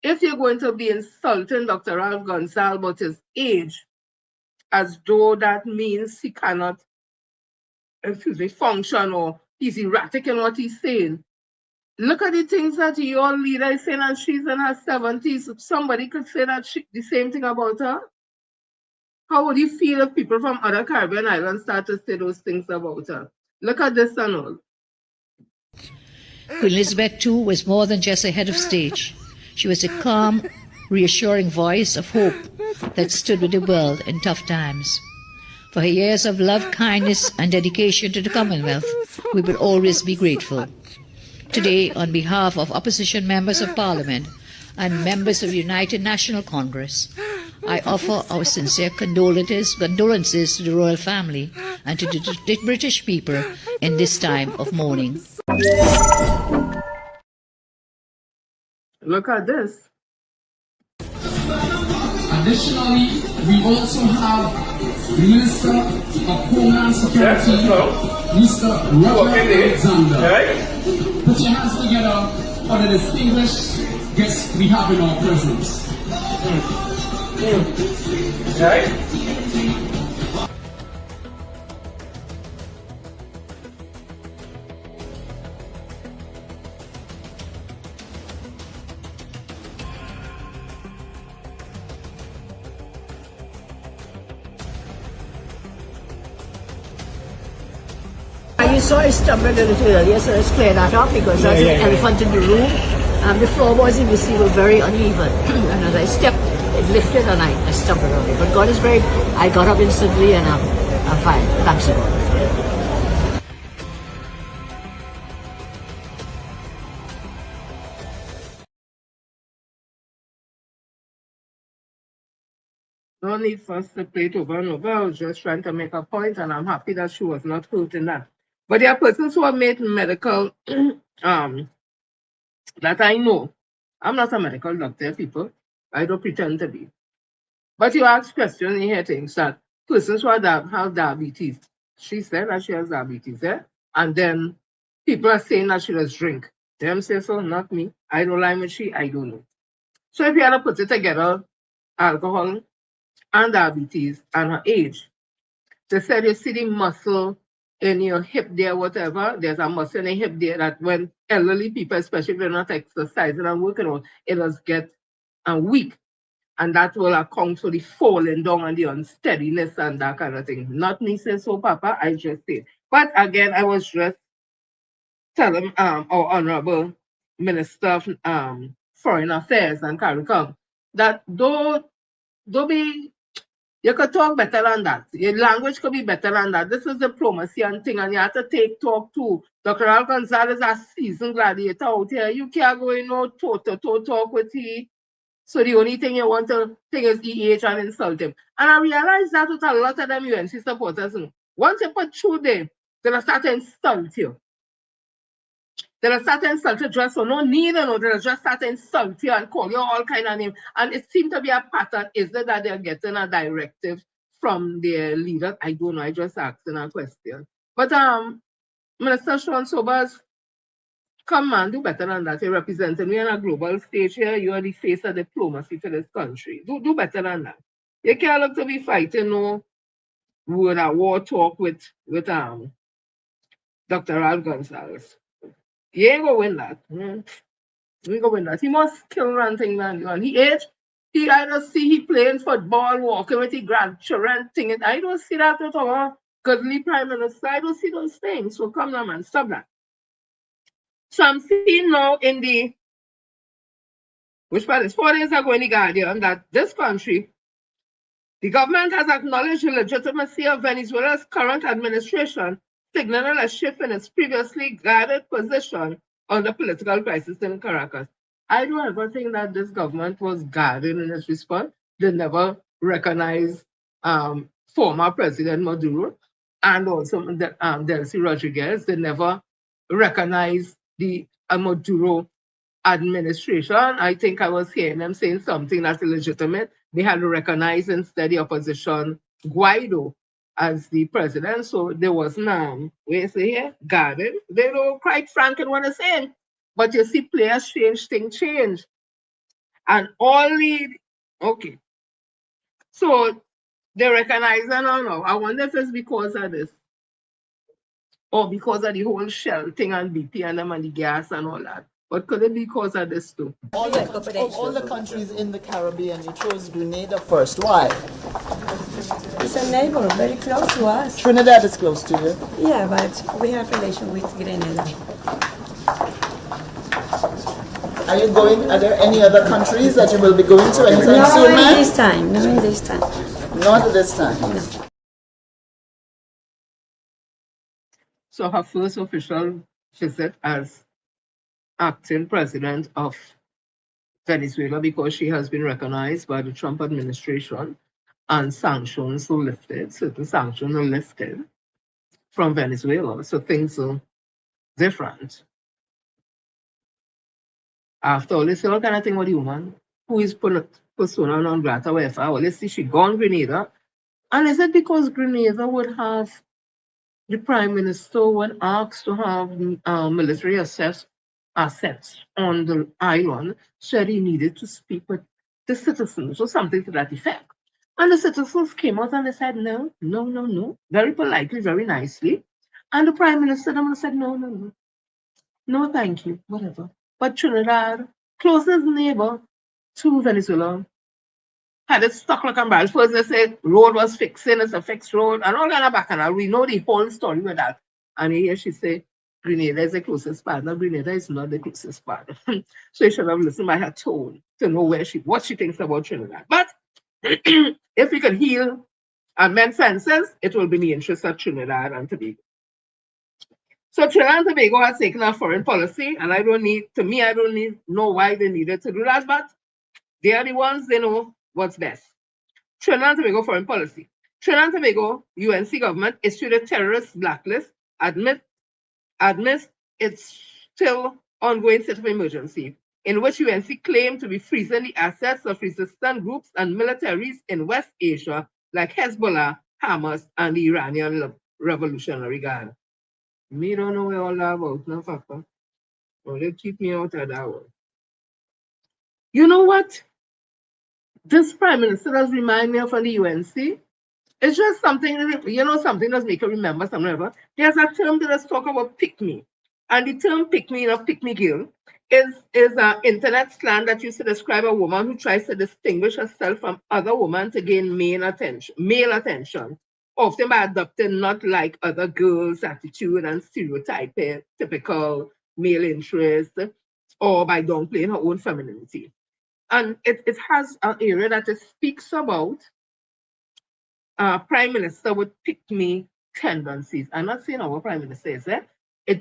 if you're going to be insulting Dr. Ralph Gonzalez about his age, as though that means he cannot, function, or he's erratic in what he's saying. Look at the things that your leader is saying, and she's in her 70s. Somebody could say that the same thing about her. How would you feel if people from other Caribbean islands start to say those things about her? Look at this and all. Queen Elizabeth, too, was more than just a head of state. She was a calm, reassuring voice of hope that stood with the world in tough times. For her years of love, kindness, and dedication to the Commonwealth, we will always be grateful. Today, on behalf of opposition members of Parliament and members of the United National Congress, I offer our sincere condolences to the royal family and to the British people in this time of mourning. Look at this. Additionally, we also have the Minister of Homeland Security, Mr. Robert Alexander. Put your hands together for the distinguished guests we have in our presence. You saw it stumbled a little earlier, so let's clear that up because there's an elephant in the room. The floorboards in the sea were very uneven. And as I stepped, it lifted and I stumbled on it. But God is great. I got up instantly and I'm fine. Thanks to God. No need for us to play it over and over. I was just trying to make a point, and I'm happy that she was not hurt in that. But there are persons who have made medical that I know. I'm not a medical doctor, people. I don't pretend to be. But you ask questions and you hear things that persons who have diabetes. She said that she has diabetes, and then people are saying that she does drink. Them say so, not me. I don't lie with she, I don't know. So if you had to put it together, alcohol and diabetes and her age, they said you see the muscle in your hip there, whatever, there's a muscle in the hip there that when elderly people, especially if they're not exercising and working out, it does get weak. And that will account for the falling down and the unsteadiness and that kind of thing. Not me say so, Papa, I just say. But again, I was just telling our Honorable Minister of Foreign Affairs and CARICOM that don't be, you could talk better than that. Your language could be better than that. This is diplomacy and thing, and you have to talk to Dr. Al Gonzalez, a seasoned gladiator out here. You can't go in no toe-to-toe talk with him. So the only thing you want to think is EH and insult him. And I realize that with a lot of them UNC supporters. Once you put through there, they'll start to insult you. They'll start to insult you just for no need, they'll just start to insult you and call you all kind of names. And it seems to be a pattern, is it that they're getting a directive from their leaders. I don't know, I just asking a question. But Minister Sean Sobers, come man, do better than that. You're representing me on a global stage here. You are the face of diplomacy for this country. Do better than that. You can't look to be fighting no word of war talk with Dr. Al Gonzalez. He ain't gonna win that. He ain't gonna win that. He must kill ranting man. And he age. I don't see he playing football, walking with his grandchildren, thing. I don't see that at all. Godly Prime Minister, I don't see those things. So come now, man, stop that. So I'm seeing now in the, which part is 4 days ago in the Guardian, that this country, the government has acknowledged the legitimacy of Venezuela's current administration, signaling a shift in its previously guarded position on the political crisis in Caracas. I don't ever think that this government was guarded in its response. They never recognized former President Maduro and also Delcy Rodriguez. They never recognized the Maduro administration. I think I was hearing them saying something that's illegitimate. They had to recognize instead the opposition Guaido as the president. So there was none. We say here, guarded. They don't quite frank in what they're saying. But you see, players change, things change. And all the, okay. So they recognize that now. I wonder if it's because of this. Or because of the whole Shell thing and BP and them and the gas and all that. But could it be because of this too? Of all the countries in the Caribbean, you chose Grenada first. Why? It's a neighbor, very close to us. Trinidad is close to you. Yeah, but we have relation with Grenada. Are you going? Are there any other countries that you will be going to anytime No, soon, ma'am? this time. No, in this time. Not at this time. No. So her first official visit as acting president of Venezuela, because she has been recognized by the Trump administration and sanctions were lifted, certain sanctions are lifted from Venezuela. So things are different. After all, it's all kind of thing with the woman who is persona non grata, whatever. Well, let's see, she gone Grenada. And is it because Grenada would have the prime minister when asked to have military assets on the island, said he needed to speak with the citizens or something to that effect. And the citizens came out and they said, no, no, no, no, very politely, very nicely. And the prime minister said, no, no, no, no, thank you, whatever. But Trinidad, closest neighbor to Venezuela, had it stuck like a barrel. First they said road was fixing, it's a fixed road, and all kind of bacchanal. We know the whole story with that. And here she said, Grenada is the closest partner. Grenada is not the closest partner. So you should have listened by her tone to know what she thinks about Trinidad. But if we can heal and mend fences, it will be in the interest of Trinidad and Tobago. So Trinidad and Tobago has taken a foreign policy, and I don't know why they needed to do that, but they are the ones, they know what's best. Trinidad and Tobago foreign policy. Trinidad and Tobago UNC government issued a terrorist blacklist, admits its still ongoing state of emergency, in which UNC claimed to be freezing the assets of resistant groups and militaries in West Asia, like Hezbollah, Hamas, and the Iranian Revolutionary Guard. Me don't know what all that about, no factor. Well, they keep me out of that one. You know what? This prime minister does remind me of the UNC. It's just something, something does make you remember something. There's a term that does talk about pick me. And the term pick me, pick me girl, is an internet slang that used to describe a woman who tries to distinguish herself from other women to gain male attention, often by adopting not like other girls' attitude and stereotyping typical male interests, or by downplaying her own femininity. And it has an area that it speaks about prime minister with pick-me tendencies. I'm not saying our prime minister is there.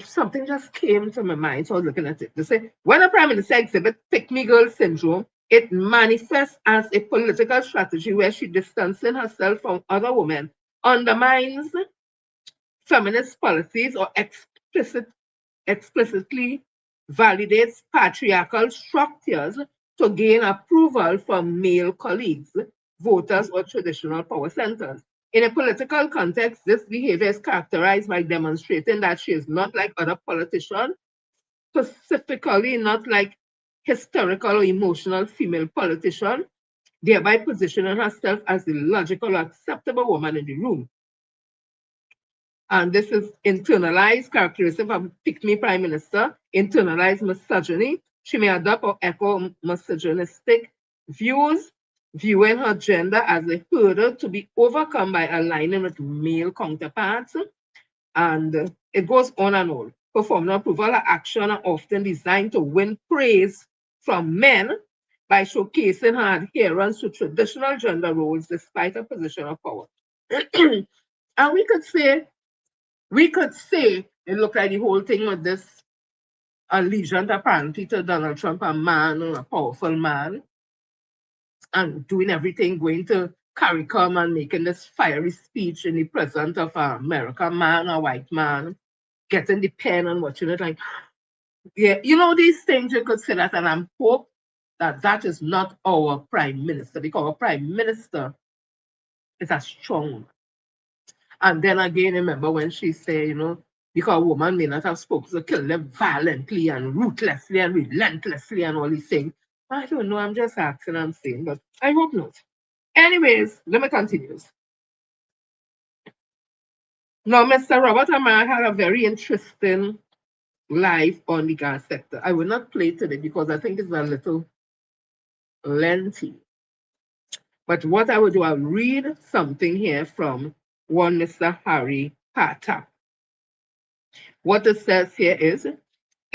Something just came to my mind, so I was looking at it. They say, when a prime minister exhibits pick-me girl syndrome, it manifests as a political strategy where she distancing herself from other women, undermines feminist policies, or explicitly validates patriarchal structures to gain approval from male colleagues, voters, or traditional power centers. In a political context, this behavior is characterized by demonstrating that she is not like other politicians, specifically not like hysterical or emotional female politicians, thereby positioning herself as the logical, acceptable woman in the room. And this is internalized characteristic of a pick-me prime minister, internalized misogyny. She may adopt or echo misogynistic views, viewing her gender as a hurdle to be overcome by aligning with male counterparts. And it goes on and on. Performance approval or action are often designed to win praise from men by showcasing her adherence to traditional gender roles despite her position of power. And we could say, it looked like the whole thing with this allegiance apparently to Donald Trump, a man, a powerful man, and doing everything, going to CARICOM and making this fiery speech in the presence of an American man, a white man, getting the pen and watching it like, yeah, you know, these things you could say that, and I hope that that is not our prime minister, because our prime minister is a strong woman. And then again, remember when she said, you know, because a woman may not have spoken to kill them violently and ruthlessly and relentlessly and all these things. I don't know, I'm just asking and saying, but I hope not. Anyways, let me continue. Now, Mr. Robert Amar had a very interesting life on the gas sector. I will not play today because I think it's a little lengthy. But what I will do, I'll read something here from one Mr. Harry Pata. What it says here is,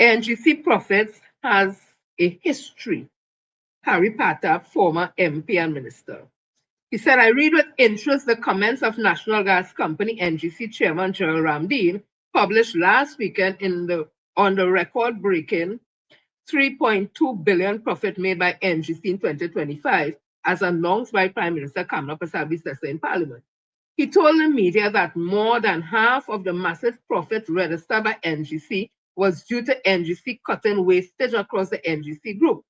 NGC Profits has a history. Harry Pata, former MP and minister. He said, I read with interest the comments of National Gas Company NGC Chairman Gerald Ramdeen published last weekend on the record-breaking 3.2 billion profit made by NGC in 2025, as announced by Prime Minister Kamala Persaud-Bissessar in Parliament. He told the media that more than half of the massive profit registered by NGC was due to NGC cutting wastage across the NGC group.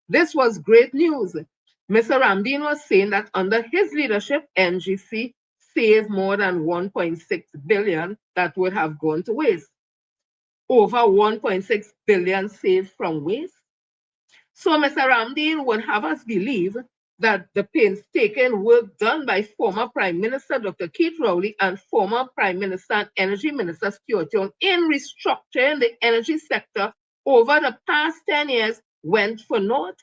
This was great news. Mr. Ramdeen was saying that under his leadership, NGC saved more than 1.6 billion that would have gone to waste. Over 1.6 billion saved from waste. So Mr. Ramdeen would have us believe that the painstaking work done by former Prime Minister Dr. Keith Rowley and former Prime Minister and Energy Minister Stuart Young in restructuring the energy sector over the past 10 years went for naught.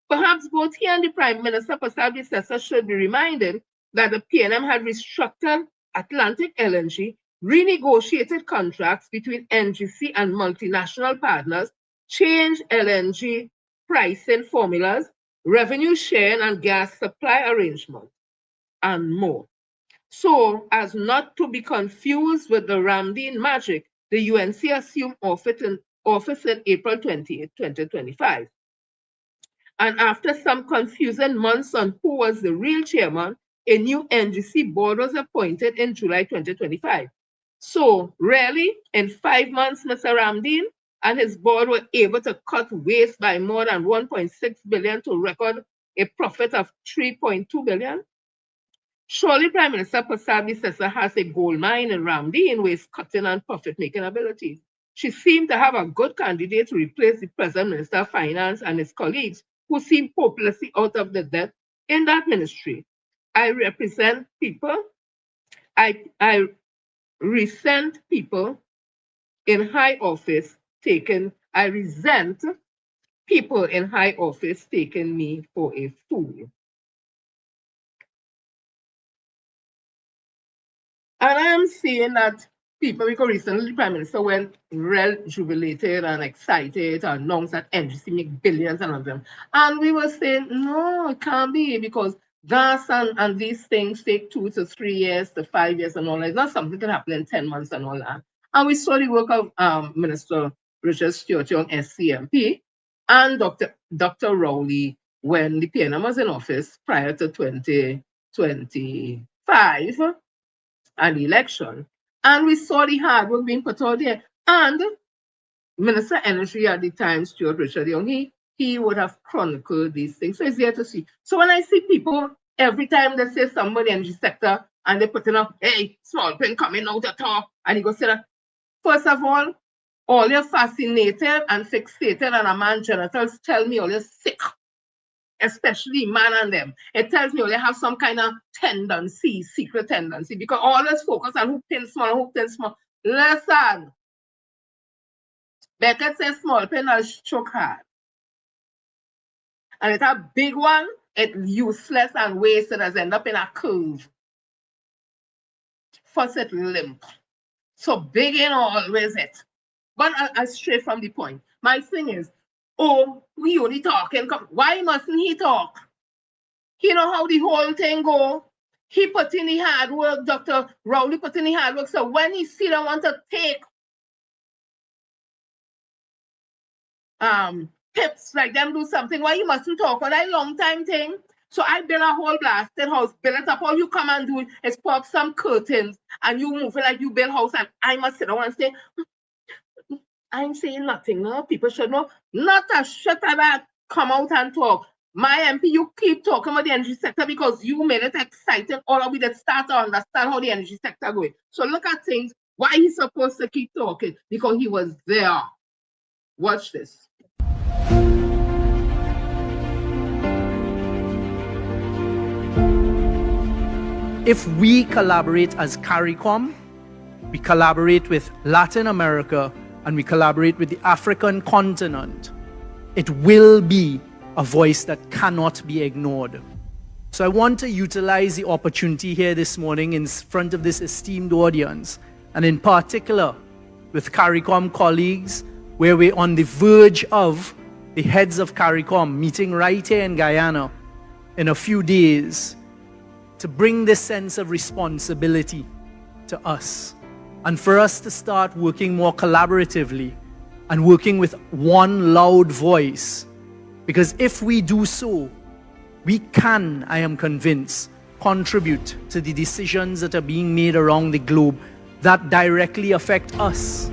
Perhaps both he and the Prime Minister Persaud-Bissessar should be reminded that the PNM had restructured Atlantic LNG, renegotiated contracts between NGC and multinational partners, changed LNG pricing formulas, revenue sharing and gas supply arrangements, and more. So as not to be confused with the Ramdeen magic, the UNC assumed office in April 28, 2025. And after some confusing months on who was the real chairman, a new NGC board was appointed in July 2025. So really, in 5 months, Mr. Ramdeen and his board were able to cut waste by more than 1.6 billion to record a profit of 3.2 billion. Surely Prime Minister Persaud-Bissessar has a gold mine in Ramdeen waste cutting and profit-making abilities. She seemed to have a good candidate to replace the present Minister of Finance and his colleagues who seem hopelessly out of the depth in that ministry. I represent people, I resent people in high office I resent people in high office taking me for a fool. And I am seeing that people, because recently the Prime Minister went real jubilated and excited and announced that NGC make billions and all of them. And we were saying, no, it can't be because gas and these things take 2 to 3 years to 5 years and all that. It's not something that can happen in 10 months and all that. And we saw the work of Minister Richard Stuart Young, SCMP, and Dr. Rowley when the PNM was in office prior to 2025 and the election. And we saw the hard work being put out there. And Minister of Energy at the time, Stuart Richard Young, he would have chronicled these things. So it's there to see. So when I see people, every time they say somebody in the energy sector and they put in a, hey, small pen coming out the top. And he goes, first of all you're fascinated and fixated on a man's genitals tell me all you're sick. Especially man and them. It tells me all they have some kind of tendency, secret tendency, because all this focus on who pin small. Listen. Beckett says small pen will choke hard. And it's a big one, it's useless and wasted as end up in a curve. First it limp. So big ain't always it. But I straight from the point. My thing is, we only talking. Why mustn't he talk? He know how the whole thing go. He put in the hard work, Dr. Rowley put in the hard work. So when he see them want to take tips, like them do something, why you mustn't talk for that long time thing? So I build a whole blasted house, build it up. All you come and do is pop some curtains and you move it like you build house, and I must sit down and say, I'm saying nothing, no? People should know. Not a shit about come out and talk. My MP, you keep talking about the energy sector because you made it exciting. All of we that start to understand how the energy sector going. So look at things. Why he's supposed to keep talking? Because he was there. Watch this. If we collaborate as CARICOM, we collaborate with Latin America, and we collaborate with the African continent, it will be a voice that cannot be ignored. So I want to utilize the opportunity here this morning in front of this esteemed audience, and in particular with CARICOM colleagues, where we're on the verge of the heads of CARICOM meeting right here in Guyana in a few days, to bring this sense of responsibility to us, and for us to start working more collaboratively and working with one loud voice. Because if we do so, we can, I am convinced, contribute to the decisions that are being made around the globe that directly affect us.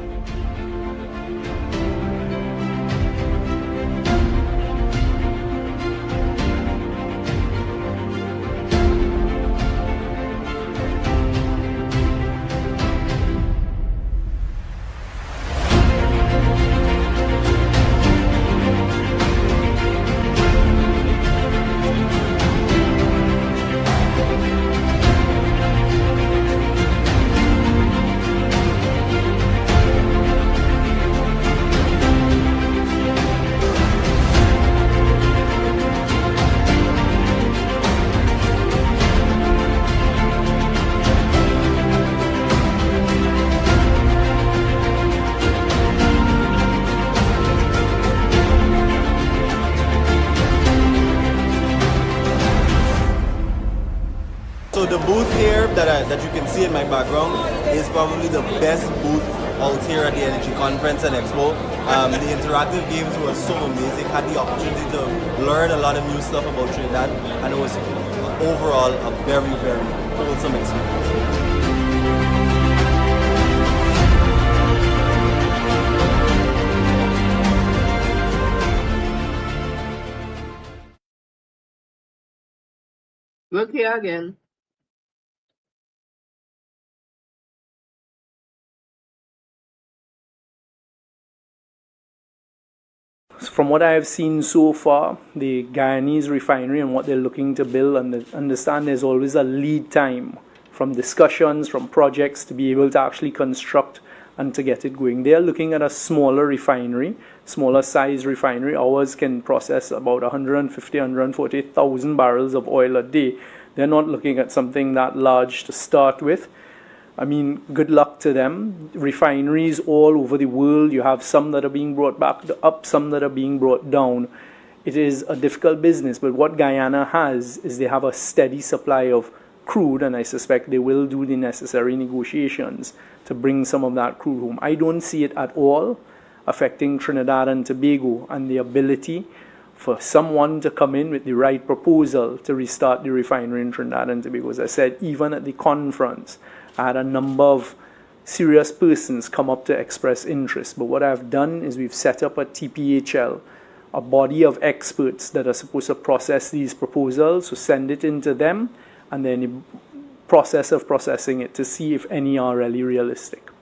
So the booth here that you can see in my background is probably the best booth out here at the Energy Conference and Expo. The interactive games were so amazing. Had the opportunity to learn a lot of new stuff about Trinidad, and it was overall a very, very wholesome experience. Look here again. From what I have seen so far, the Guyanese refinery and what they're looking to build, and understand there's always a lead time from discussions, from projects to be able to actually construct and to get it going. They are looking at a smaller refinery, smaller size refinery. Ours can process about 150, 140,000 barrels of oil a day. They're not looking at something that large to start with. I mean, good luck to them. Refineries all over the world, you have some that are being brought back up, some that are being brought down. It is a difficult business, but what Guyana has is they have a steady supply of crude, and I suspect they will do the necessary negotiations to bring some of that crude home. I don't see it at all affecting Trinidad and Tobago and the ability for someone to come in with the right proposal to restart the refinery in Trinidad and Tobago. As I said, even at the conference, I had a number of serious persons come up to express interest. But what I've done is we've set up a TPHL, a body of experts that are supposed to process these proposals, so send it into them, and then the process of processing it to see if any are really realistic.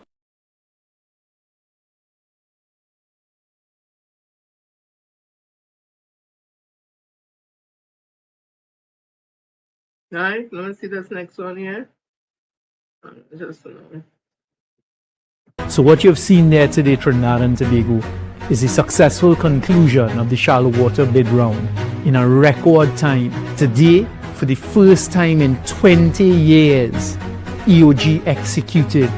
All right, let me see this next one here. Just a minute. So what you've seen there today, Trinidad and Tobago, is a successful conclusion of the shallow water bid round in a record time. Today, for the first time in 20 years, EOG executed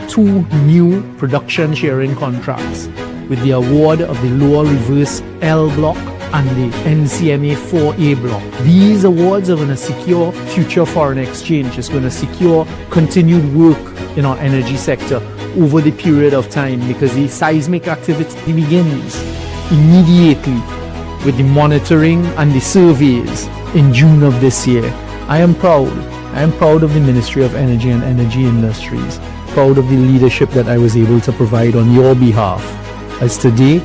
2 new production sharing contracts with the award of the Lower Reverse L Block and the NCMA 4A Block. These awards are going to secure future foreign exchange. It's going to secure continued work in our energy sector over the period of time, because the seismic activity begins immediately with the monitoring and the surveys in June of this year. I am proud of the Ministry of Energy and Energy Industries, proud of the leadership that I was able to provide on your behalf, as today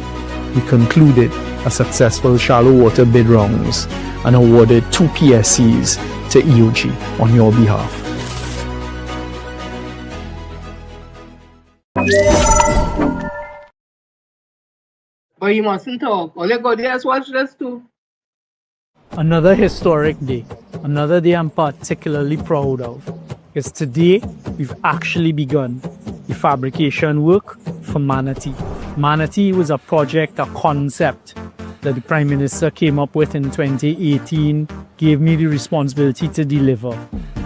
we concluded a successful shallow water bid rounds and awarded 2 PSCs to EOG on your behalf. But you mustn't talk. All you go there is watch this too. Another historic day, another day I'm particularly proud of, because today we've actually begun the fabrication work for Manatee. Manatee was a project, a concept that the Prime Minister came up with in 2018, gave me the responsibility to deliver.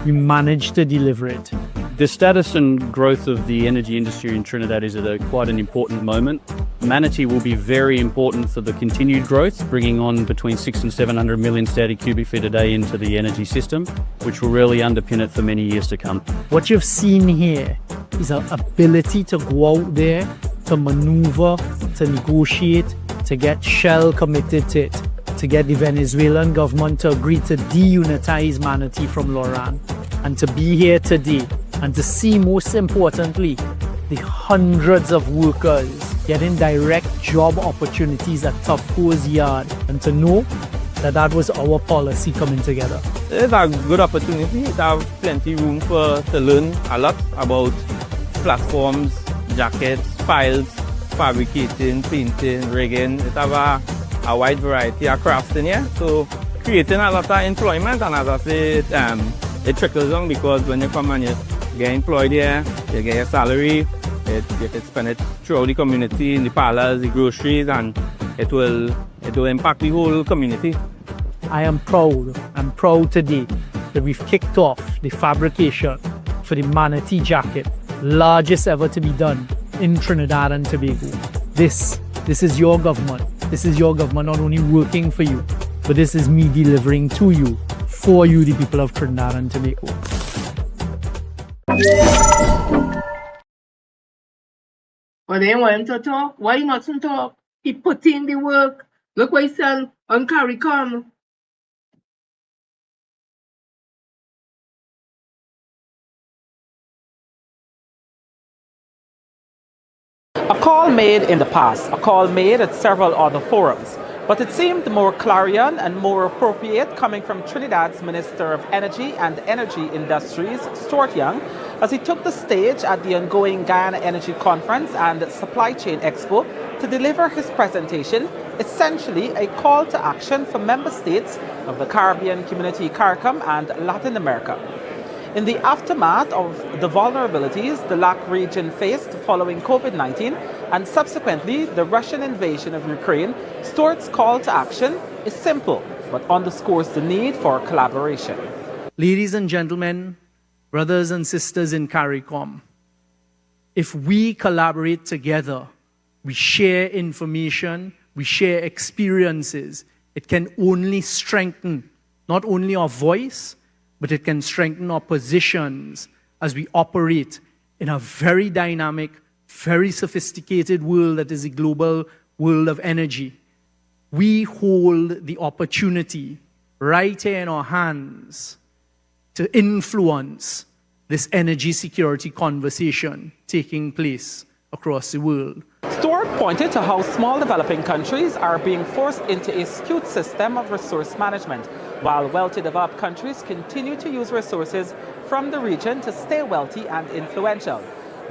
We managed to deliver it. The status and growth of the energy industry in Trinidad is at quite an important moment. Manatee will be very important for the continued growth, bringing on between 600 and 700 million static cubic feet a day into the energy system, which will really underpin it for many years to come. What you've seen here is our ability to go out there, to maneuver, to negotiate, to get Shell committed to it, to get the Venezuelan government to agree to deunitize Manatee from Loran, and to be here today and to see, most importantly, the hundreds of workers getting direct job opportunities at Tufco's yard, and to know that that was our policy coming together. It's a good opportunity to have plenty room to learn a lot about platforms, jackets, piles, fabricating, painting, rigging. It have a wide variety of crafts in here, so creating a lot of employment, and as I say, it trickles down, because when you come and you get employed here, you get your salary, you can spend it throughout the community, in the parlors, the groceries, and it will impact the whole community. I am proud. I'm proud today that we've kicked off the fabrication for the Manatee jacket, largest ever to be done in Trinidad and Tobago. This is your government. This is your government not only working for you, but this is me delivering to you, for you, the people of Trinidad and Tobago. But they want him to talk. Why he mustn't talk? He put in the work. Look what he said on CARICOM. A call made in the past, a call made at several other forums, but it seemed more clarion and more appropriate coming from Trinidad's Minister of Energy and Energy Industries, Stuart Young, as he took the stage at the ongoing Guyana Energy Conference and Supply Chain Expo to deliver his presentation, essentially a call to action for member states of the Caribbean Community, CARICOM, and Latin America. In the aftermath of the vulnerabilities the LAC region faced following COVID-19 and subsequently the Russian invasion of Ukraine, Stuart's call to action is simple but underscores the need for collaboration. Ladies and gentlemen, brothers and sisters in CARICOM, if we collaborate together, we share information, we share experiences, it can only strengthen not only our voice, but it can strengthen our positions as we operate in a very dynamic, very sophisticated world that is a global world of energy. We hold the opportunity right here in our hands to influence this energy security conversation taking place across the world. Stuart pointed to how small developing countries are being forced into a skewed system of resource management, while wealthy developed countries continue to use resources from the region to stay wealthy and influential.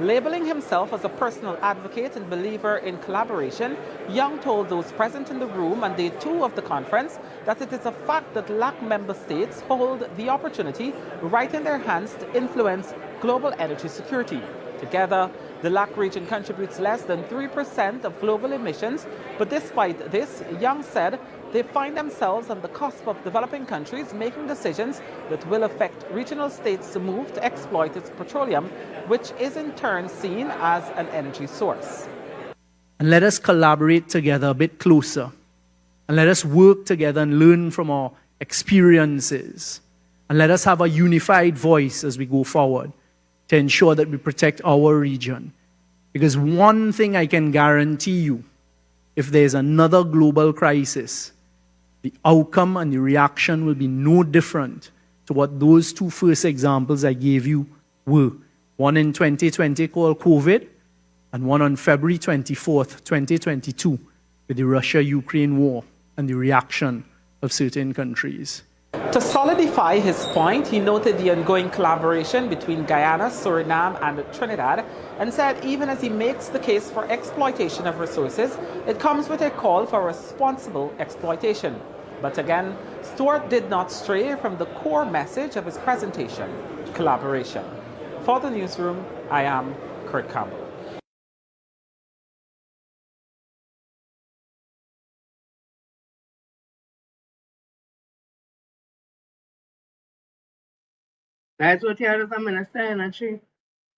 Labeling himself as a personal advocate and believer in collaboration, Young told those present in the room on day 2 of the conference that it is a fact that LAC member states hold the opportunity right in their hands to influence global energy security. Together, the LAC region contributes less than 3% of global emissions, but despite this, Young said they find themselves on the cusp of developing countries making decisions that will affect regional states to move to exploit its petroleum, which is in turn seen as an energy source. And let us collaborate together a bit closer. And let us work together and learn from our experiences. And let us have a unified voice as we go forward to ensure that we protect our region. Because one thing I can guarantee you, if there's another global crisis, the outcome and the reaction will be no different to what those 2 first examples I gave you were. One in 2020 called COVID, and one on February 24th, 2022, with the Russia-Ukraine war and the reaction of certain countries. To solidify his point, he noted the ongoing collaboration between Guyana, Suriname, and Trinidad, and said even as he makes the case for exploitation of resources, it comes with a call for responsible exploitation. But again, Stewart did not stray from the core message of his presentation, collaboration. For the newsroom, I am Kurt Campbell. That's what he had as a minister of energy.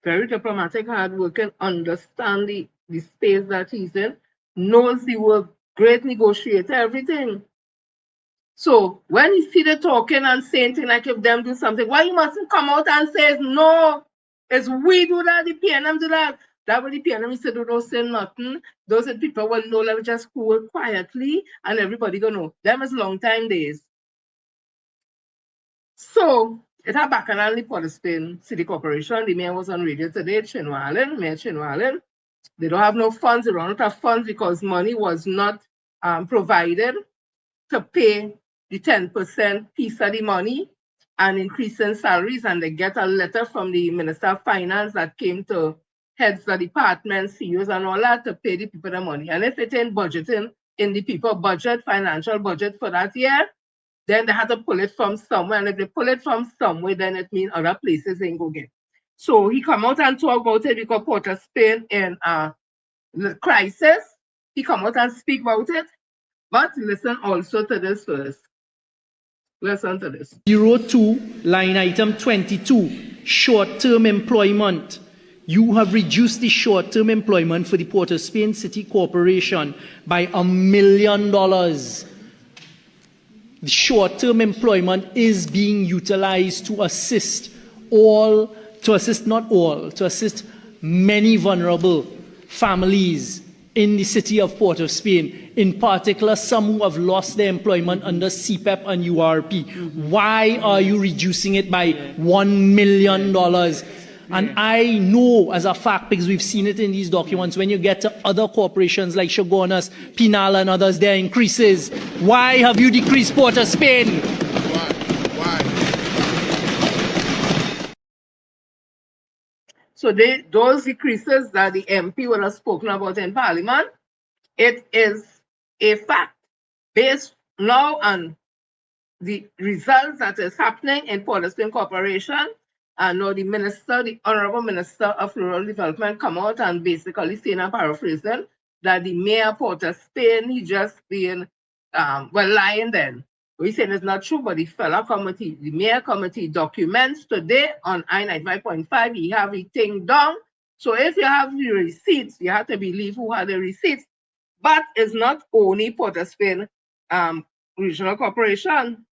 Very diplomatic, hardworking, understand the space that he's in, knows the work, great negotiator, everything. So when you see the talking and saying things like if them do something, why you mustn't come out and say no? It's we do that, the PNM do that. That what the PNM used to do, don't say nothing. Those people will know, let me just cool quietly and everybody gonna know. Them is long time days. So it had back on the Port of Spain City Corporation. The mayor was on radio today, Mayor Chinwallen. They don't have no funds, they run out of funds because money was not provided to pay the 10% piece of the money and increase in salaries. And they get a letter from the Minister of Finance that came to heads of departments, CEOs and all that to pay the people the money. And if it ain't budgeting in the people budget, financial budget for that year, then they had to pull it from somewhere. And if they pull it from somewhere, then it means other places ain't go get. So he come out and talk about it because Port of Spain in the crisis. He come out and speak about it. But listen also to this first. Listen to this. 02, line item 22, short-term employment. You have reduced the short-term employment for the Port of Spain City Corporation by $1 million. The short-term employment is being utilized to assist many vulnerable families in the city of Port of Spain, in particular some who have lost their employment under CPEP and URP. Why are you reducing it by $1 million? And I know as a fact, because we've seen it in these documents, when you get to other corporations like Shogunas, Pinal and others, there are increases. Why have you decreased Port of Spain? Why? So those decreases that the MP would have spoken about in Parliament, it is a fact based now on the results that is happening in Port of Spain Corporation. And now the minister, the Honorable Minister of Rural Development, come out and basically saying, and paraphrasing, that the Mayor of Port of Spain, he just being, lying then. We saying it's not true, but the fellow committee, the Mayor Committee documents today on I-95.5, he have the thing down. So if you have the receipts, you have to believe who had the receipts. But it's not only Port of Spain Regional Corporation.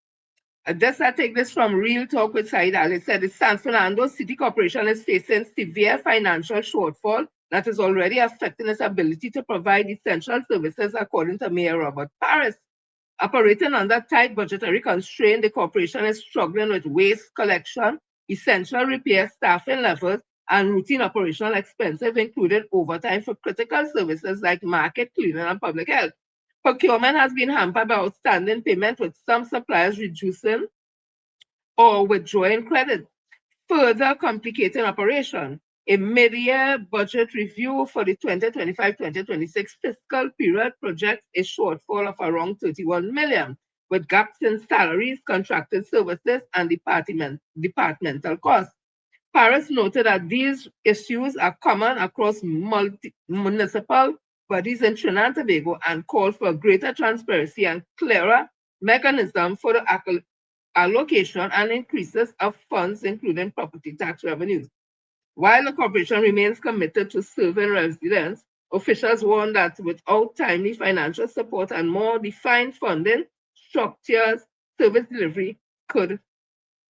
I take this from Real Talk with Saidal. It said the San Fernando City Corporation is facing severe financial shortfall that is already affecting its ability to provide essential services, according to Mayor Robert Paris. Operating under tight budgetary constraint, the corporation is struggling with waste collection, essential repair, staffing levels, and routine operational expenses, including overtime for critical services like market cleaning and public health. Procurement has been hampered by outstanding payment, with some suppliers reducing or withdrawing credit. further complicating operation. A mid-year budget review for the 2025-2026 fiscal period projects a shortfall of around 31 million, with gaps in salaries, contracted services, and departmental costs. Paris noted that these issues are common across municipal bodies in Trinidad and Tobago and called for greater transparency and clearer mechanism for the allocation and increases of funds, including property tax revenues. While the corporation remains committed to serving residents, officials warn that without timely financial support and more defined funding structures, service delivery could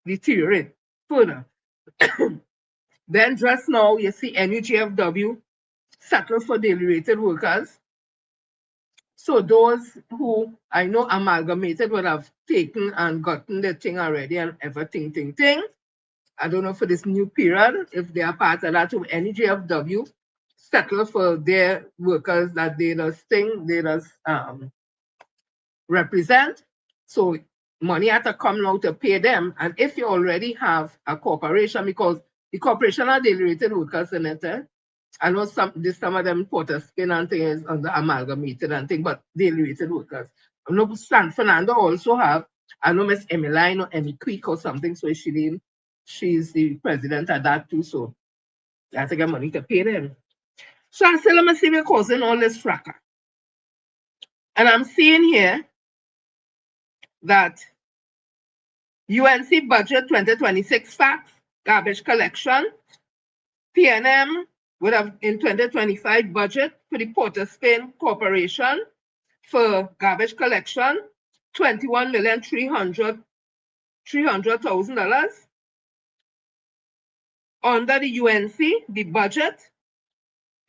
deteriorate further. Then just now, you see NUGFW settle for daily rated workers. So those who I know amalgamated would have taken and gotten the thing already and everything, ting. I don't know for this new period, if they are part of that, NUGFW settle for their workers that they just represent. So money had to come now to pay them. And if you already have a corporation, because the corporation are daily rated workers in it, I know some of them Porter Spin and things on the amalgamated and thing, but daily rated workers. I know San Fernando also have, I know Miss Emmeline or Emmy Quick or something, so she's the president of that too, so they have to get money to pay them. So I said, let me see we're causing all this fracas. And I'm seeing here that UNC budget 2026 facts, garbage collection, PNM would have in 2025 budget for the Port of Spain Corporation for garbage collection, $21,300,000. Under the UNC, the budget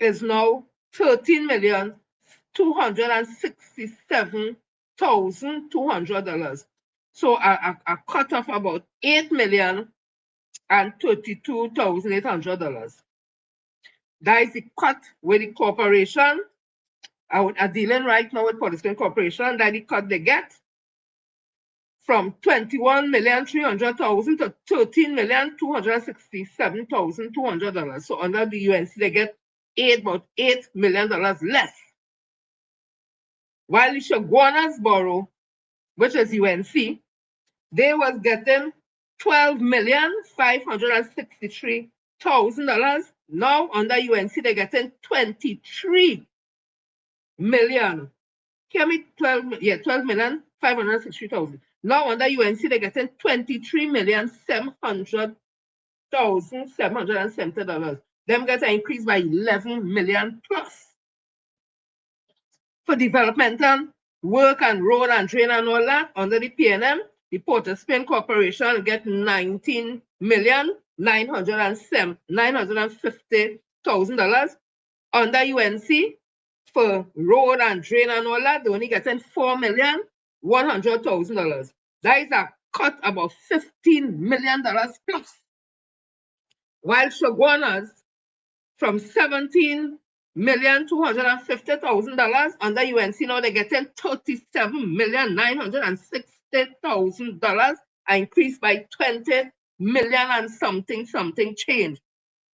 is now $13,267,200. So a cut of about $8,032,800. That is the cut with the corporation. I'm dealing right now with Port Corporation, that the cut they get from $21,300,000 to $13,267,200. So under the UNC, they get about $8 million less. While the Chaguanas Borough, which is UNC, they was getting $12,563,000. Now under UNC, they're getting $23 million. Hear me? 12,563,000. Now under UNC, they're getting $23,700,770. Them get an increase by 11 million plus. For developmental work and road and drain and all that, under the PNM, the Port of Spain Corporation get $19,950,000. Under UNC, for road and drain and all that, they only getting $4,100,000. That is a cut about $15 million plus. While Chaguanas from $17,250,000 under UNC, now they're getting $37,960,000, an increase by 20 million and something change.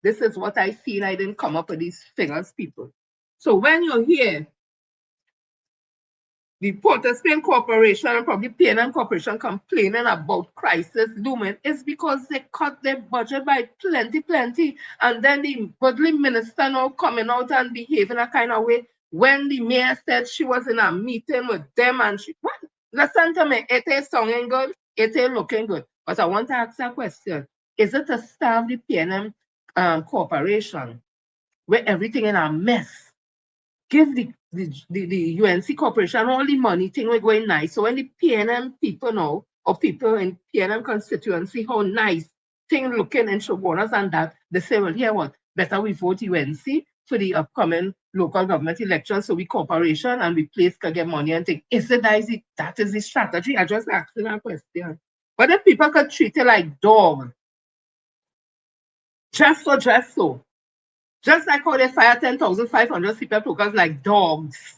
This is what I feel. I didn't come up with these figures, people. So when you hear the Port of Spain Corporation and probably PNM Corporation complaining about crisis looming, it's because they cut their budget by plenty. And then the budget minister now coming out and behaving a kind of way when the mayor said she was in a meeting with them and she, what? Listen to me, it is sounding good, it is looking good. But I want to ask a question. Is it to starve the PNM Corporation where everything in a mess? Give the UNC Corporation all the money, thing we're going nice. So when the PNM people know, or people in PNM constituency, how nice thing looking in Chaguanas and that, they say, well, here what? Better we vote UNC for the upcoming local government elections, so we corporation and we place can get money and think, is it that is the strategy? I just asked a question. But if people could treat it like dog, just so. Just like how they fire 10,500 CPF workers like dogs,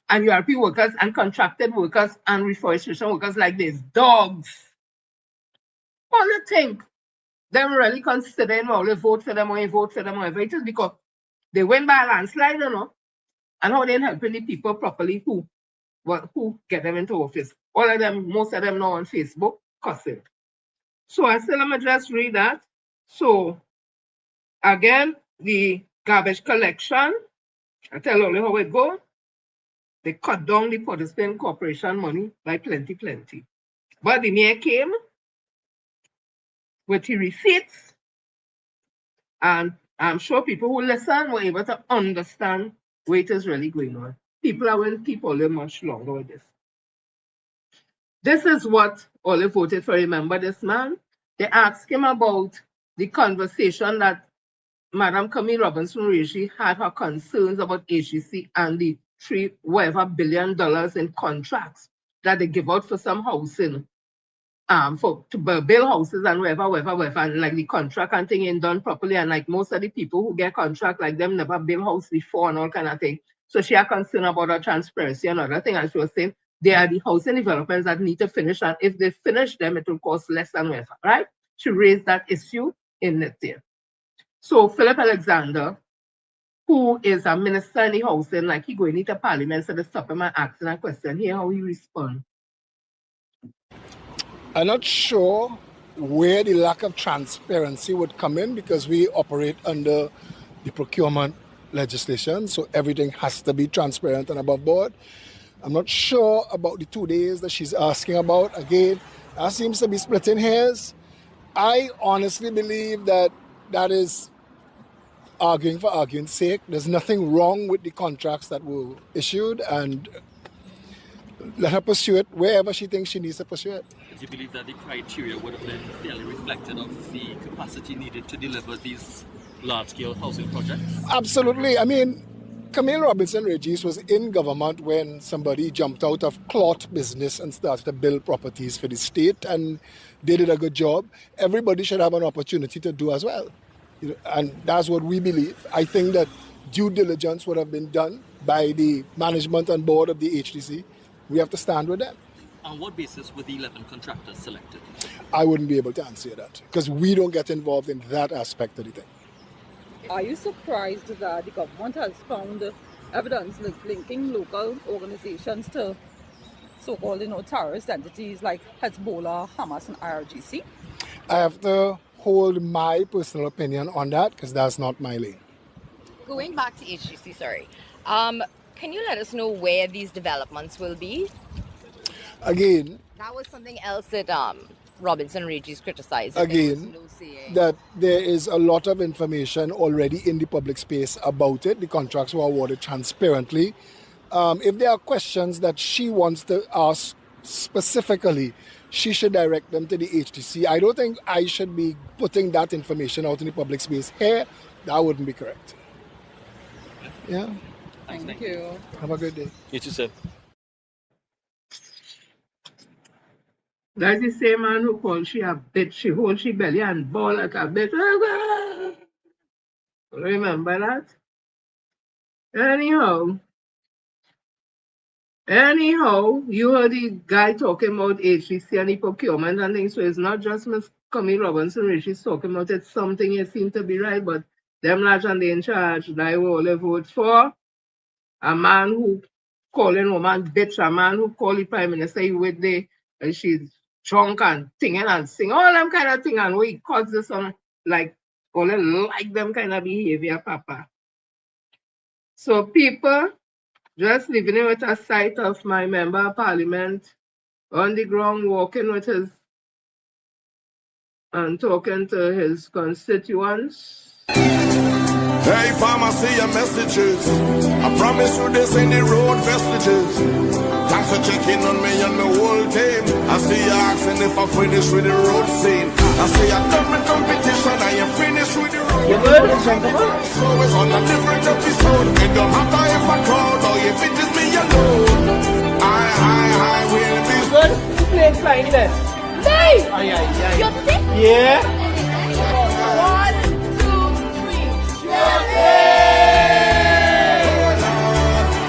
and URP workers and contracted workers and reforestation workers like this, dogs. What do you think? them really considering how they vote for them or they vote for them or whatever. It is because they win by a landslide, you know, and how they're helping the people properly who get them into office. All of them, most of them now on Facebook, cussing. So I still am just read that. So again, the garbage collection, I tell you how it go. They cut down the participant corporation money by plenty. But the mayor came with the receipts, and I'm sure people who listen were able to understand what it is really going on. People are going to keep Olive much longer with this. This is what Olive voted for. Remember this man? They asked him about the conversation that Madam Camille Robinson-Regis had her concerns about HGC and the $3 billion in contracts that they give out for some housing, to build houses and whatever, and like the contract and thing ain't done properly, and like most of the people who get contract like them never build house before and all kind of thing. So she had concern about her transparency and other thing, and she was saying they are the housing developments that need to finish, and if they finish them, it will cost less than whatever, right? She raised that issue in it there. So Philip Alexander, who is a minister in the housing, like he going into parliament, so they stop him and asking a question. Here how he respond. I'm not sure where the lack of transparency would come in, because we operate under the procurement legislation, so everything has to be transparent and above board. I'm not sure about the 2 days that she's asking about. Again, that seems to be splitting hairs. I honestly believe that is arguing for arguing's sake. There's nothing wrong with the contracts that were issued, and let her pursue it wherever she thinks she needs to pursue it. Do you believe that the criteria would have been fairly reflected of the capacity needed to deliver these large-scale housing projects? Absolutely. I mean, Camille Robinson-Regis was in government when somebody jumped out of cloth business and started to build properties for the state, and they did a good job. Everybody should have an opportunity to do as well. And that's what we believe. I think that due diligence would have been done by the management and board of the HDC. We have to stand with them. On what basis were the 11 contractors selected? I wouldn't be able to answer that, because we don't get involved in that aspect of the thing. Are you surprised that the government has found evidence linking local organizations to so-called terrorist entities like Hezbollah, Hamas, and IRGC? I have to hold my personal opinion on that, because that's not my lane. Going back to HGC, sorry. Can you let us know where these developments will be? Again, that was something else that Robinson-Regis criticized. Again, that there is a lot of information already in the public space about it. The contracts were awarded transparently. If there are questions that she wants to ask specifically, she should direct them to the HTC. I don't think I should be putting that information out in the public space here. That wouldn't be correct. Yeah. Thank you. Have a good day. You too, sir. That's the same man who called she a bitch. She hold she belly and ball like a bitch. Remember that? Anyhow, you heard the guy talking about HGC and the procurement and things, so it's not just Miss Camille Robinson, she's talking about it, something you seem to be right, but them large and they in charge, that will only vote for a man who calling woman bitch, a man who call the Prime Minister with the, she's drunk and singing and sing, all them kind of thing, and we cause this on, like, only like them kind of behavior, Papa. So people, just living in with a sight of my member of parliament on the ground, walking with his and talking to his constituents. Hey, farmer, see your messages. I promise you this ain't the road vestiges. Thanks for checking on me and my whole team. I see you asking if I finish with the road scene. I see you done with competition and you finish with the road. You good, gentlemen? So it's on a different episode. It don't matter if I call or if it is me alone. I will be good. Who playing flying this? Hey! Aye. You're sick? Yeah. 1, 2, 3.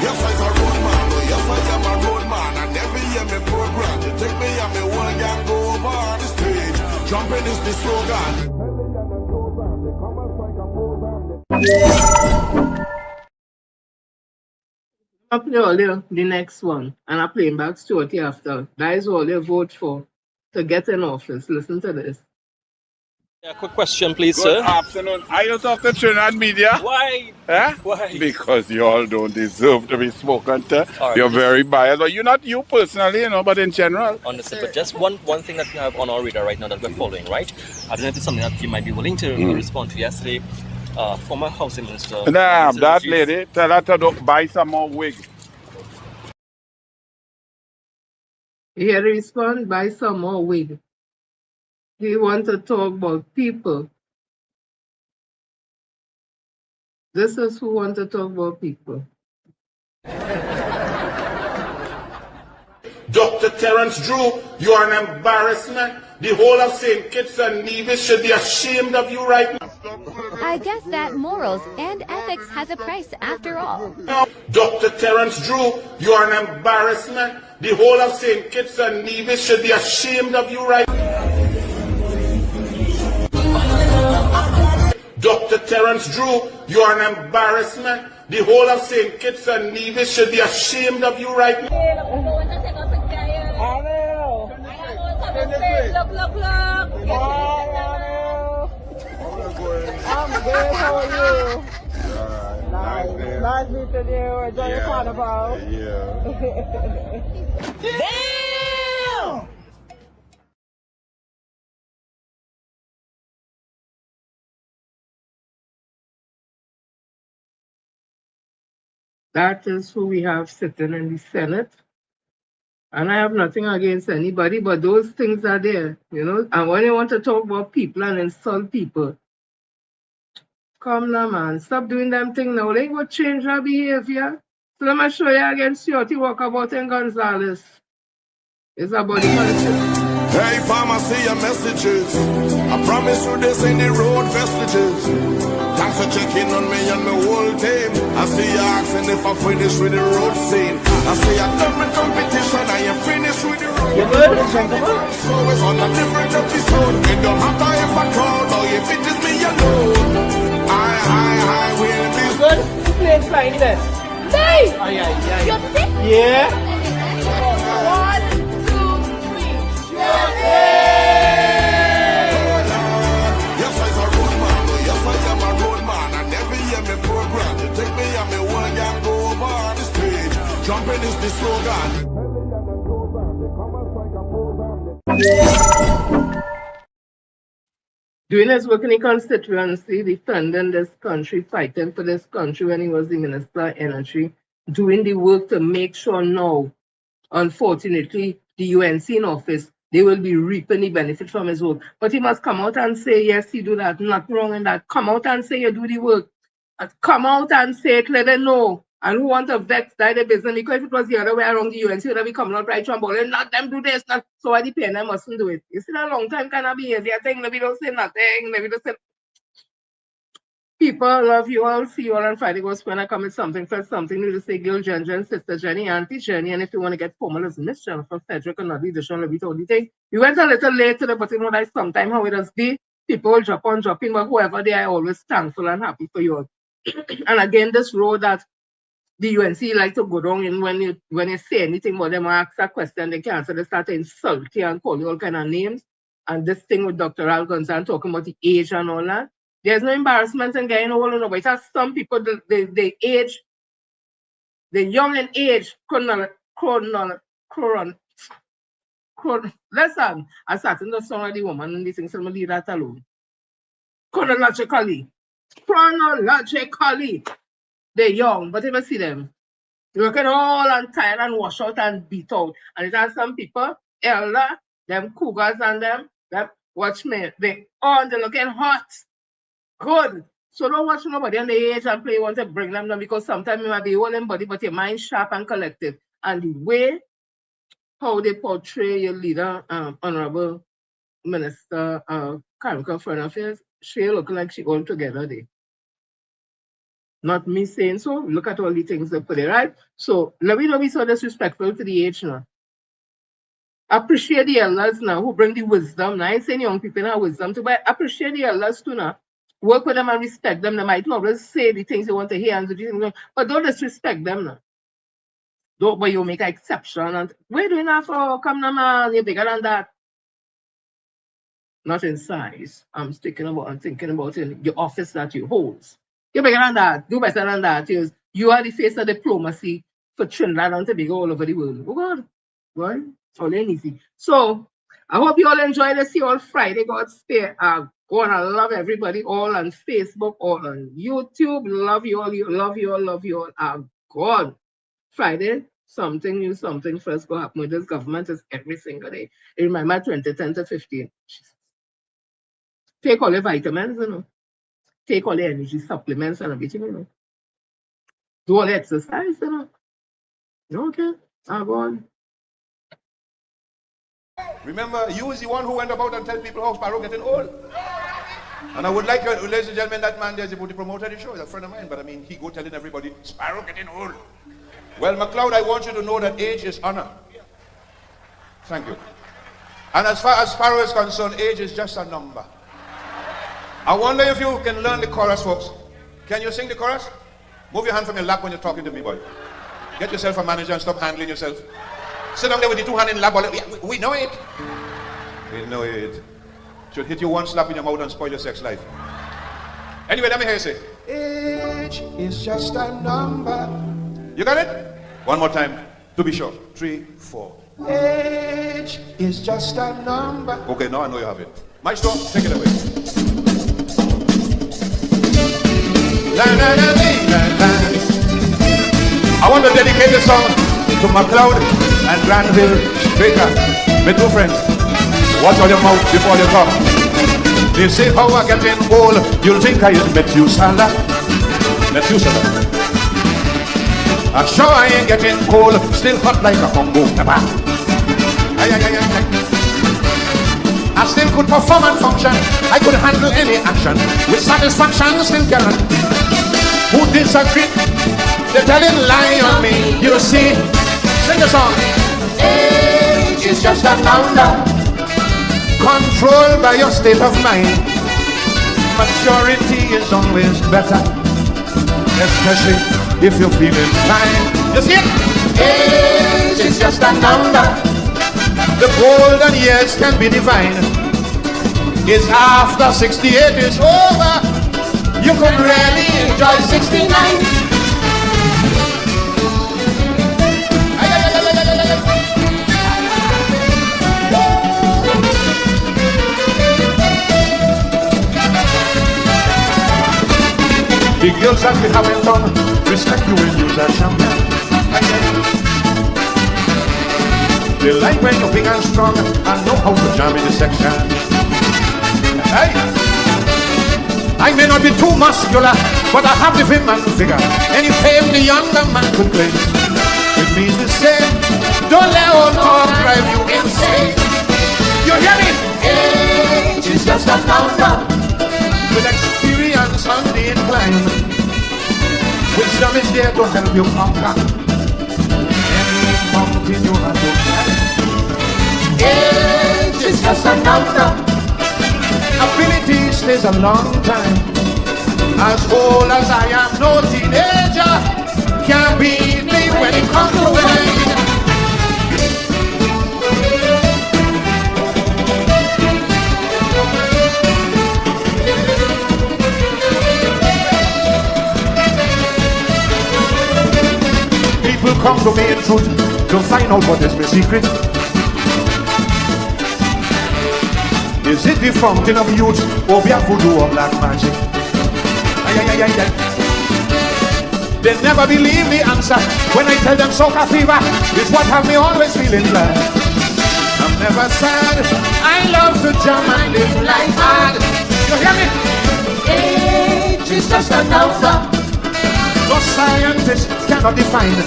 Yes, I'm a road man. Yes, I am a road man. And every year me program. You take me and me one gang go over the stage. Jumping is the slogan. I play all the next one, and I play back shortly after. That is all they vote for to get in office. Listen to this. A quick question, please, Good sir. afternoon. I don't talk to Trinidad media. Why? Eh? Why? Because you all don't deserve to be spoken to. All You're right. very biased. But you're not you personally, but in general. Understood. But just one thing that we have on our radar right now that we're following, right? I don't know if it's something that you might be willing to respond to. Yesterday, former housing minister. Damn, that Juss- lady, tell her to buy some more wig. He respond by some more wig. He want to talk about people. This is who want to talk about people. Dr. Terence Drew, you are an embarrassment. The whole of St. Kitts and Nevis should be ashamed of you right now. I guess that morals and ethics has a price after all. Dr. Terence Drew, you are an embarrassment. The whole of St. Kitts and Nevis should be ashamed of you right now. Dr. Terence Drew, you are an embarrassment. The whole of St. Kitts and Nevis should be ashamed of you right now. Look. I'm good, how are you? Nice meeting you. Enjoy your carnival. Damn! That is who we have sitting in the Senate. And I have nothing against anybody, but those things are there, And when you want to talk about people and insult people, come now, man. Stop doing them thing now. They will change their behavior. So let me show you again, Shorty Walkabout in Gonzales. It's about the country. Hey, farmer, see your messages. I promise you this ain't the road vestiges. Thanks for checking on me and my whole team. I see you asking if I finish with the road scene. I see you done with competition and you finish with the road. You good? So it's on a different episode. It don't matter if I call or if it is me alone. I will be good. Plane flying there. Nice! Aye. You're sick? Yeah. 1, 2, 3. Yes, I'm a road man. Yes, I am a road man. I never hear me program. You take me and me one gang go over the stage. Jumping is the slogan. Doing his work in the constituency, defending this country, fighting for this country when he was the Minister of Energy, doing the work to make sure now, unfortunately, the UNC in office, they will be reaping the benefit from his work. But he must come out and say, yes, he do that, nothing wrong in that. Come out and say you do the work. Come out and say it, let them know. And who want to vex die the business, because if it was the other way around, the UNC would have be coming out right from and not them do this, not so I depend, I mustn't do it. You see that long time kind of behavior thing, maybe don't say nothing, maybe don't say people love you all, see you all on Friday goes when I come with something for something new to say Gil Ginger and Sister Jenny, Auntie Jenny, and if you want to get formal as Miss Jennifer Frederick and not the addition of it all the thing. We went a little late today, but you know that sometime how it does be, people will drop on dropping, but whoever they are always thankful and happy for you all. And again, this road that the UNC like to go down in when you say anything about them or ask a question, they can answer, they start to insult you and call you all kind of names. And this thing with Dr. Al Gonzalez talking about the age and all that. There's no embarrassment in getting old, but it has some people, the age, the young in age, listen, I started to song of the woman and the things, so I'm leave that alone. Chronologically, they're young, but if you see them, they're looking all and tired and wash out and beat out. And it has some people, elder, them cougars and them, that watch me, they're looking hot. Good. So don't watch nobody on the age and play want to bring them down, because sometimes you might be holding body, but your mind sharp and collective. And the way how they portray your leader, Honorable Minister Carmichael Foreign Affairs, she looking like she all together there. Not me saying so. Look at all the things they put there, right? So let me not be so disrespectful to the age now. Appreciate the elders now who bring the wisdom. Now, I ain't saying young people have wisdom too, but appreciate the elders too now. Work with them and respect them. They might always say the things they want to hear and do the things, but don't disrespect them now. Don't, but you make an exception. And where do you have for? Come on, man, you're bigger than that. Not in size. I'm thinking about in your office that you hold. You're bigger than that. Do better than that. You are the face of diplomacy for Trinidad and Tobago all over the world. Oh God. Right? All easy. So I hope you all enjoy this. See you all Friday. God spare. God, I love everybody all on Facebook, all on YouTube. Love you all. Love you all. Love you all. God. Friday, something new, something first go happen with this government is every single day. Remember 2010 to 15. Take all your vitamins, Take all the energy supplements and everything, Do all the exercise, Okay, I'm going. Remember, you is the one who went about and tell people how Sparrow getting old. And I would like, ladies and gentlemen, that man there's the promoter of the show. He's a friend of mine, but I mean, he go telling everybody, Sparrow getting old. Well, McLeod, I want you to know that age is honor. Thank you. And as far as Sparrow is concerned, age is just a number. I wonder if you can learn the chorus, folks. Can you sing the chorus? Move your hand from your lap when you're talking to me, boy. Get yourself a manager and stop handling yourself. Sit down there with the 2 hands in the lap. We know it. We know it. Should hit you one slap in your mouth and spoil your sex life. Anyway, let me hear you say, age is just a number. You got it? One more time, to be sure. 3, 4. Age is just a number. Okay, now I know you have it. Maestro, take it away. La, la, la, la, la. I want to dedicate this song to McLeod and Granville Baker, my 2 friends. Watch out your mouth before you talk. They say how I getting old, you'll think I Methuselah. Methuselah. I'm sure I ain't getting cold, still hot like a Congo pepper. I still could perform and function, I could handle any action with satisfaction, still guarantee. Who disagree? They're telling lie on me. You see, sing the song. Age is just a number, controlled by your state of mind. Maturity is always better, especially if you're feeling fine. You see it? Age is just a number. The golden years can be divine. It's after 68 is over, you could really enjoy 69. The girls that we haven't done respect you when you're a champion. They like when you're big and strong and know how to jam in the section. Hey, I may not be too muscular, but I have the vim and the figure. Any fame the younger man could claim. It means the same. Don't let old talk drive you insane. You hear me? Age is just a number. With experience on the incline, wisdom is there to help you conquer any mountain you have to climb. Age is just a number. Ability stays a long time. As old as I am, no teenager can beat me when it comes to wine. People come to me in truth to find out what is my secret. Is it the fountain of youth or be a voodoo or black magic? They never believe the answer when I tell them soca fever is what have me always feeling glad. I'm never sad, I love to jam and live like mad. You hear me? Age is just a number. No scientist cannot define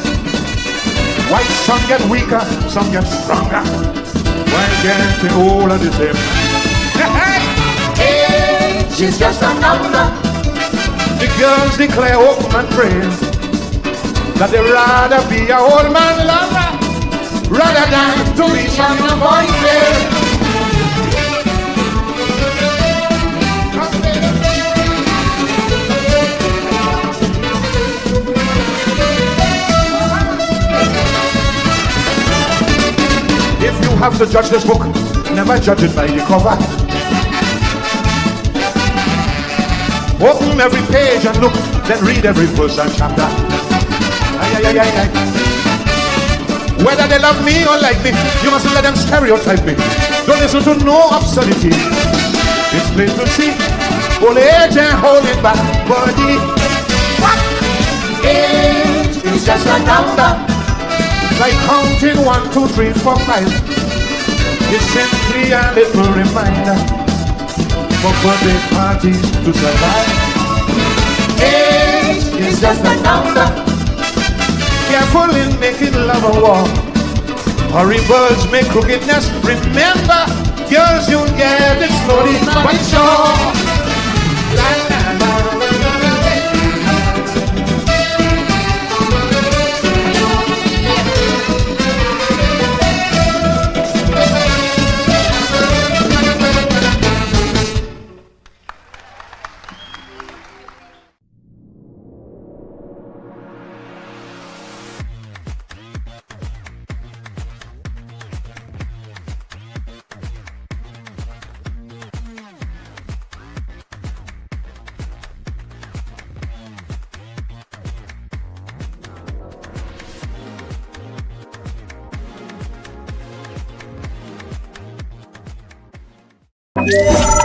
why some get weaker, some get stronger. Why getting older the same? Hey, age is just a number. The girls declare open and praise that they rather be a old man lover rather than to be some young boy slave. have to judge this book, never judge it by the cover. Open every page and look, then read every verse and chapter. Aye, aye, aye, aye, aye. Whether they love me or like me, you mustn't let them stereotype me. Don't listen to no absurdity. It's plain to see, old age and holding back body. What? Age is just a number, like counting 1, 2, 3, 4, 5. It's simply a little reminder for birthday parties to survive. Age is just a number. Careful in making love a war. Hurry birds make crookedness. Remember, girls, you get it slowly but sure. La, la, la, la, la, la. Yeah.